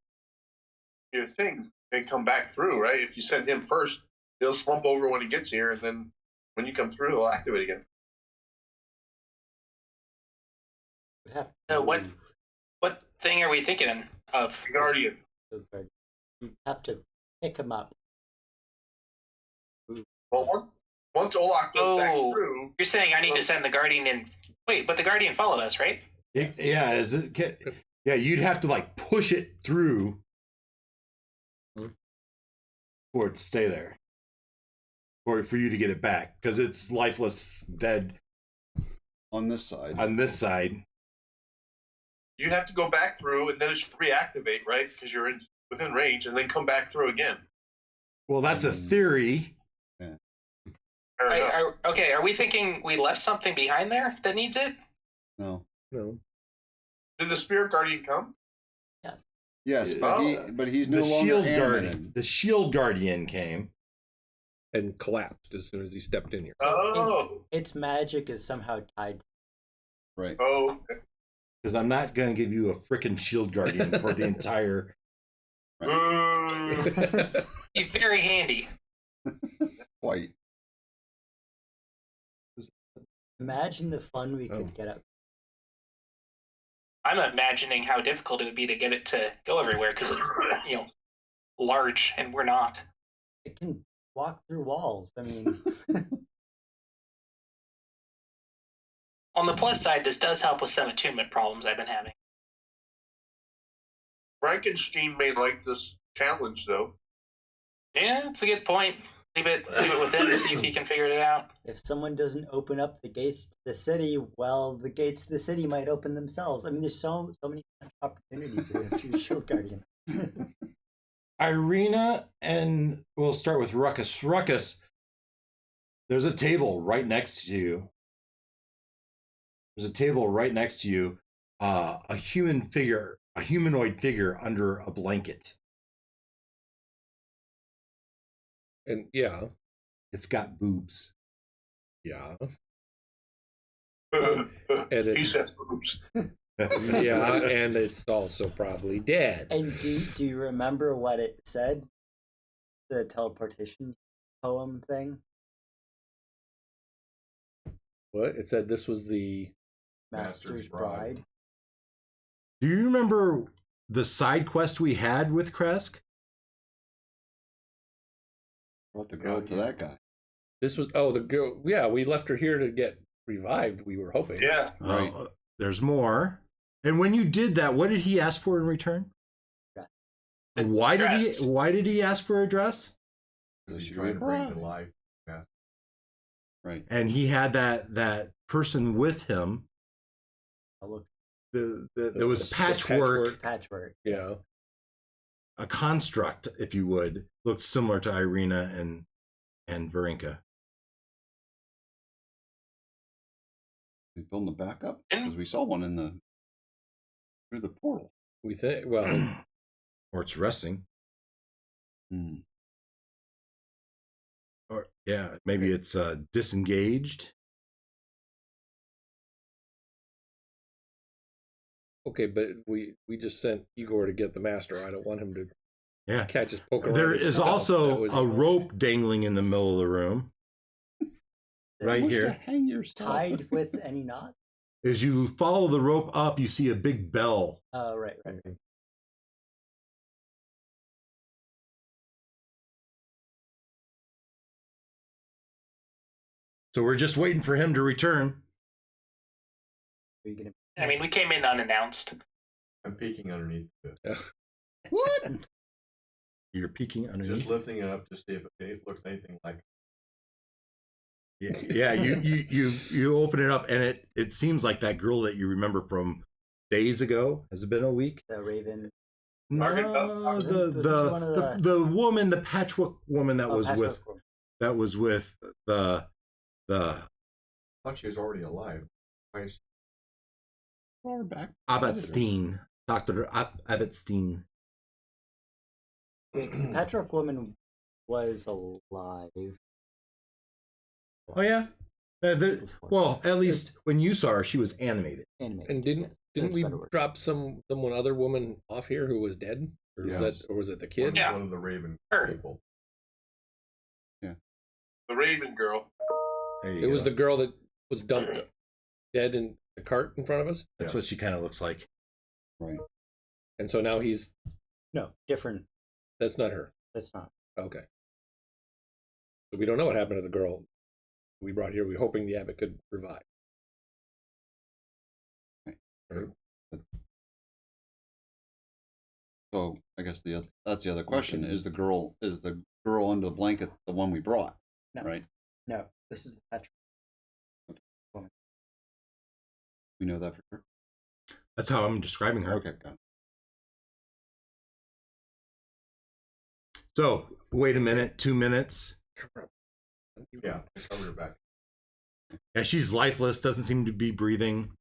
thing and come back through, right? If you send him first, he'll slump over when he gets here, and then when you come through, he'll activate again. We'd have So to what move what thing are we thinking of? Guardian. the guard. You'd have to pick him up. Well, once Olak goes back Oh. through, You're saying I need to send the Guardian in. Wait, but the Guardian followed us, right? Yeah, yeah, you'd have to like push it through for it to stay there, or for you to get it back, because it's lifeless, dead On this side. on this side. you'd have to go back through, and then it should reactivate, right? Because you're within range, and then come back through again. Well, that's a theory. Fair enough. Okay, are we thinking we left something behind there that needs it? No. No. Did the Spirit Guardian come? Yes, but he's no The longer shield animated. guardian. The shield guardian came. And collapsed as soon as he stepped in here. Oh. Its magic is somehow tied. Right. Oh. Because I'm not going to give you a freaking shield guardian for the entire. He's very handy. Quite. Imagine the fun we could Oh. get up. I'm imagining how difficult it would be to get it to go everywhere because it's large and we're not. It can walk through walls. I mean, On the plus side, this does help with some attunement problems I've been having. Frankenstein may like this challenge, though. Yeah, it's a good point. Leave it with him to see if he can figure it out. if someone doesn't open up the gates to the city, well, the gates to the city might open themselves. I mean, there's so many opportunities here to choose Shield Guardian. Irina, and we'll start with Ruckus. Ruckus, there's a table right next to you. There's a table right next to you. A humanoid figure under a blanket. And yeah. It's got boobs. Yeah. He says boobs. Yeah, and it's also probably dead. And do you remember what it said? The teleportation poem thing? What? It said this was the Master's Bride. Do you remember the side quest we had with Kresk? Brought the girl to that guy. This was the girl. Yeah, we left her here to get revived. We were hoping. Yeah. Right. There's more. And when you did that, what did he ask for in return? Why did he ask for a dress? He's trying to bring to life. Yeah. Right. And he had that person with him. There was patchwork. Patchwork. Yeah. A construct, if you would, looked similar to Irina and Varinka. He's building a backup because we saw one through the portal. We think. Well, Or it's resting. Or yeah, maybe it's disengaged. okay, but we just sent Igor to get the master. I don't want him to Yeah. catch his poke around. There his is stuff. That also was- a rope dangling in the middle of the room. Right Wants to here. hang your stuff. Tied with any knot? As you follow the rope up, you see a big bell. Oh, right. So we're just waiting for him to return. Are you gonna? I mean, we came in unannounced. I'm peeking underneath it. What? You're peeking Just underneath. lifting it up to see if it looks anything like. Yeah, you open it up, and it seems like that girl that you remember from days ago. Has it been a week? The Raven. Margaret, No, was it one of the woman, the patchwork woman that was Patchwork with Woman. that was with the I thought she was already alive. Christ. Well, we're back. Abbottstein, Dr. Abbottstein. The Patchwork Woman was alive. Oh yeah. Well, at least when you saw her, she was animated. Animated. And didn't That's we better word. drop someone other woman off here who was dead? Or Yes. was it the kid? Yeah. One of the Raven Her. people. The Raven girl. There you It was go. the girl that was dumped dead in the cart in front of us. That's what she kind of looks like. Right. And so now No, different. that's not her. That's not. Okay. So we don't know what happened to the girl we brought here. We were hoping the abbot could revive. So I guess that's the other question: is the girl under the blanket the one we brought? No. Right. No, this is the Patchwork. We know that for sure. That's how I'm describing her. Okay, got it. So wait a minute, 2 minutes. Yeah, cover her back. Yeah, she's lifeless, doesn't seem to be breathing.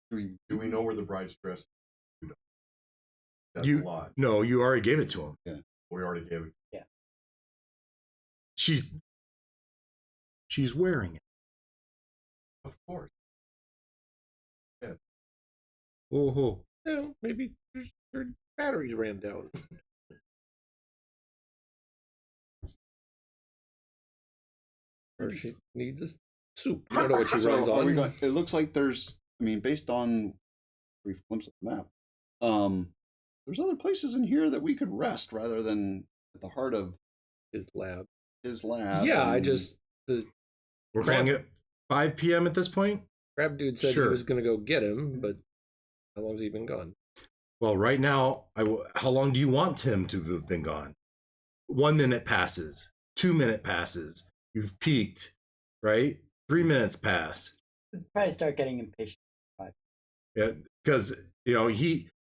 Do we know where the bride's dress is? We don't. That's You- a lot. No, you already gave it to him. We already gave it. She's wearing it. Of course. Oh, Well, maybe her batteries ran down. Or she needs a soup. I don't know what she So runs are we on. going, it looks like there's. I mean, based on brief glimpse of the map, there's other places in here that we could rest rather than at the heart of His lab. his lab. Yeah, I and- just the we're calling it 5 p.m. at this point? crab dude said Sure. he was gonna go get him, but how long's he been gone? Well, right now, how long do you want him to have been gone? 1 minute passes, 2 minute passes. You've peaked, right? 3 minutes pass. Probably start getting impatient. Yeah, because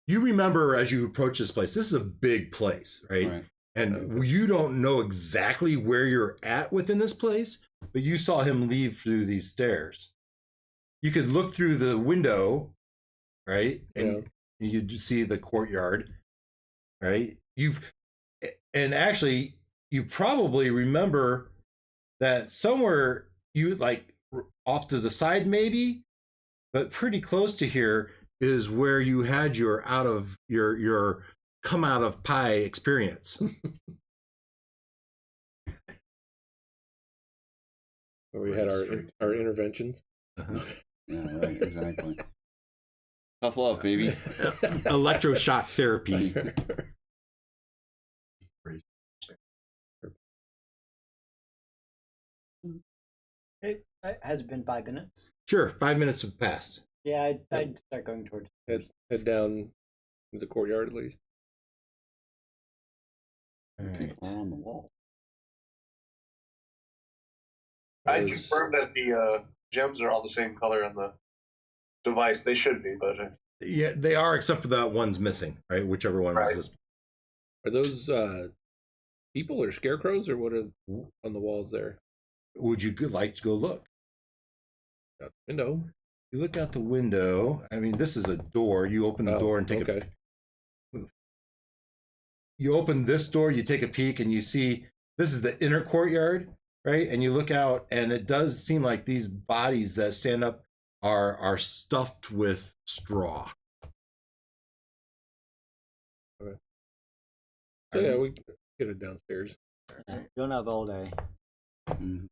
you remember as you approach this place, this is a big place, right? Right. And you don't know exactly where you're at within this place, but you saw him leave through these stairs. You could look through the window, right? And you'd see the courtyard, right? And actually, you probably remember that somewhere you like off to the side, maybe, but pretty close to here is where you had your your come out of pie experience. Where we had our interventions. Yeah, right, exactly. Tough love, baby. Electroshock therapy. It has been 5 minutes. Sure, 5 minutes have passed. Yeah, I'd start going towards. Head down to the courtyard at least. People are on the wall. I Those- confirm that the gems are all the same color on the device. They should be, but Yeah, they are, except for that one's missing, right? Whichever one was Right. this. Are those people or scarecrows or what are on the walls there? Would you like to go look? Out the window. You look out the window. I mean, this is a door. You open the door and take okay. You open this door, you take a peek, and you see this is the inner courtyard, right? And you look out, and it does seem like these bodies that stand up are stuffed with straw. So yeah, we get it downstairs. You don't have all day. Mhm.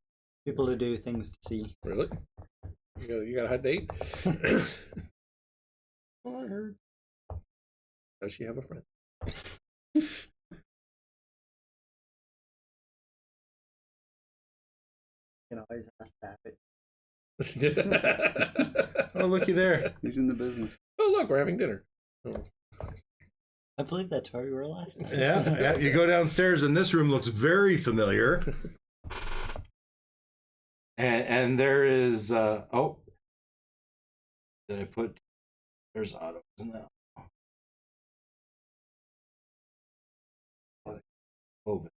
People who do things to see. Really? You got a hot date? Oh, I heard. Does she have a friend? You can always ask that. Oh, looky there. He's in the business. Oh look, we're having dinner. Oh. I believe that's where we were last night. Yeah. You go downstairs, and this room looks very familiar. And there is did I put? There's Otto, isn't that? Cloven.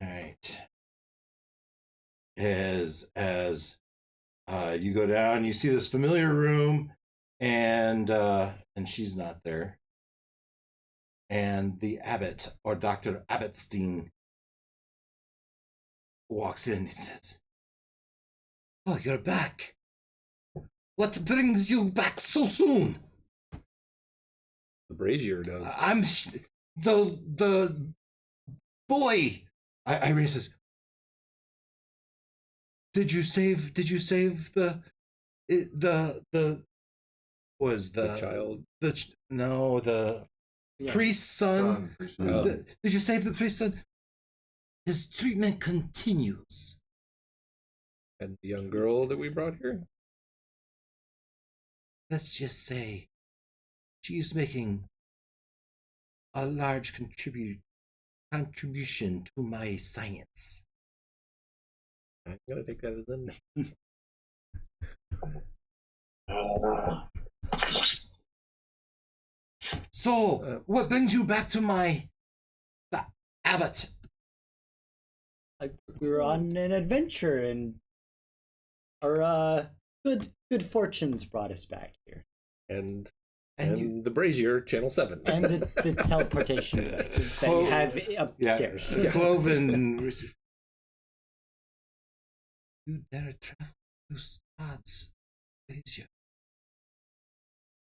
All right. As you go down, you see this familiar room, and she's not there. And the abbot, or Dr. Abbottstein, walks in and says, "Oh, you're back. What brings you back so soon?" The Brazier does. I'm the boy. Irene says, Did you save the child? The priest's son. Did you save the priest's son? His treatment continues. And the young girl that we brought here? Let's just say she's making a large contribution to my science. I'm gonna take that as a no. So, what brings you back to the abbot? We were on an adventure, and our good fortunes brought us back here. And the Brazier, Channel 7. And the teleportation devices that you have upstairs. Yeah. Cloven. You dare travel to Strad's Brazier.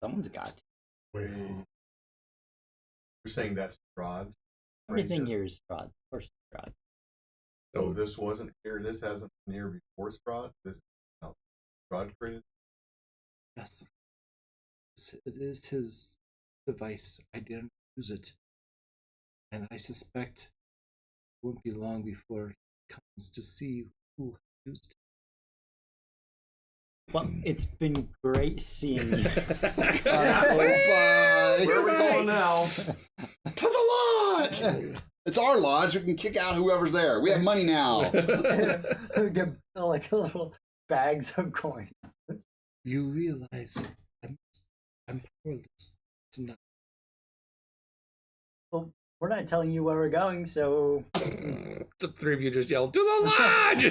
Someone's got to. Wait. You're saying that's Strahd? Everything here is Strahd. Of course, Strahd. So this wasn't here. This hasn't been here before Strahd. This is how Strahd created. Yes, it is his device. I didn't use it, and I suspect it won't be long before he comes to see who used it. Well, it's been great seeing you. Bye. Where are we going now? To the lodge. It's our lodge. We can kick out whoever's there. We have money now. Get like little bags of coins. You realize I'm powerless tonight. Well, we're not telling you where we're going, so The three of you just yelled, "To the lodge!"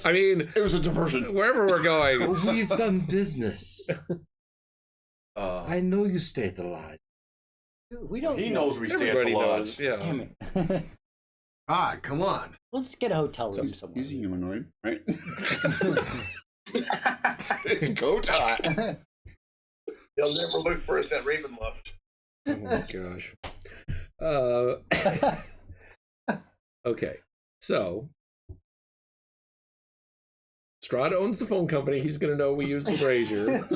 I mean, It was a diversion. wherever we're going. We've done business. I know you stay at the lodge. we don't. He know. knows we stay at the Everybody lodge. knows. Yeah. Damn it. God, come on. Let's get a hotel room He's somewhere. a humanoid, right? It's go time. they'll never look for us at Ravenloft. Oh my gosh. Okay, so Strahd owns the phone company. He's going to know we use the Brazier.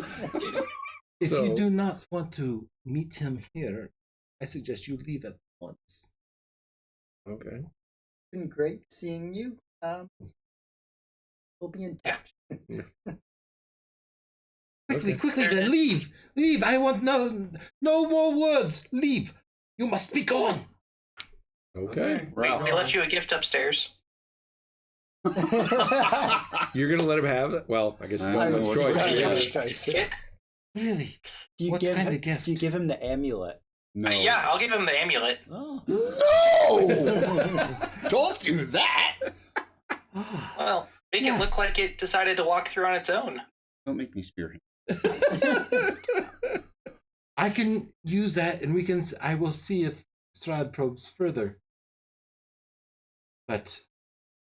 If So- you do not want to meet him here, I suggest you leave at once. Okay. Been great seeing you. We'll be in touch. Quickly, Okay. quickly, then leave! Leave! I want no more words! Leave! You must be gone! Okay. We're out. We left you a gift upstairs. You're going to let him have it? Well, I guess it's I not know much what choice. you're Yeah. Kit? Really? Do you What give kind him, of gift? Do you give him the amulet? No. Yeah, I'll give him the amulet. Oh. No! Don't do that! Well, make it Yes. look like it decided to walk through on its own. Don't make me spear him. I can use that, and I will see if Strahd probes further. But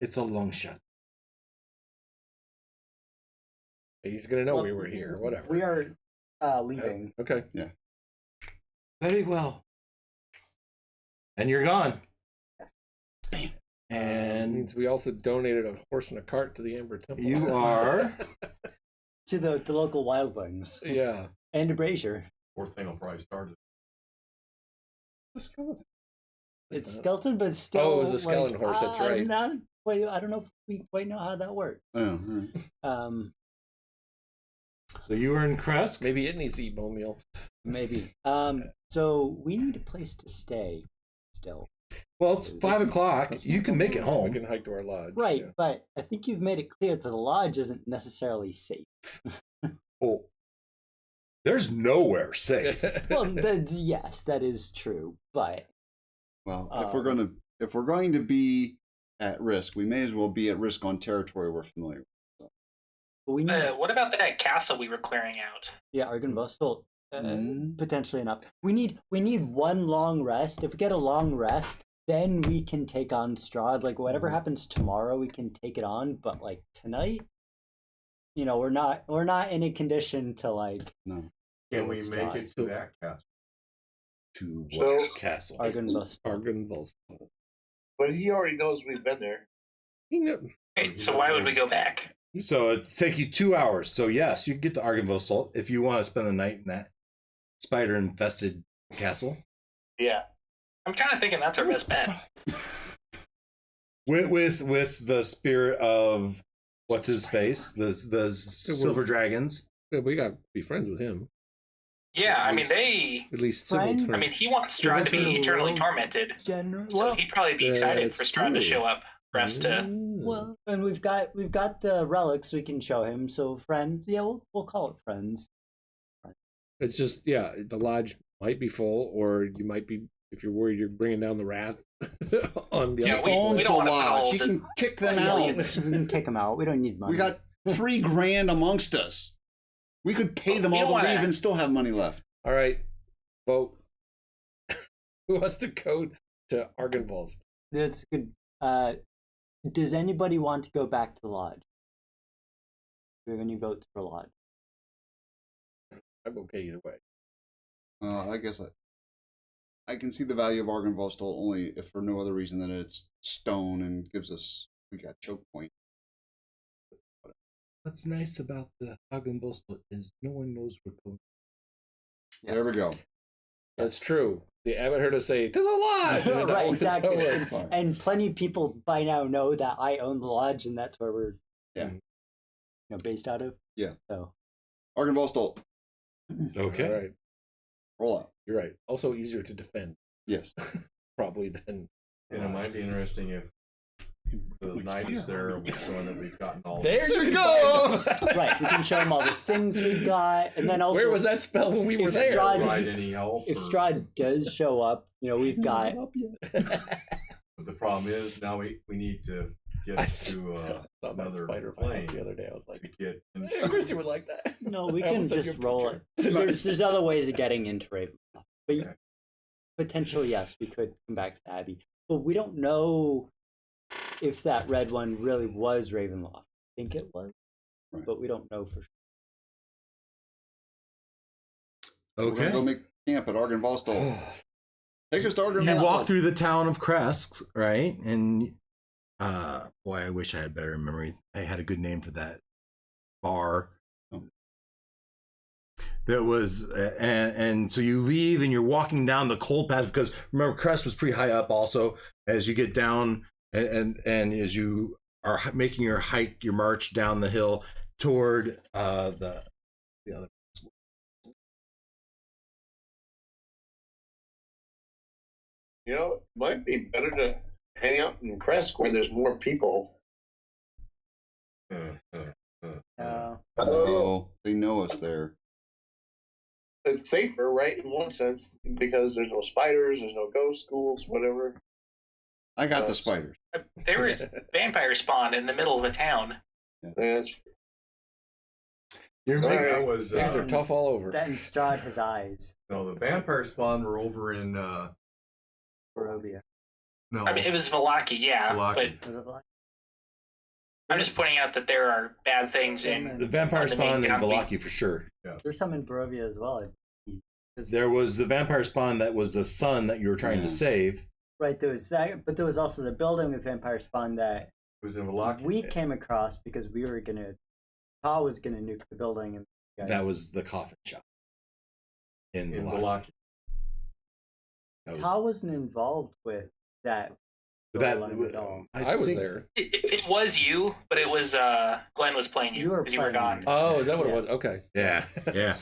it's a long shot. He's going to know Well, we were here. Whatever. We are leaving. Okay. Very well. And you're gone. Yes. And means we also donated a horse and a cart to the Amber Temple. you are... To the local wildlings. Yeah. And to Brazier. Fourth thing will probably start it. The skeleton. It's skeleton, but still. Oh, it was the skeleton horse, that's right. I don't know if we quite know how that works. Oh, all right. So you were in Kresk? Maybe it needs to eat bone meal. Maybe. So we need a place to stay still. Well, it's 5 o'clock. You can make it We home. can hike to our lodge. Right, yeah. but I think you've made it clear that the lodge isn't necessarily safe. Oh. There's nowhere safe. Well, yes, that is true, but Well, if we're going to be at risk, we may as well be at risk on territory we're familiar with. we need What about that castle we were clearing out? Argynvostal Mm. potentially enough. We need one long rest. If we get a long rest, then we can take on Strahd. Like whatever happens tomorrow, we can take it on. But like tonight, we're not in a condition to like. No. deal Can we with make Strahd. it to that castle? To So- what castle? Argynvostal. Argynvostal. But he already knows we've been there. He knew. Wait, so why would we go back? So it take you 2 hours. So yes, you can get to Argynvostal if you want to spend the night in that spider-infested castle. Yeah. I'm kind of thinking that's our best bet. With the spirit of what's his face, the silver dragons. Yeah, we got to be friends with him. Yeah, I mean, At least civil Friend? terms. I mean, he wants Strahd to be eternally tormented. General. So he'd probably be excited for That's Strahd to true. show up for us to. Well, and we've got the relics we can show him. So friend, yeah, we'll call it friends. It's just, the lodge might be full, or you might be, if you're worried you're bringing down the wrath on the Yeah, other we Owns the don't wanna lodge. follow He the- can kick them out. Millions. We can kick him out. We don't need money. We got $3,000 amongst us. We could pay them We all don't to wanna- leave and still have money left. All right, vote. Who wants to go to Argynvostal? That's good. Does anybody want to go back to the lodge? Do we have any votes for lodge? I'm okay either way. I guess I can see the value of Argynvostal only if for no other reason than it's stone and we got choke point. What's nice about the Argynvostal is no one knows we're going. There we go. That's true. The abbot heard us say, to the lodge! And Right, it's exactly. over. Fine. And plenty of people by now know that I own the lodge, and that's where we're Yeah. Based out of. Yeah. So Argynvostal, Okay. All right, roll out. you're right. Also easier to defend, Yes. probably, than... And it might be interesting if the night is there, we're showing that we've gotten all. There you go! right, we can show them all the things we got, and then also Where was that spell when we were if there? Strahd- Provide any help. if or- Strahd does show up, we've got. But the problem is now we need to get I to saw my another spider plane files the other day. I was like, to get. hey, Christian would like that. No, we I can almost sent just you a roll it. picture. There's other ways of getting into Ravenloft, but Okay. potentially yes, we could come back to Abbey, but we don't know if that red one really was Ravenloft. I think it was, Right. but we don't know for sure. We're Okay. gonna go make camp at Argynvostal. Take a starter. You and walk let's through the town of Kresk, right? And boy, I wish I had better memory. I had a good name for that bar. That was, and so you leave and you're walking down the cold path because remember Crest was pretty high up. Also, as you get down and as you are making your hike, your march down the hill toward the other. You know, it might be better to hang out in Crest where there's more people. Oh, they know us there. It's safer, right? In one sense, because there's no spiders, there's no ghost schools, whatever. I got the spiders. There was vampire spawn in the middle of a town. That's You're I Alright. was. Things are tough all over. That and Strahd has eyes. No, the vampire spawn were over in. Barovia. No, I mean, it was Valaki, yeah, Valaki. but I'm just pointing out that there are bad things in The vampire on the main spawn in county. Valaki for sure. There's some in Barovia as well. I believe. 'Cause- There was the vampire spawn that was the son that you were trying to save. Right, there was that, but there was also the building with vampire spawn that It was in Valaki. we came across because we were gonna. Ta was gonna nuke the building, and you guys- That was the coffin shop in in Valaki. Valaki. That Ta wasn't involved with that. that storyline at all. I was think- there. It was you, but it was Glenn was playing you You were because you were playing gone. me. Oh, is that what Yeah. it was? Okay. Yeah, yeah.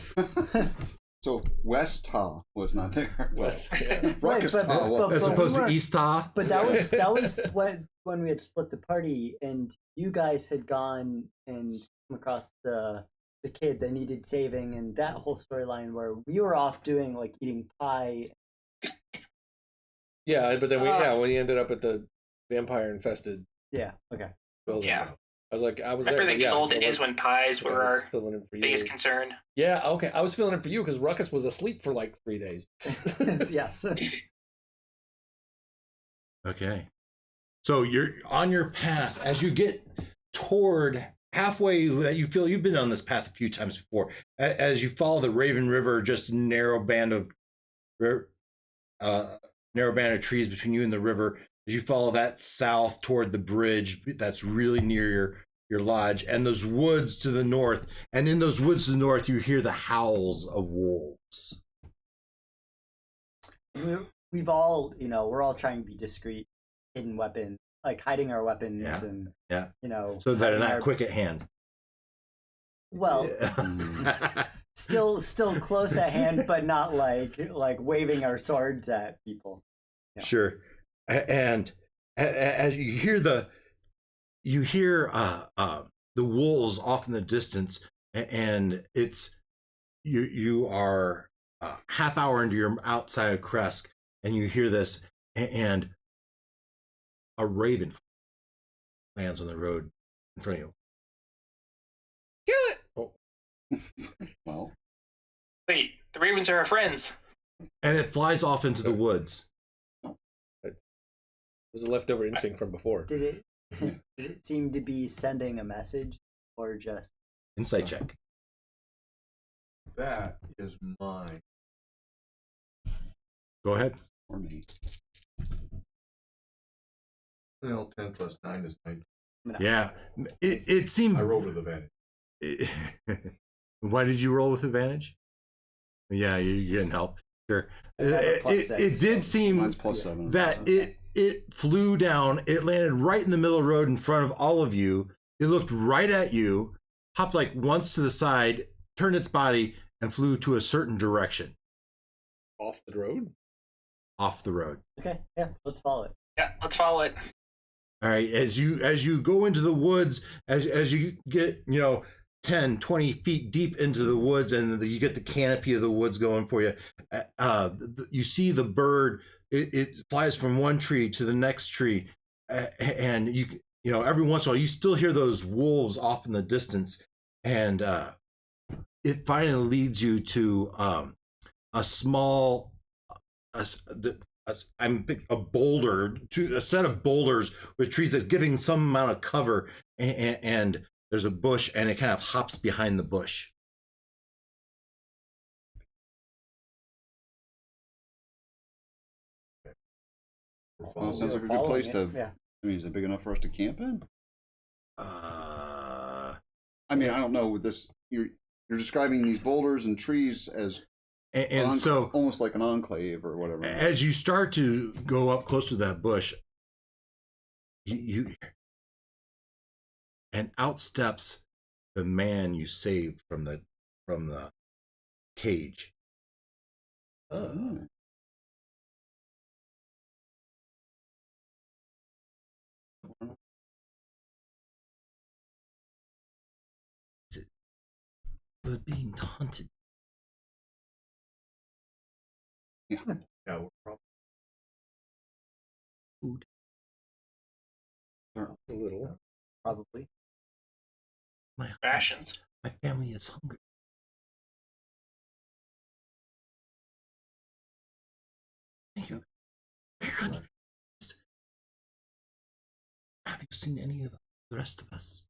So West Ta was not there. West, Ruckus Right, but- Ta. was- but- As opposed we to were- East Ta. But that was when we had split the party, and you guys had gone and come across the kid that needed saving, and that whole storyline where we were off doing like eating pie. Yeah, but then we ended up at the vampire infested Yeah. Okay. building. Yeah. I was like, I was Remember there. the but good old I days was- when pies I were was our filling in for biggest you. concern? Yeah, okay. I was filling in for you because Ruckus was asleep for like 3 days. Yes. Okay. So you're on your path as you get toward halfway that you feel you've been on this path a few times before. As you follow the Raven River, just a narrow band of trees between you and the river. As you follow that south toward the bridge, that's really near your lodge, and those woods to the north. And in those woods to the north, you hear the howls of wolves. We've all, we're all trying to be discreet, hidden weapon, like hiding our weapons, Yeah. and Yeah. hiding So they're not our- quick at hand. Well, still close at hand, but not like waving our swords at people. Yeah. Sure. And as you hear the wolves off in the distance, and it's you are half hour into your outside of Kresk, and you hear this, and a raven lands on the road in front of you. Kill it! Oh, Well, Wait, the ravens are our friends. And it flies off into the woods. it was a leftover instinct from before. Did it seem to be sending a message, or just Insight check. That is mine. Go ahead. or me. 10 plus 9 is 19. Yeah. It seemed. I rolled with advantage. Why did you roll with advantage? Yeah, you didn't help. Sure. I have a plus It six, did so seem Mine's +7. that it flew down. It landed right in the middle of the road in front of all of you. It looked right at you, hopped like once to the side, turned its body, and flew to a certain direction Off the road? off the road. okay? Yeah, let's follow it. Yeah, let's follow it. All right, as you go into the woods, as you get 10, 20 feet deep into the woods, and you get the canopy of the woods going for you, you see the bird. It flies from one tree to the next tree, and you every once in a while you still hear those wolves off in the distance, and it finally leads you to a small a boulder, to a set of boulders with trees that's giving some amount of cover, and there's a bush, and it kind of hops behind the bush. Well, it sounds like a good Following place it, to. Yeah. I mean, is it big enough for us to camp in? I mean, I don't know. With this, you're describing these boulders and trees as and so almost like an enclave or whatever. as you start to go up close to that bush, you and out steps the man you saved from the cage. Oh. We're being hunted. Yeah. Yeah, we're probably Food. A little. Probably. Rations. My family is hungry. Thank you. Where, honey? Have you seen any of the rest of us?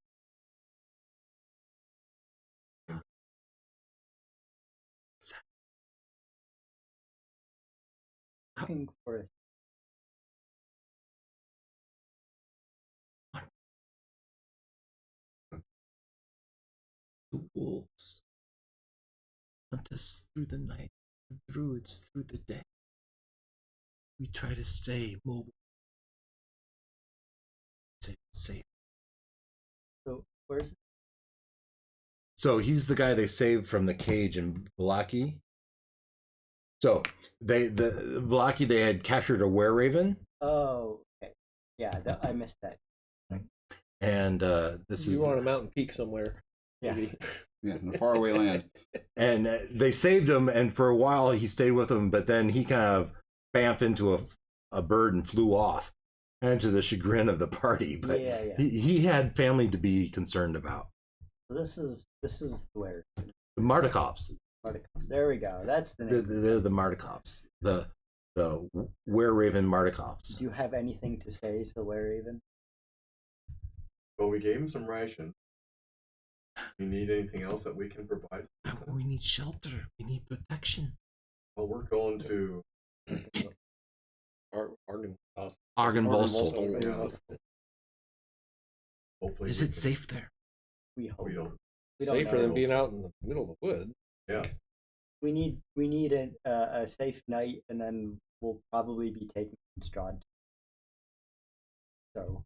Looking for a The wolves hunt us through the night, the druids through the day. We try to stay mobile. Stay safe. So where's So he's the guy they saved from the cage in Vlaki. So the Vlaki, they had captured a were-raven. Oh, okay. Yeah, I missed that. And this is You on a mountain peak somewhere. Yeah. Maybe. Yeah, in a faraway land. and they saved him, and for a while he stayed with them, but then he kind of bamfed into a bird and flew off, and to the chagrin of the party. But Yeah. he had family to be concerned about. So this is where The Markovs. there we go. That's the name. They're the Markovs. The were-raven Markovs. Do you have anything to say to the were-raven? Well, we gave him some ration. You need anything else that we can provide? We need shelter. We need protection. Well, we're going to. Argon. Argenvolsel. Yeah. Hopefully, Is we it can- safe there? We hope. We don't. We don't Safer know. than being out in the middle of the woods. Yeah. We need a safe night, and then we'll probably be taking Strahd. So.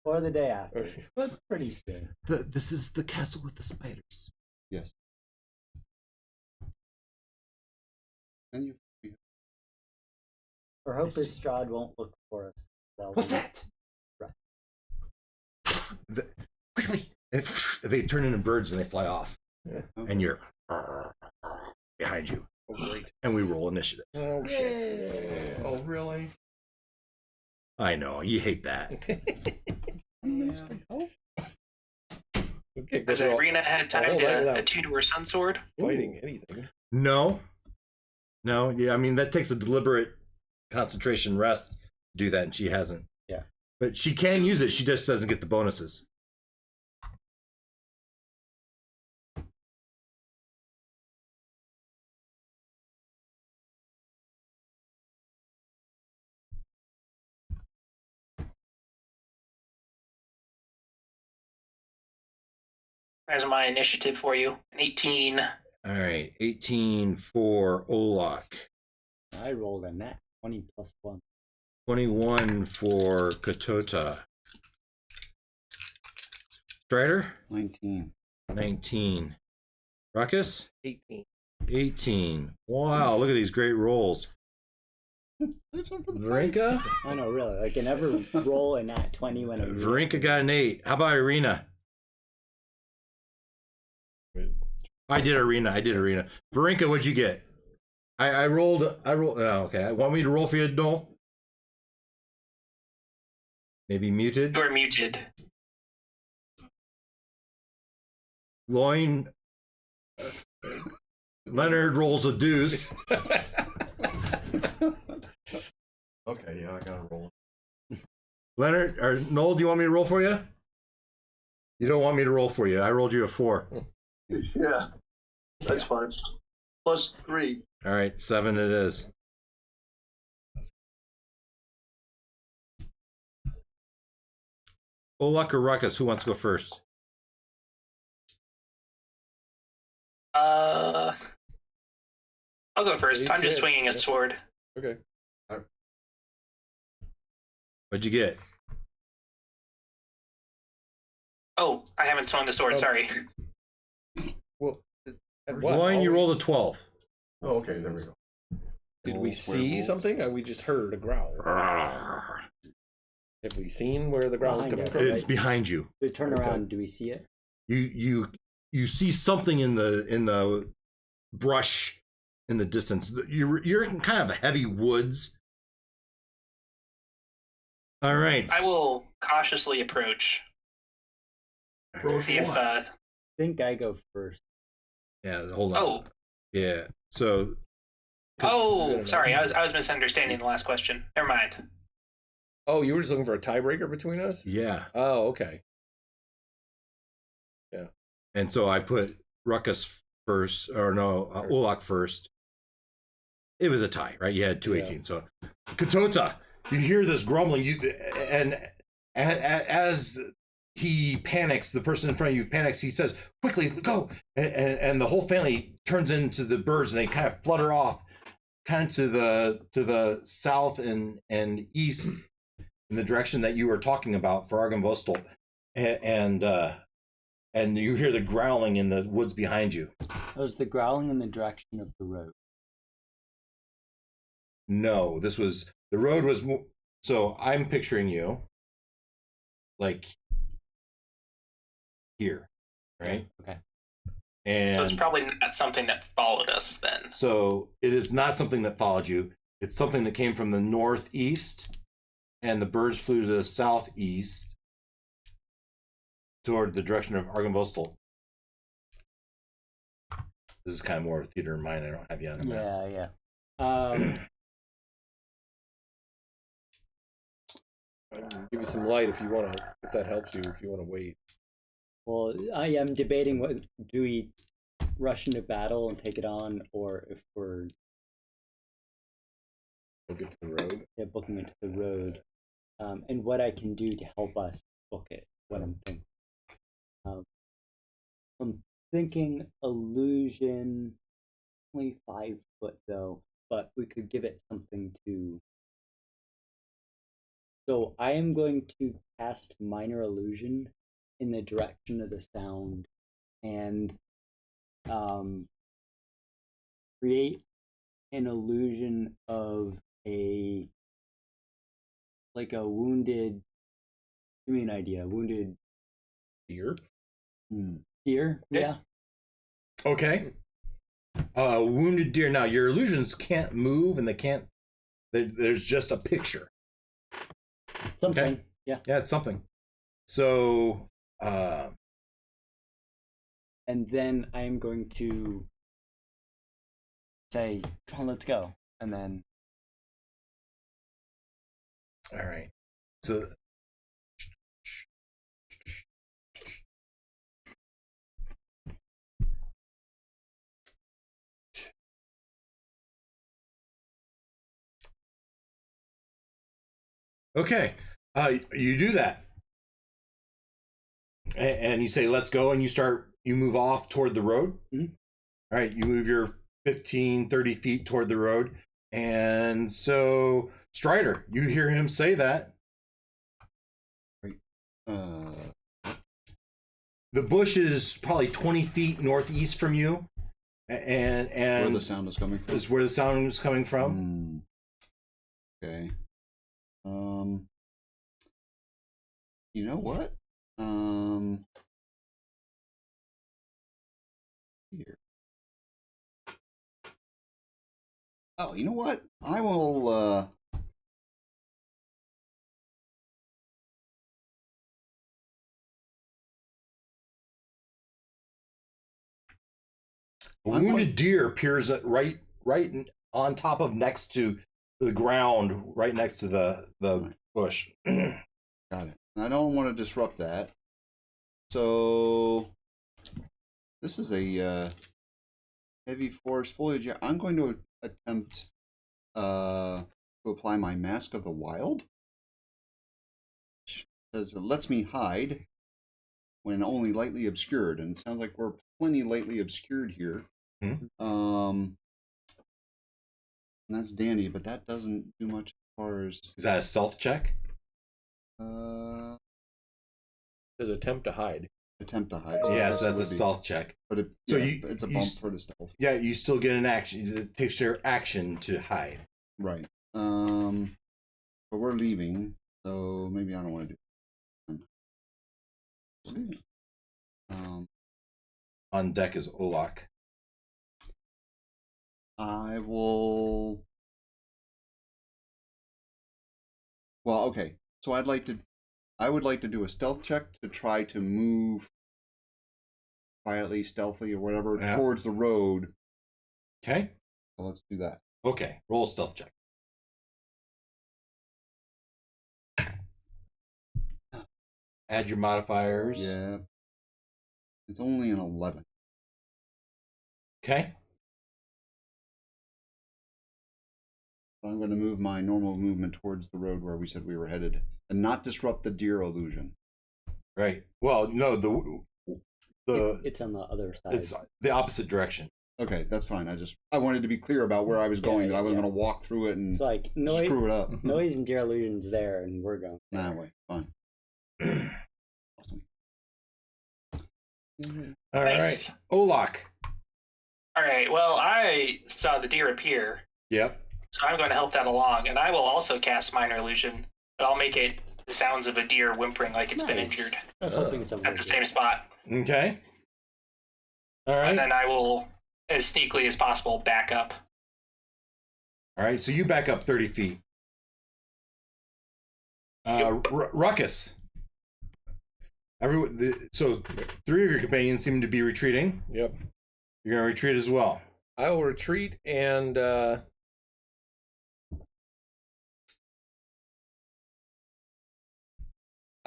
Or the day after, but pretty soon. This is the castle with the spiders. Yes. And you. Or hope I see. Strahd won't look for us. What's that? Right. Quickly! They turn into birds and they fly off. Yeah. And you're behind you. Oh, great. And we roll initiative. Oh, shit. Oh, really? I know, you hate that. Okay, Has we're all Irina had time all that to without attune to her sun sword? fighting anything. No. Yeah, I mean, that takes a deliberate concentration rest to do that, and she hasn't. Yeah. But she can use it, she just doesn't get the bonuses. There's my initiative for you. An 18. All right, 18 for Olak. I rolled a nat 20 plus 1. 21 for Katota. Stryder? 19. 19. Ruckus? 18. 18. Wow, look at these great rolls. Varinka? I know, really. I can never roll a nat 20 when I'm. Varinka got an 8. How about Irina? I did Irina. Varinka, what'd you get? I rolled. Oh, okay. Want me to roll for you, Dole? Maybe muted. You're muted. Loin. Leonard rolls a deuce. Okay, yeah, I gotta roll. Leonard or Noel, do you want me to roll for you? You don't want me to roll for you. I rolled you a 4. Yeah, that's fine. +3. All right, 7 it is. Olak or Ruckus, who wants to go first? I'll go first. I'm just swinging a sword. Okay. What'd you get? Oh, I haven't swung the sword. Sorry. Well, One, you rolled a 12. Oh, okay, there we go. Did we see something? We just heard a growl. Have we seen where the growl is coming from? It's behind you. We turn around. Do we see it? You see something in the brush in the distance. You're in kind of heavy woods. All right. I will cautiously approach. See if, I think I go first. Yeah, hold on. Oh. Yeah. So. Oh, sorry. I was misunderstanding the last question. Never mind. Oh, you were just looking for a tiebreaker between us? Yeah. Oh, okay. Yeah. And so I put Ruckus first, or no, Olak first. It was a tie, right? You had 218. Yeah. So, Katota, you hear this grumbling, and as he panics, the person in front of you panics, he says, quickly, go! And the whole family turns into the birds, and they kind of flutter off, kind of to the south and east, in the direction that you were talking about for Argynvostholt. And you hear the growling in the woods behind you. Was the growling in the direction of the road? No, the road was, so I'm picturing you like here, right? Okay. And so it's probably not something that followed us then. So it is not something that followed you. It's something that came from the northeast, and the birds flew to the southeast toward the direction of Argynvostholt. This is kind of more of a theater in mind. I don't have you on the map. Yeah. I'll give you some light if you want to, if that helps you, if you want to wait. Well, I am debating what do we rush into battle and take it on, or if we're booking to the road. Yeah, booking into the road, and what I can do to help us book it. What I'm thinking. I'm thinking illusion, only 5 foot though, but we could give it something to. So I am going to cast minor illusion in the direction of the sound, and create an illusion of a wounded. Give me an idea. Wounded deer. Deer. Yeah. Okay. Wounded deer. Now your illusions can't move, and they can't. There's just a picture. Something. Okay. Yeah. Yeah, it's something. So. And then I am going to say, "Come on, let's go," and then. All right. So. Okay, you do that, and you say, "Let's go," and you move off toward the road. Mm-hmm. All right, you move your 15, 30 feet toward the road, and so Stryder, you hear him say that. The bush is probably 20 feet northeast from you, and where the sound is coming from. Is where the sound is coming from. Okay. You know what? Here. Oh, you know what? I will, A wounded deer appears right on top of next to the ground, right next to the bush. Got it. I don't want to disrupt that. So this is a heavy forest foliage. I'm going to attempt to apply my Mask of the Wild. says it lets me hide when only lightly obscured, and it sounds like we're plenty lightly obscured here. And that's dandy, but that doesn't do much as far as. Is that a stealth check? Does attempt to hide. Attempt to hide. Yeah, so that's a stealth check. But it's a bump for the stealth. Yeah, you still get an action. It takes your action to hide. Right. But we're leaving, so maybe I don't want to do it. On deck is Olak. I will. Well, okay. So I would like to do a stealth check to try to move quietly, stealthily, or whatever towards the road. Okay. So let's do that. Okay. Roll a stealth check. Add your modifiers. Yeah. It's only an 11. Okay. I'm going to move my normal movement towards the road where we said we were headed and not disrupt the deer illusion. Right. Well, no, it's on the other side. It's the opposite direction. Okay, that's fine. I wanted to be clear about where I was going. That I wasn't going to walk through it and it's like noise, screw it up. Noise and deer illusion's there, and we're going that way. Fine. Awesome. All Nice. right. Olak. All right. Well, I saw the deer appear, Yep. so I'm going to help that along, and I will also cast minor illusion, but I'll make it the sounds of a deer whimpering like it's been Nice. injured I was hoping someone at would the do same it. spot, Okay. All right. and then I will, as sneakily as possible, back up. All right. So you back up 30 feet. Ruckus. So 3 of your companions seem to be retreating. Yep. You're going to retreat as well. I will retreat and I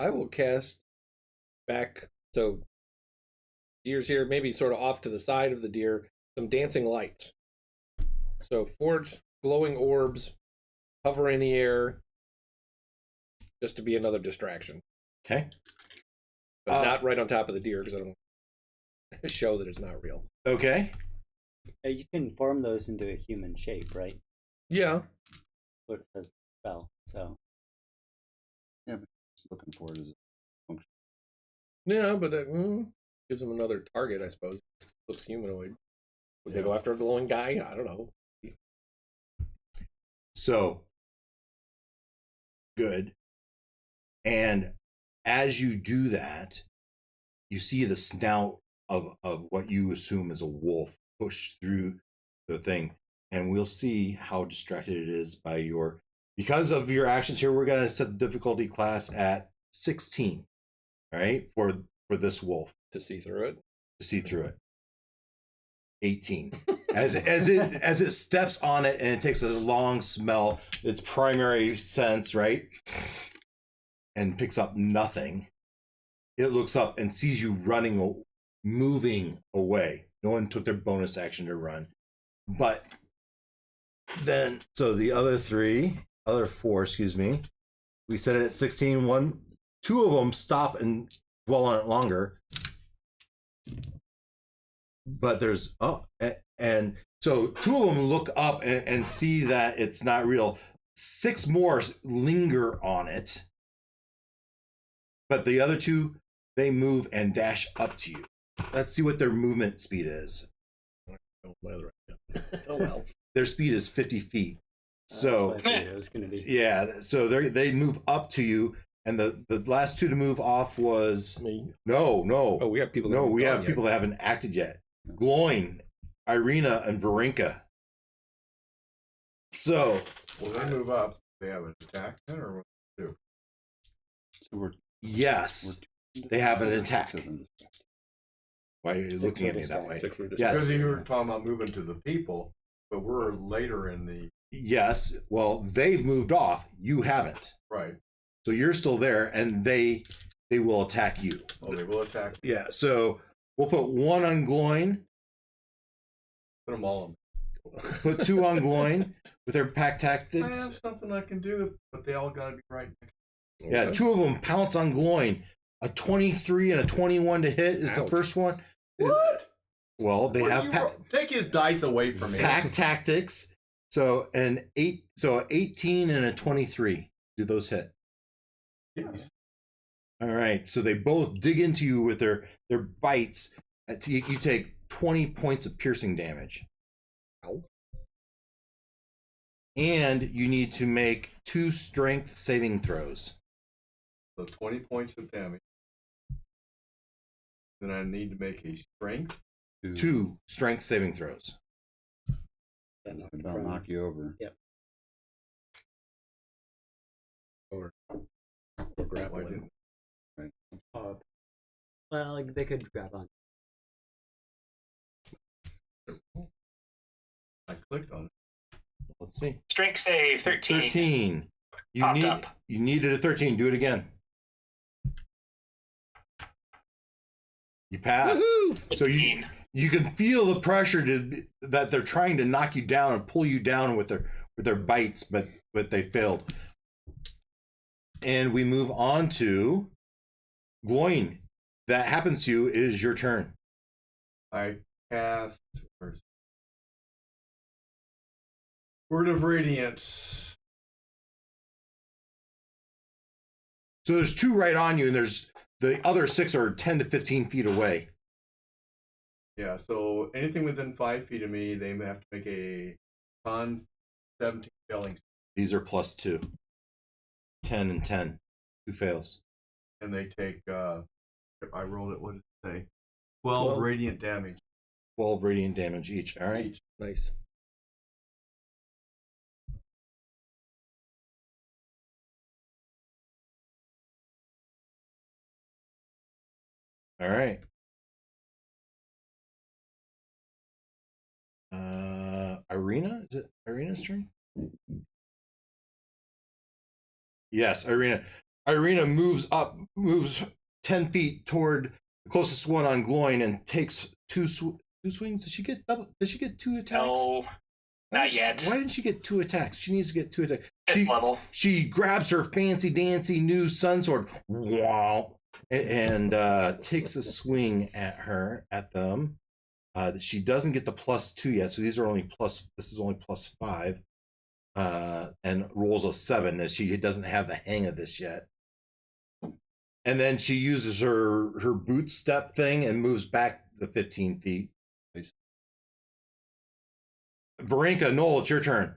will cast back. So deer's here, maybe sort of off to the side of the deer, some dancing lights. So forge glowing orbs hover in the air just to be another distraction. Okay. But not right on top of the deer because I don't show that it's not real. Okay. You can form those into a human shape, right? Yeah. What it says spell. So Yeah, but just looking for it as a function. Yeah, but that gives them another target, I suppose. Looks humanoid. Would they go after a glowing guy? I don't know. So good. And as you do that, you see the snout of what you assume is a wolf push through the thing. And we'll see how distracted it is by your... Because of your actions here, we're going to set the difficulty class at 16. All right? For this wolf. To see through it? To see through it. 18. As it steps on it and it takes a long smell, its primary sense, right? And picks up nothing. It looks up and sees you running, moving away. No one took their bonus action to run. But then, so the other four, excuse me, we set it at 16. Two of them stop and dwell on it longer. But there's, and so 2 of them look up and see that it's not real. 6 more linger on it. But the other 2, they move and dash up to you. Let's see what their movement speed is. Oh, well. Their speed is 50 feet. So, that's what I figured it was going to be. yeah, so they move up to you. And the last 2 to move off was... Me? No. Oh, we have people that No, haven't we gone have yet. people that haven't acted yet. Glowing, Irina, and Varenka. So... When they move up, they have an attack then, or what do? So Yes, they have an attack. Why are you 6 looking for at me that way? Six for Yes. Because you were talking about moving to the people, but we're later in the... Yes, well, they've moved off. You haven't. Right. So you're still there, and they will attack you. Oh, they will attack. Yeah, so we'll put 1 on glowing, Put them all on. put 2 on glowing with their pack I tactics. have something I can do, but they all got to be right next. Yeah, Okay. two of them pounce on Gloin. A 23 and a 21 to hit is the Ouch. first one. What? Well, they What have take his dice away from me. pack tactics. So an 18 and a 23. Do those hit? Yes. All right. So they both dig into you with their bites. You take 20 points of piercing damage. Ow. And you need to make 2 strength saving throws. So 20 points of damage. Then I need to make a strength. 2 strength saving throws. That'll knock you over. Yep. Or Why grappling. didn't Well, like, they could grab on. I clicked on it? Let's see. Strength save 13. 13. Popped up. You needed a 13. Do it again. You passed. Woohoo! So you can feel the pressure that they're trying to knock you down and pull you down with their bites, but they failed. And we move on to Gloin. That happens to you. It is your turn. I cast Word of Radiance. So there's 2 right on you, and there's the other 6 are 10 to 15 feet away. Yeah, so anything within 5 feet of me, they have to make a con 17 spelling, These are +2. 10 and 10. 2 fails. and they take. I rolled it. What did it say? 12 radiant damage 12 radiant damage each. All right. each. Nice. All right. Irina? Is it Irina's turn? Yes, Irina. Irina moves 10 feet toward the closest one on Gloin and takes two swings. Does she get 2 attacks? No, not yet. Why didn't she get 2 attacks? She needs to get 2 attacks. Fifth level. She grabs her fancy dancy new sun sword, wow, and takes a swing at them. She doesn't get the +2 yet, so these are only this is only +5, and rolls a 7 as she doesn't have the hang of this yet. And then she uses her boot step thing and moves back the 15 feet. Varenka, Noel, it's your turn.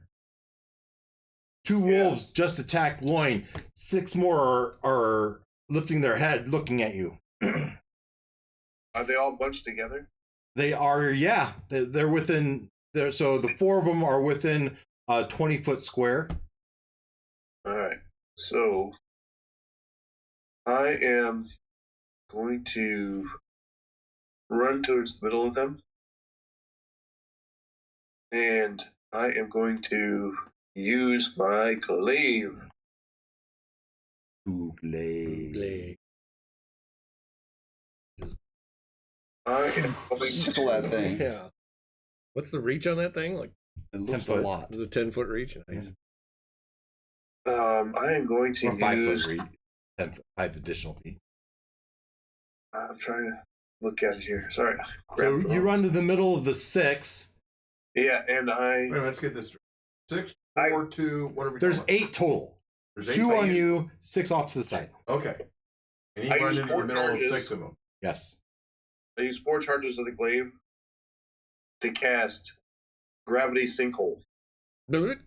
2 wolves just attacked Loin. 6 more are lifting their head, looking at you. Are they all bunched together? They are, yeah. They're within there. So the 4 of them are within a 20-foot square. All right. So I am going to run towards the middle of them, and I am going to use my glaive. Glaive. I am going Sickle that thing. Yeah. What's the reach on that thing? Like, It looks 10 a foot. lot. it's a 10-foot reach. Nice. I am going to Or 5 use. foot reach. 5 additional feet. I'm trying to look at it here. Sorry. So Crap. you run to the middle of the 6. Yeah, and I. Wait a minute, let's get this straight. 6, I- 4, 2. What are we? There's talking 8 total. about? There's 2 8 on you, 6 off to the side. Okay. And he I runs used into 4 the middle charges. of 6 of them. Yes. I use 4 charges of the glaive to cast Gravity Sinkhole. What?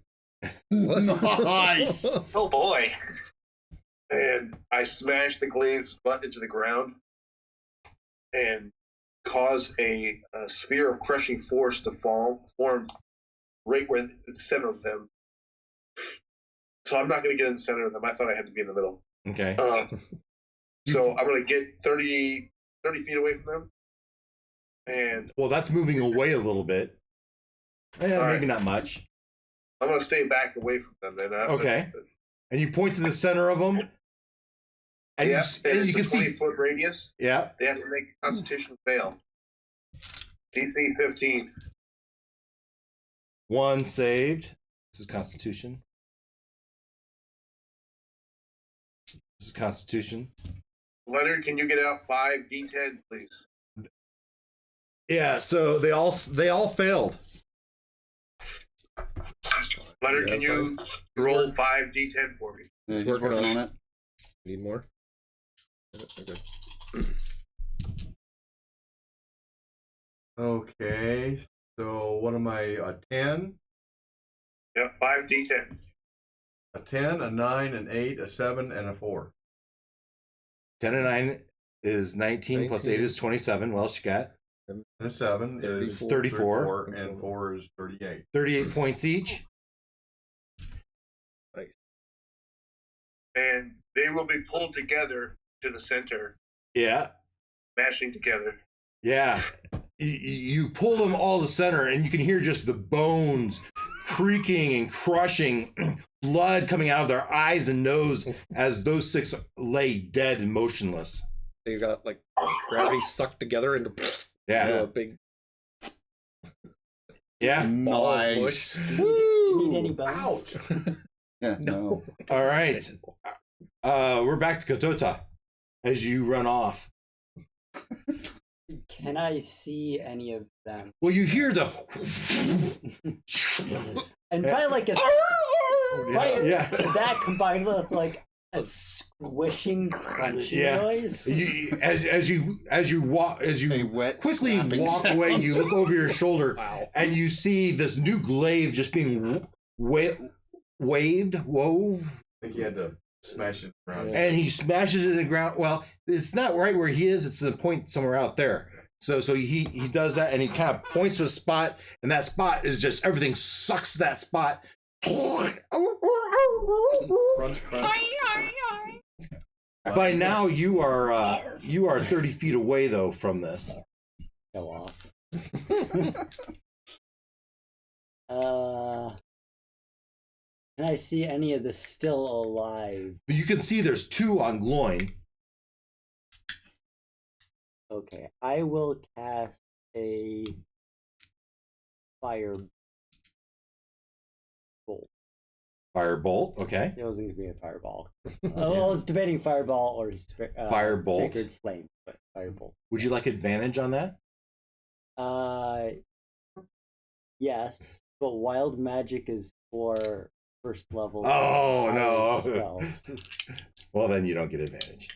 Nice. Oh boy. And I smash the glaive's butt into the ground and cause a sphere of crushing force to form right where the center of them. So I'm not going to get in the center of them. I thought I had to be in the middle. Okay. So I'm going to get 30 feet away from them. And Well, that's moving away a little bit. Yeah, All maybe right. not much. I'm going to stay back away from them. Then. Okay. And you point to the center of them. And Yeah, and and you can it's a see. 20-foot radius. Yeah. They have to make a Constitution fail. DC 15. 1 saved. This is Constitution. This is Constitution. Leonard, can you get out 5d10, please? Yeah, so they all failed. Leonard, can you roll 5d10 for me? Yeah, he's working working on on it. Need more? Okay, so what am I? A 10, Yep, 5d10. a 10, a 9, an 8, a 7, and a 4. 10 and 9 is 19, plus 8 is 27. What else you got? And a 7 is 34. and 4 is 38. 38 points each. Nice. And they will be pulled together to the center, Yeah. mashing together. Yeah. You pull them all to the center, and you can hear just the bones creaking and crushing, blood coming out of their eyes and nose as those 6 lay dead and motionless. They got like gravity sucked together into Yeah. a big Yeah. ball of Nice. bush. Do you need any bones? Yeah, no. All right. We're back to Katota as you run off. Can I see any of them? Well, you hear the. And probably like a Yeah. that combined with like a squishing, crunchy Yeah. noise. As you walk, as A you wet quickly snapping walk sound. away, you look over your shoulder, Wow. and you see this new glaive just being wove, I think he had to smash it around. and he smashes it in the ground. Well, it's not right where he is; it's the point somewhere out there. So he does that, and he kind of points to a spot, and that spot is just everything sucks to that spot. Crunch, crunch. By now, you are 30 feet away though from this. Go off. Can I see any of the still alive? You can see there's 2 on Gloin. Okay, I will cast a fire bolt. Firebolt, okay. It wasn't gonna be a fireball. Oh, I was debating fireball or Firebolt. sacred flame, but firebolt. Would you like advantage on that? Yes, but wild magic is for first level. Oh, higher no. spells. Well, then you don't get advantage.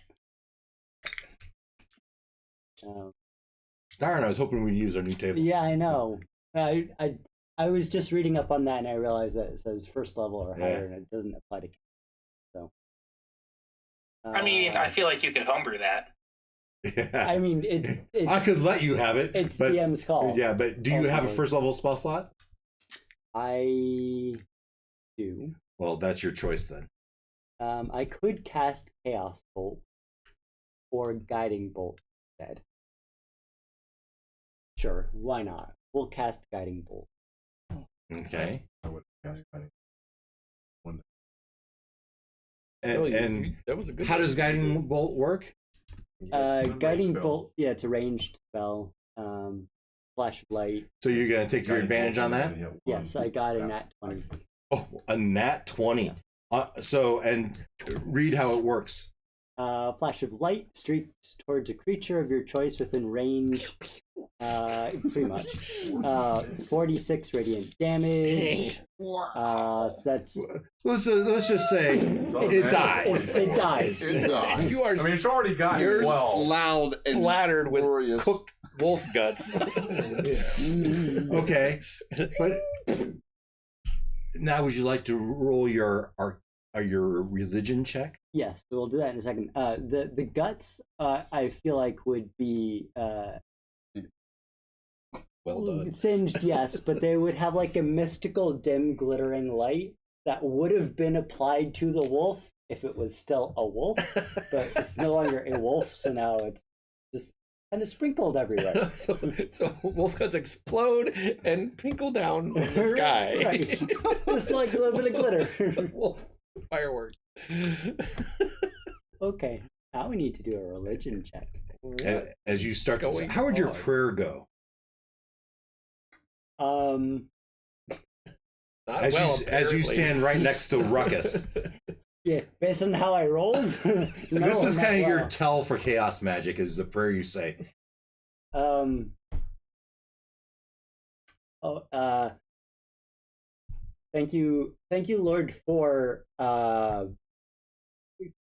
Darn, I was hoping we'd use our new table. Yeah, I know. I was just reading up on that, and I realized that it says first level or higher, Yeah. and it doesn't apply to. So. I mean, I feel like you could homebrew that. Yeah. I mean, it's I could let you have it. it's but, DM's call. Yeah, but do you have a first level spell slot? I do. Well, that's your choice then. I could cast Chaos Bolt or Guiding Bolt instead. Sure, why not? We'll cast Guiding Bolt. Okay. I would cast Guiding. And that was a good how one. does Guiding Bolt work? Guiding Bolt, yeah, it's a ranged spell. Flash of light. So you're going to take your advantage on that? Yes, I got a nat 20. Oh, a nat 20. And read how it works. Flash of light streaks towards a creature of your choice within range. Pretty much. 46 radiant damage. So that's. Let's just say it dies. It dies. It dies. You are I mean, it's already got You're 12. Loud and splattered with glorious. cooked wolf guts. Okay, but now would you like to roll your religion check? Yes, we'll do that in a second. The guts, I feel like would be Well done. singed, yes, but they would have like a mystical, dim, glittering light that would have been applied to the wolf if it was still a wolf, but it's no longer a wolf, so now it's just kind of sprinkled everywhere. so wolf guts explode and twinkle down from the sky. Right. Just like a little bit of glitter. Wolf fireworks. Okay, now we need to do a religion check. As you start Going how would your on. prayer go? Not As well, you apparently. stand right next to Ruckus. Yeah, based on how I rolled. No, this is not kind of your well. tell for chaos magic is the prayer you say. Oh, thank you, Lord, for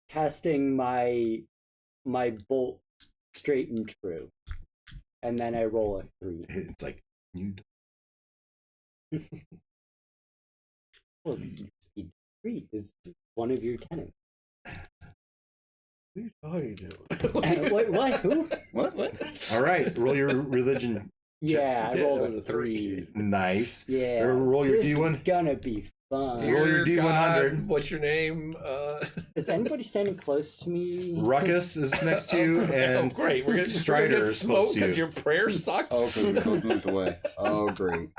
casting my bolt straight and true, and then I roll a 3. It's like you. Well, three is one of your tenants. What are you talking What? What? Who? What? All right, roll your religion. Yeah, I Yeah, rolled that was a a 3. 3. Nice. Yeah. Roll your this D1. is gonna be fun. Roll your Dear D100. God, what's your name? Is anybody standing close to me? Ruckus is next to you, and great. We're gonna Stryder get is close smoked to you. because your prayer sucked. Oh, because we both moved away. Oh, great.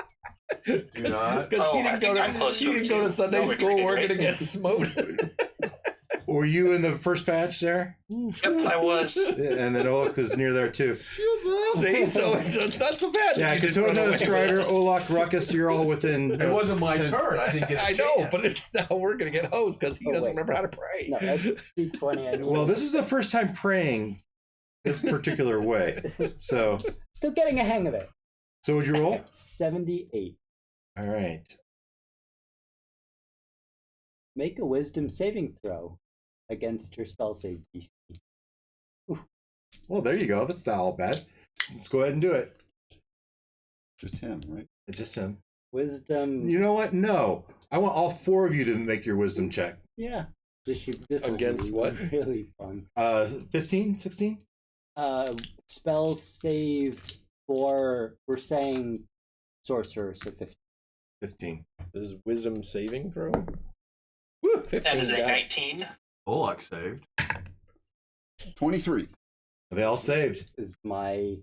Do not. Because Oh, he I didn't go think I'm close to to he him, didn't go to too. Sunday No school. retreat, We're right? gonna get smoked. Were you in the first patch there? Yep, I was. And then Olak is near there too. See, so it's not so bad. Yeah, that you didn't run Katona, away. Stryder, Olak, Ruckus, you're all within. It wasn't my 10 turn. I didn't get a I know, chance. but it's now we're gonna get hosed because he Oh, doesn't wait. remember how to pray. No, that's D20. I need. Well, this is the first time praying this particular way. So Still getting a hang of it. would you roll? 78. All right. Make a wisdom saving throw against your spell save DC. Well, there you go. That's not all bad. Let's go ahead and do it. Just him, right? Just him. Wisdom. You know what? No. I want all 4 of you to make your wisdom check. Yeah. This will Against be what? really fun. 15, 16? Spell save for, we're saying sorcerer, so 15. 15. This is wisdom saving throw. Woo, 15. That is a got it. 19. Olak saved. 23. They all saved. Is my,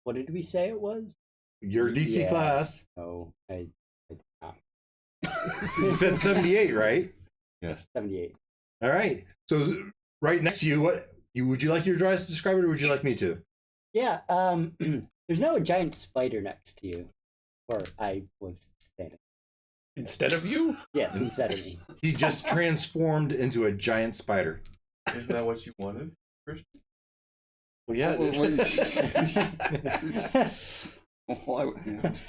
what did we say it was? Your DC Yeah. class. Oh, I So you said 78, right? Yes. 78. All right. So right next to you, would you like your drawings to describe it, or would you like me to? Yeah, there's no giant spider next to you, where I was standing. Instead of you? Yes, instead of me. He just transformed into a giant spider. Isn't that what you wanted, Christian? Well, yeah.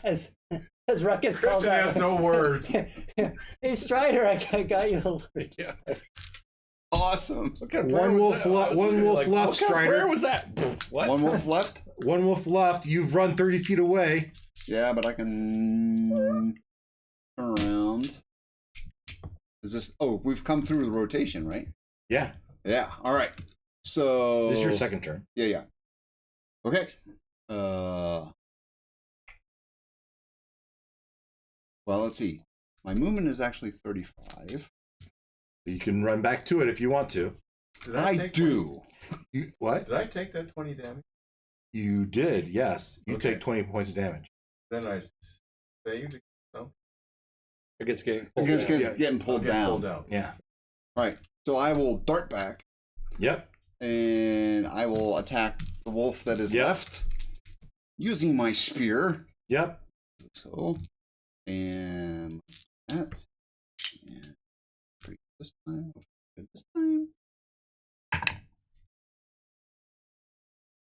As Ruckus calls Christian out, has no words. hey Stryder, I got you. Yeah. Awesome. What kind of prayer One was wolf, that? one wolf left, What kind of Stryder. prayer was that? What? One wolf left? One wolf left. You've run 30 feet away. Yeah, but I can turn around. Is this? Oh, we've come through the rotation, right? Yeah. Yeah. All right. So This is your second turn. Yeah. Okay. Well, let's see. My movement is actually 35. You can run back to it if you want to. Did I take do. What? Did I take that 20 damage? You did, yes. You Okay. take 20 points of damage. Then I saved. Against getting pulled Against down. getting I'll pulled get down. pulled down. Yeah. All right. So I will dart back Yep. and I will attack the wolf that is Yep. left using my spear. Yep. So, and that. And this time. This time.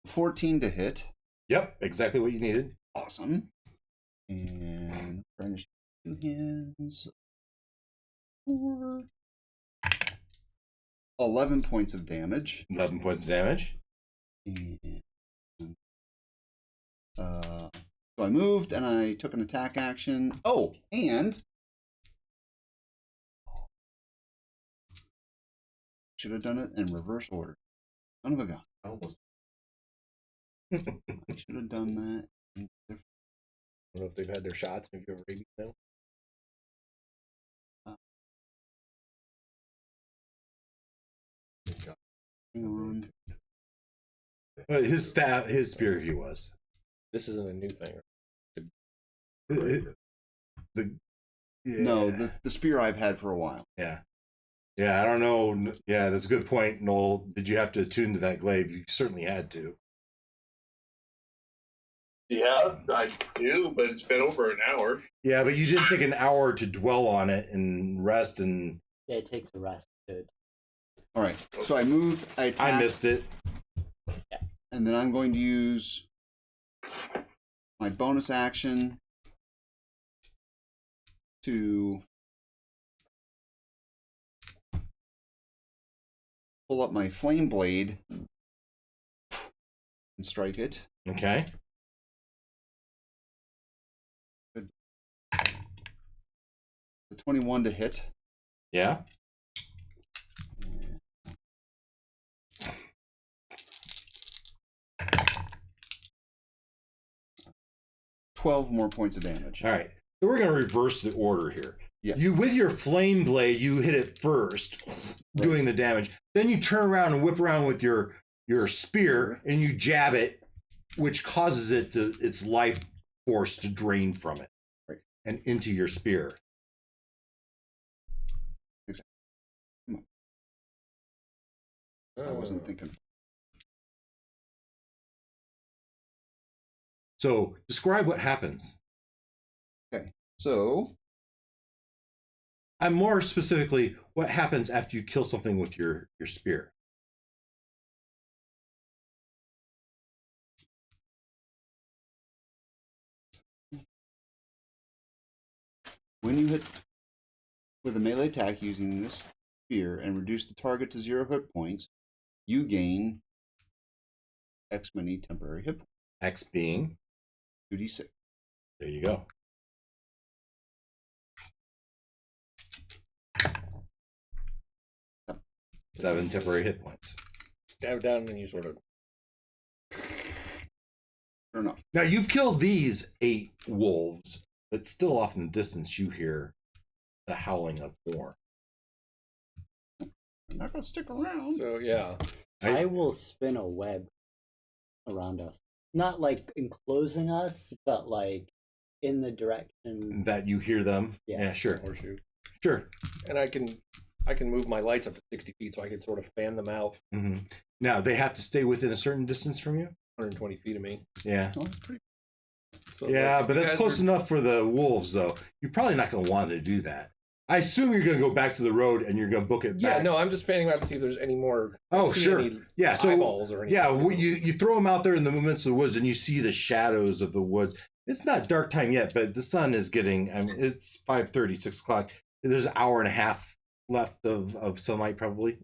14 to hit. Yep. Exactly what you needed. Awesome. And furnish 2 hands. 4. 11 points of damage. 11 points of damage. And so I moved and I took an attack action. Oh, and should have done it in reverse order. Son of a gun. Almost. I should have done that. in different- I don't know if they've had their shots. If you have rabies now. Hang on. His staff, his spear, he was. This isn't a new thing. The yeah. No, the spear I've had for a while. Yeah. Yeah, I don't know. Yeah, that's a good point, Noel. Did you have to attune to that glaive? You certainly had to. Yeah, I do, but it's been over an hour. Yeah, but you didn't take an hour to dwell on it and rest and Yeah, it takes a rest to. All right. So I moved. I attacked, I missed it. and then I'm going to use my bonus action to pull up my flame blade and strike it. Okay. The 21 to hit. Yeah. $12 more points of damage. All right. So we're going to reverse the order here. Yeah. You, with your flame blade, you hit it first, doing the damage. Then you turn around and whip around with your spear, and you jab it, which causes it to its life force to drain from it, right, and into your spear. Exactly. I wasn't thinking. So describe what happens. Okay. So I'm more specifically, what happens after you kill something with your spear? when you hit with a melee attack using this spear and reduce the target to 0 hit points, you gain X many temporary hit points. X being 2d6. There you go. Seven temporary hit points. Stab down and you sort of. Fair enough. Now you've killed these 8 wolves, but still off in the distance you hear the howling of more. I'm not gonna stick around. So yeah. I will spin a web around us. Not like enclosing us, but like in the direction that you hear them. Yeah. Sure. Horseshoe. Sure. And I can move my lights up to 60 feet so I can sort of fan them out Mm-hmm. Now they have to stay within a certain distance from you. 120 feet of me. Yeah. Oh, that's pretty. So Yeah, like, but you that's guys close are- enough for the wolves, though. You're probably not going to want to do that. I assume you're going to go back to the road and you're going to book it Yeah, back. no, I'm just fanning out to see if there's any more. Oh, see sure. any Yeah, so eyeballs or anything. yeah, you throw them out there in the midst of the woods, and you see the shadows of the woods. It's not dark time yet, but the sun is getting. I mean, it's 5:30, 6 o'clock. There's an hour and a half left of sunlight, probably.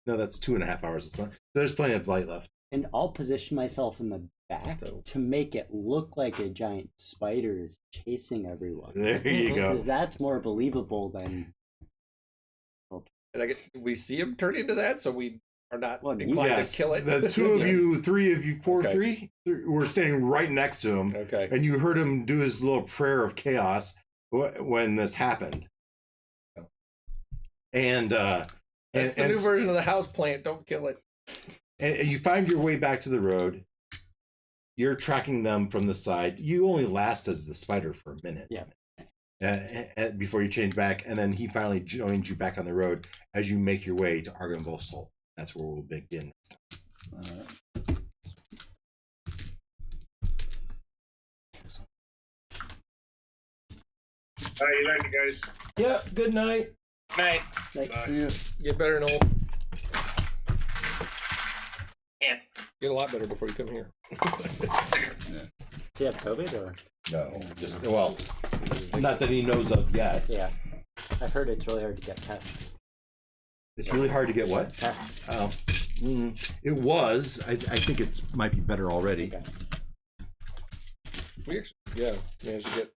No, that's 2.5 hours of sun. There's plenty of light left. and I'll position myself in the back to make it look like a giant spider is chasing everyone. There you go. Because that's more believable than. And we see him turn into that, so we are not inclined Yes, to kill it. the 2 of you, 3 of you, 4, Okay. 3 were standing right next to him. Okay. And you heard him do his little prayer of chaos when this happened. And That's the new version of the house plant. Don't kill it. and you find your way back to the road. You're tracking them from the side. You only last as the spider for a minute. Yeah. Before you change back, and then he finally joins you back on the road as you make your way to Argonvostal. That's where we'll begin. All right, good night, you guys. Yeah. Good night. Night. See ya. Get better, Noel. Yeah. Get a lot better before you come here. Do you have COVID or? No, just not that he knows of yet. Yeah. I've heard it's really hard to get tests. It's really hard to get what? Tests. Oh, it was. I think it might be better already. Okay. We actually, managed to get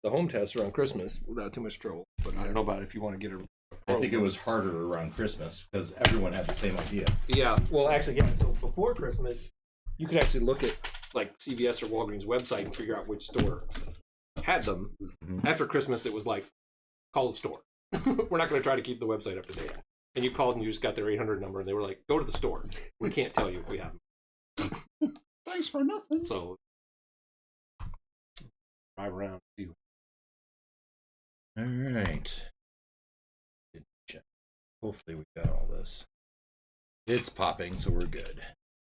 the home test around Christmas without too much trouble. But I don't know about if you want to get a. I think it was harder around Christmas because everyone had the same idea. Yeah. Well, actually, yeah. So before Christmas, you could actually look at like CVS or Walgreens website and figure out which store had them. Mm-hmm. After Christmas, it was like, call the store. We're not going to try to keep the website up to date. And you called and you just got their 800 number, and they were like, go to the store. We can't tell you if we have them. Thanks for nothing. So drive around. See. All right. Hopefully we got all this. It's popping, so we're good.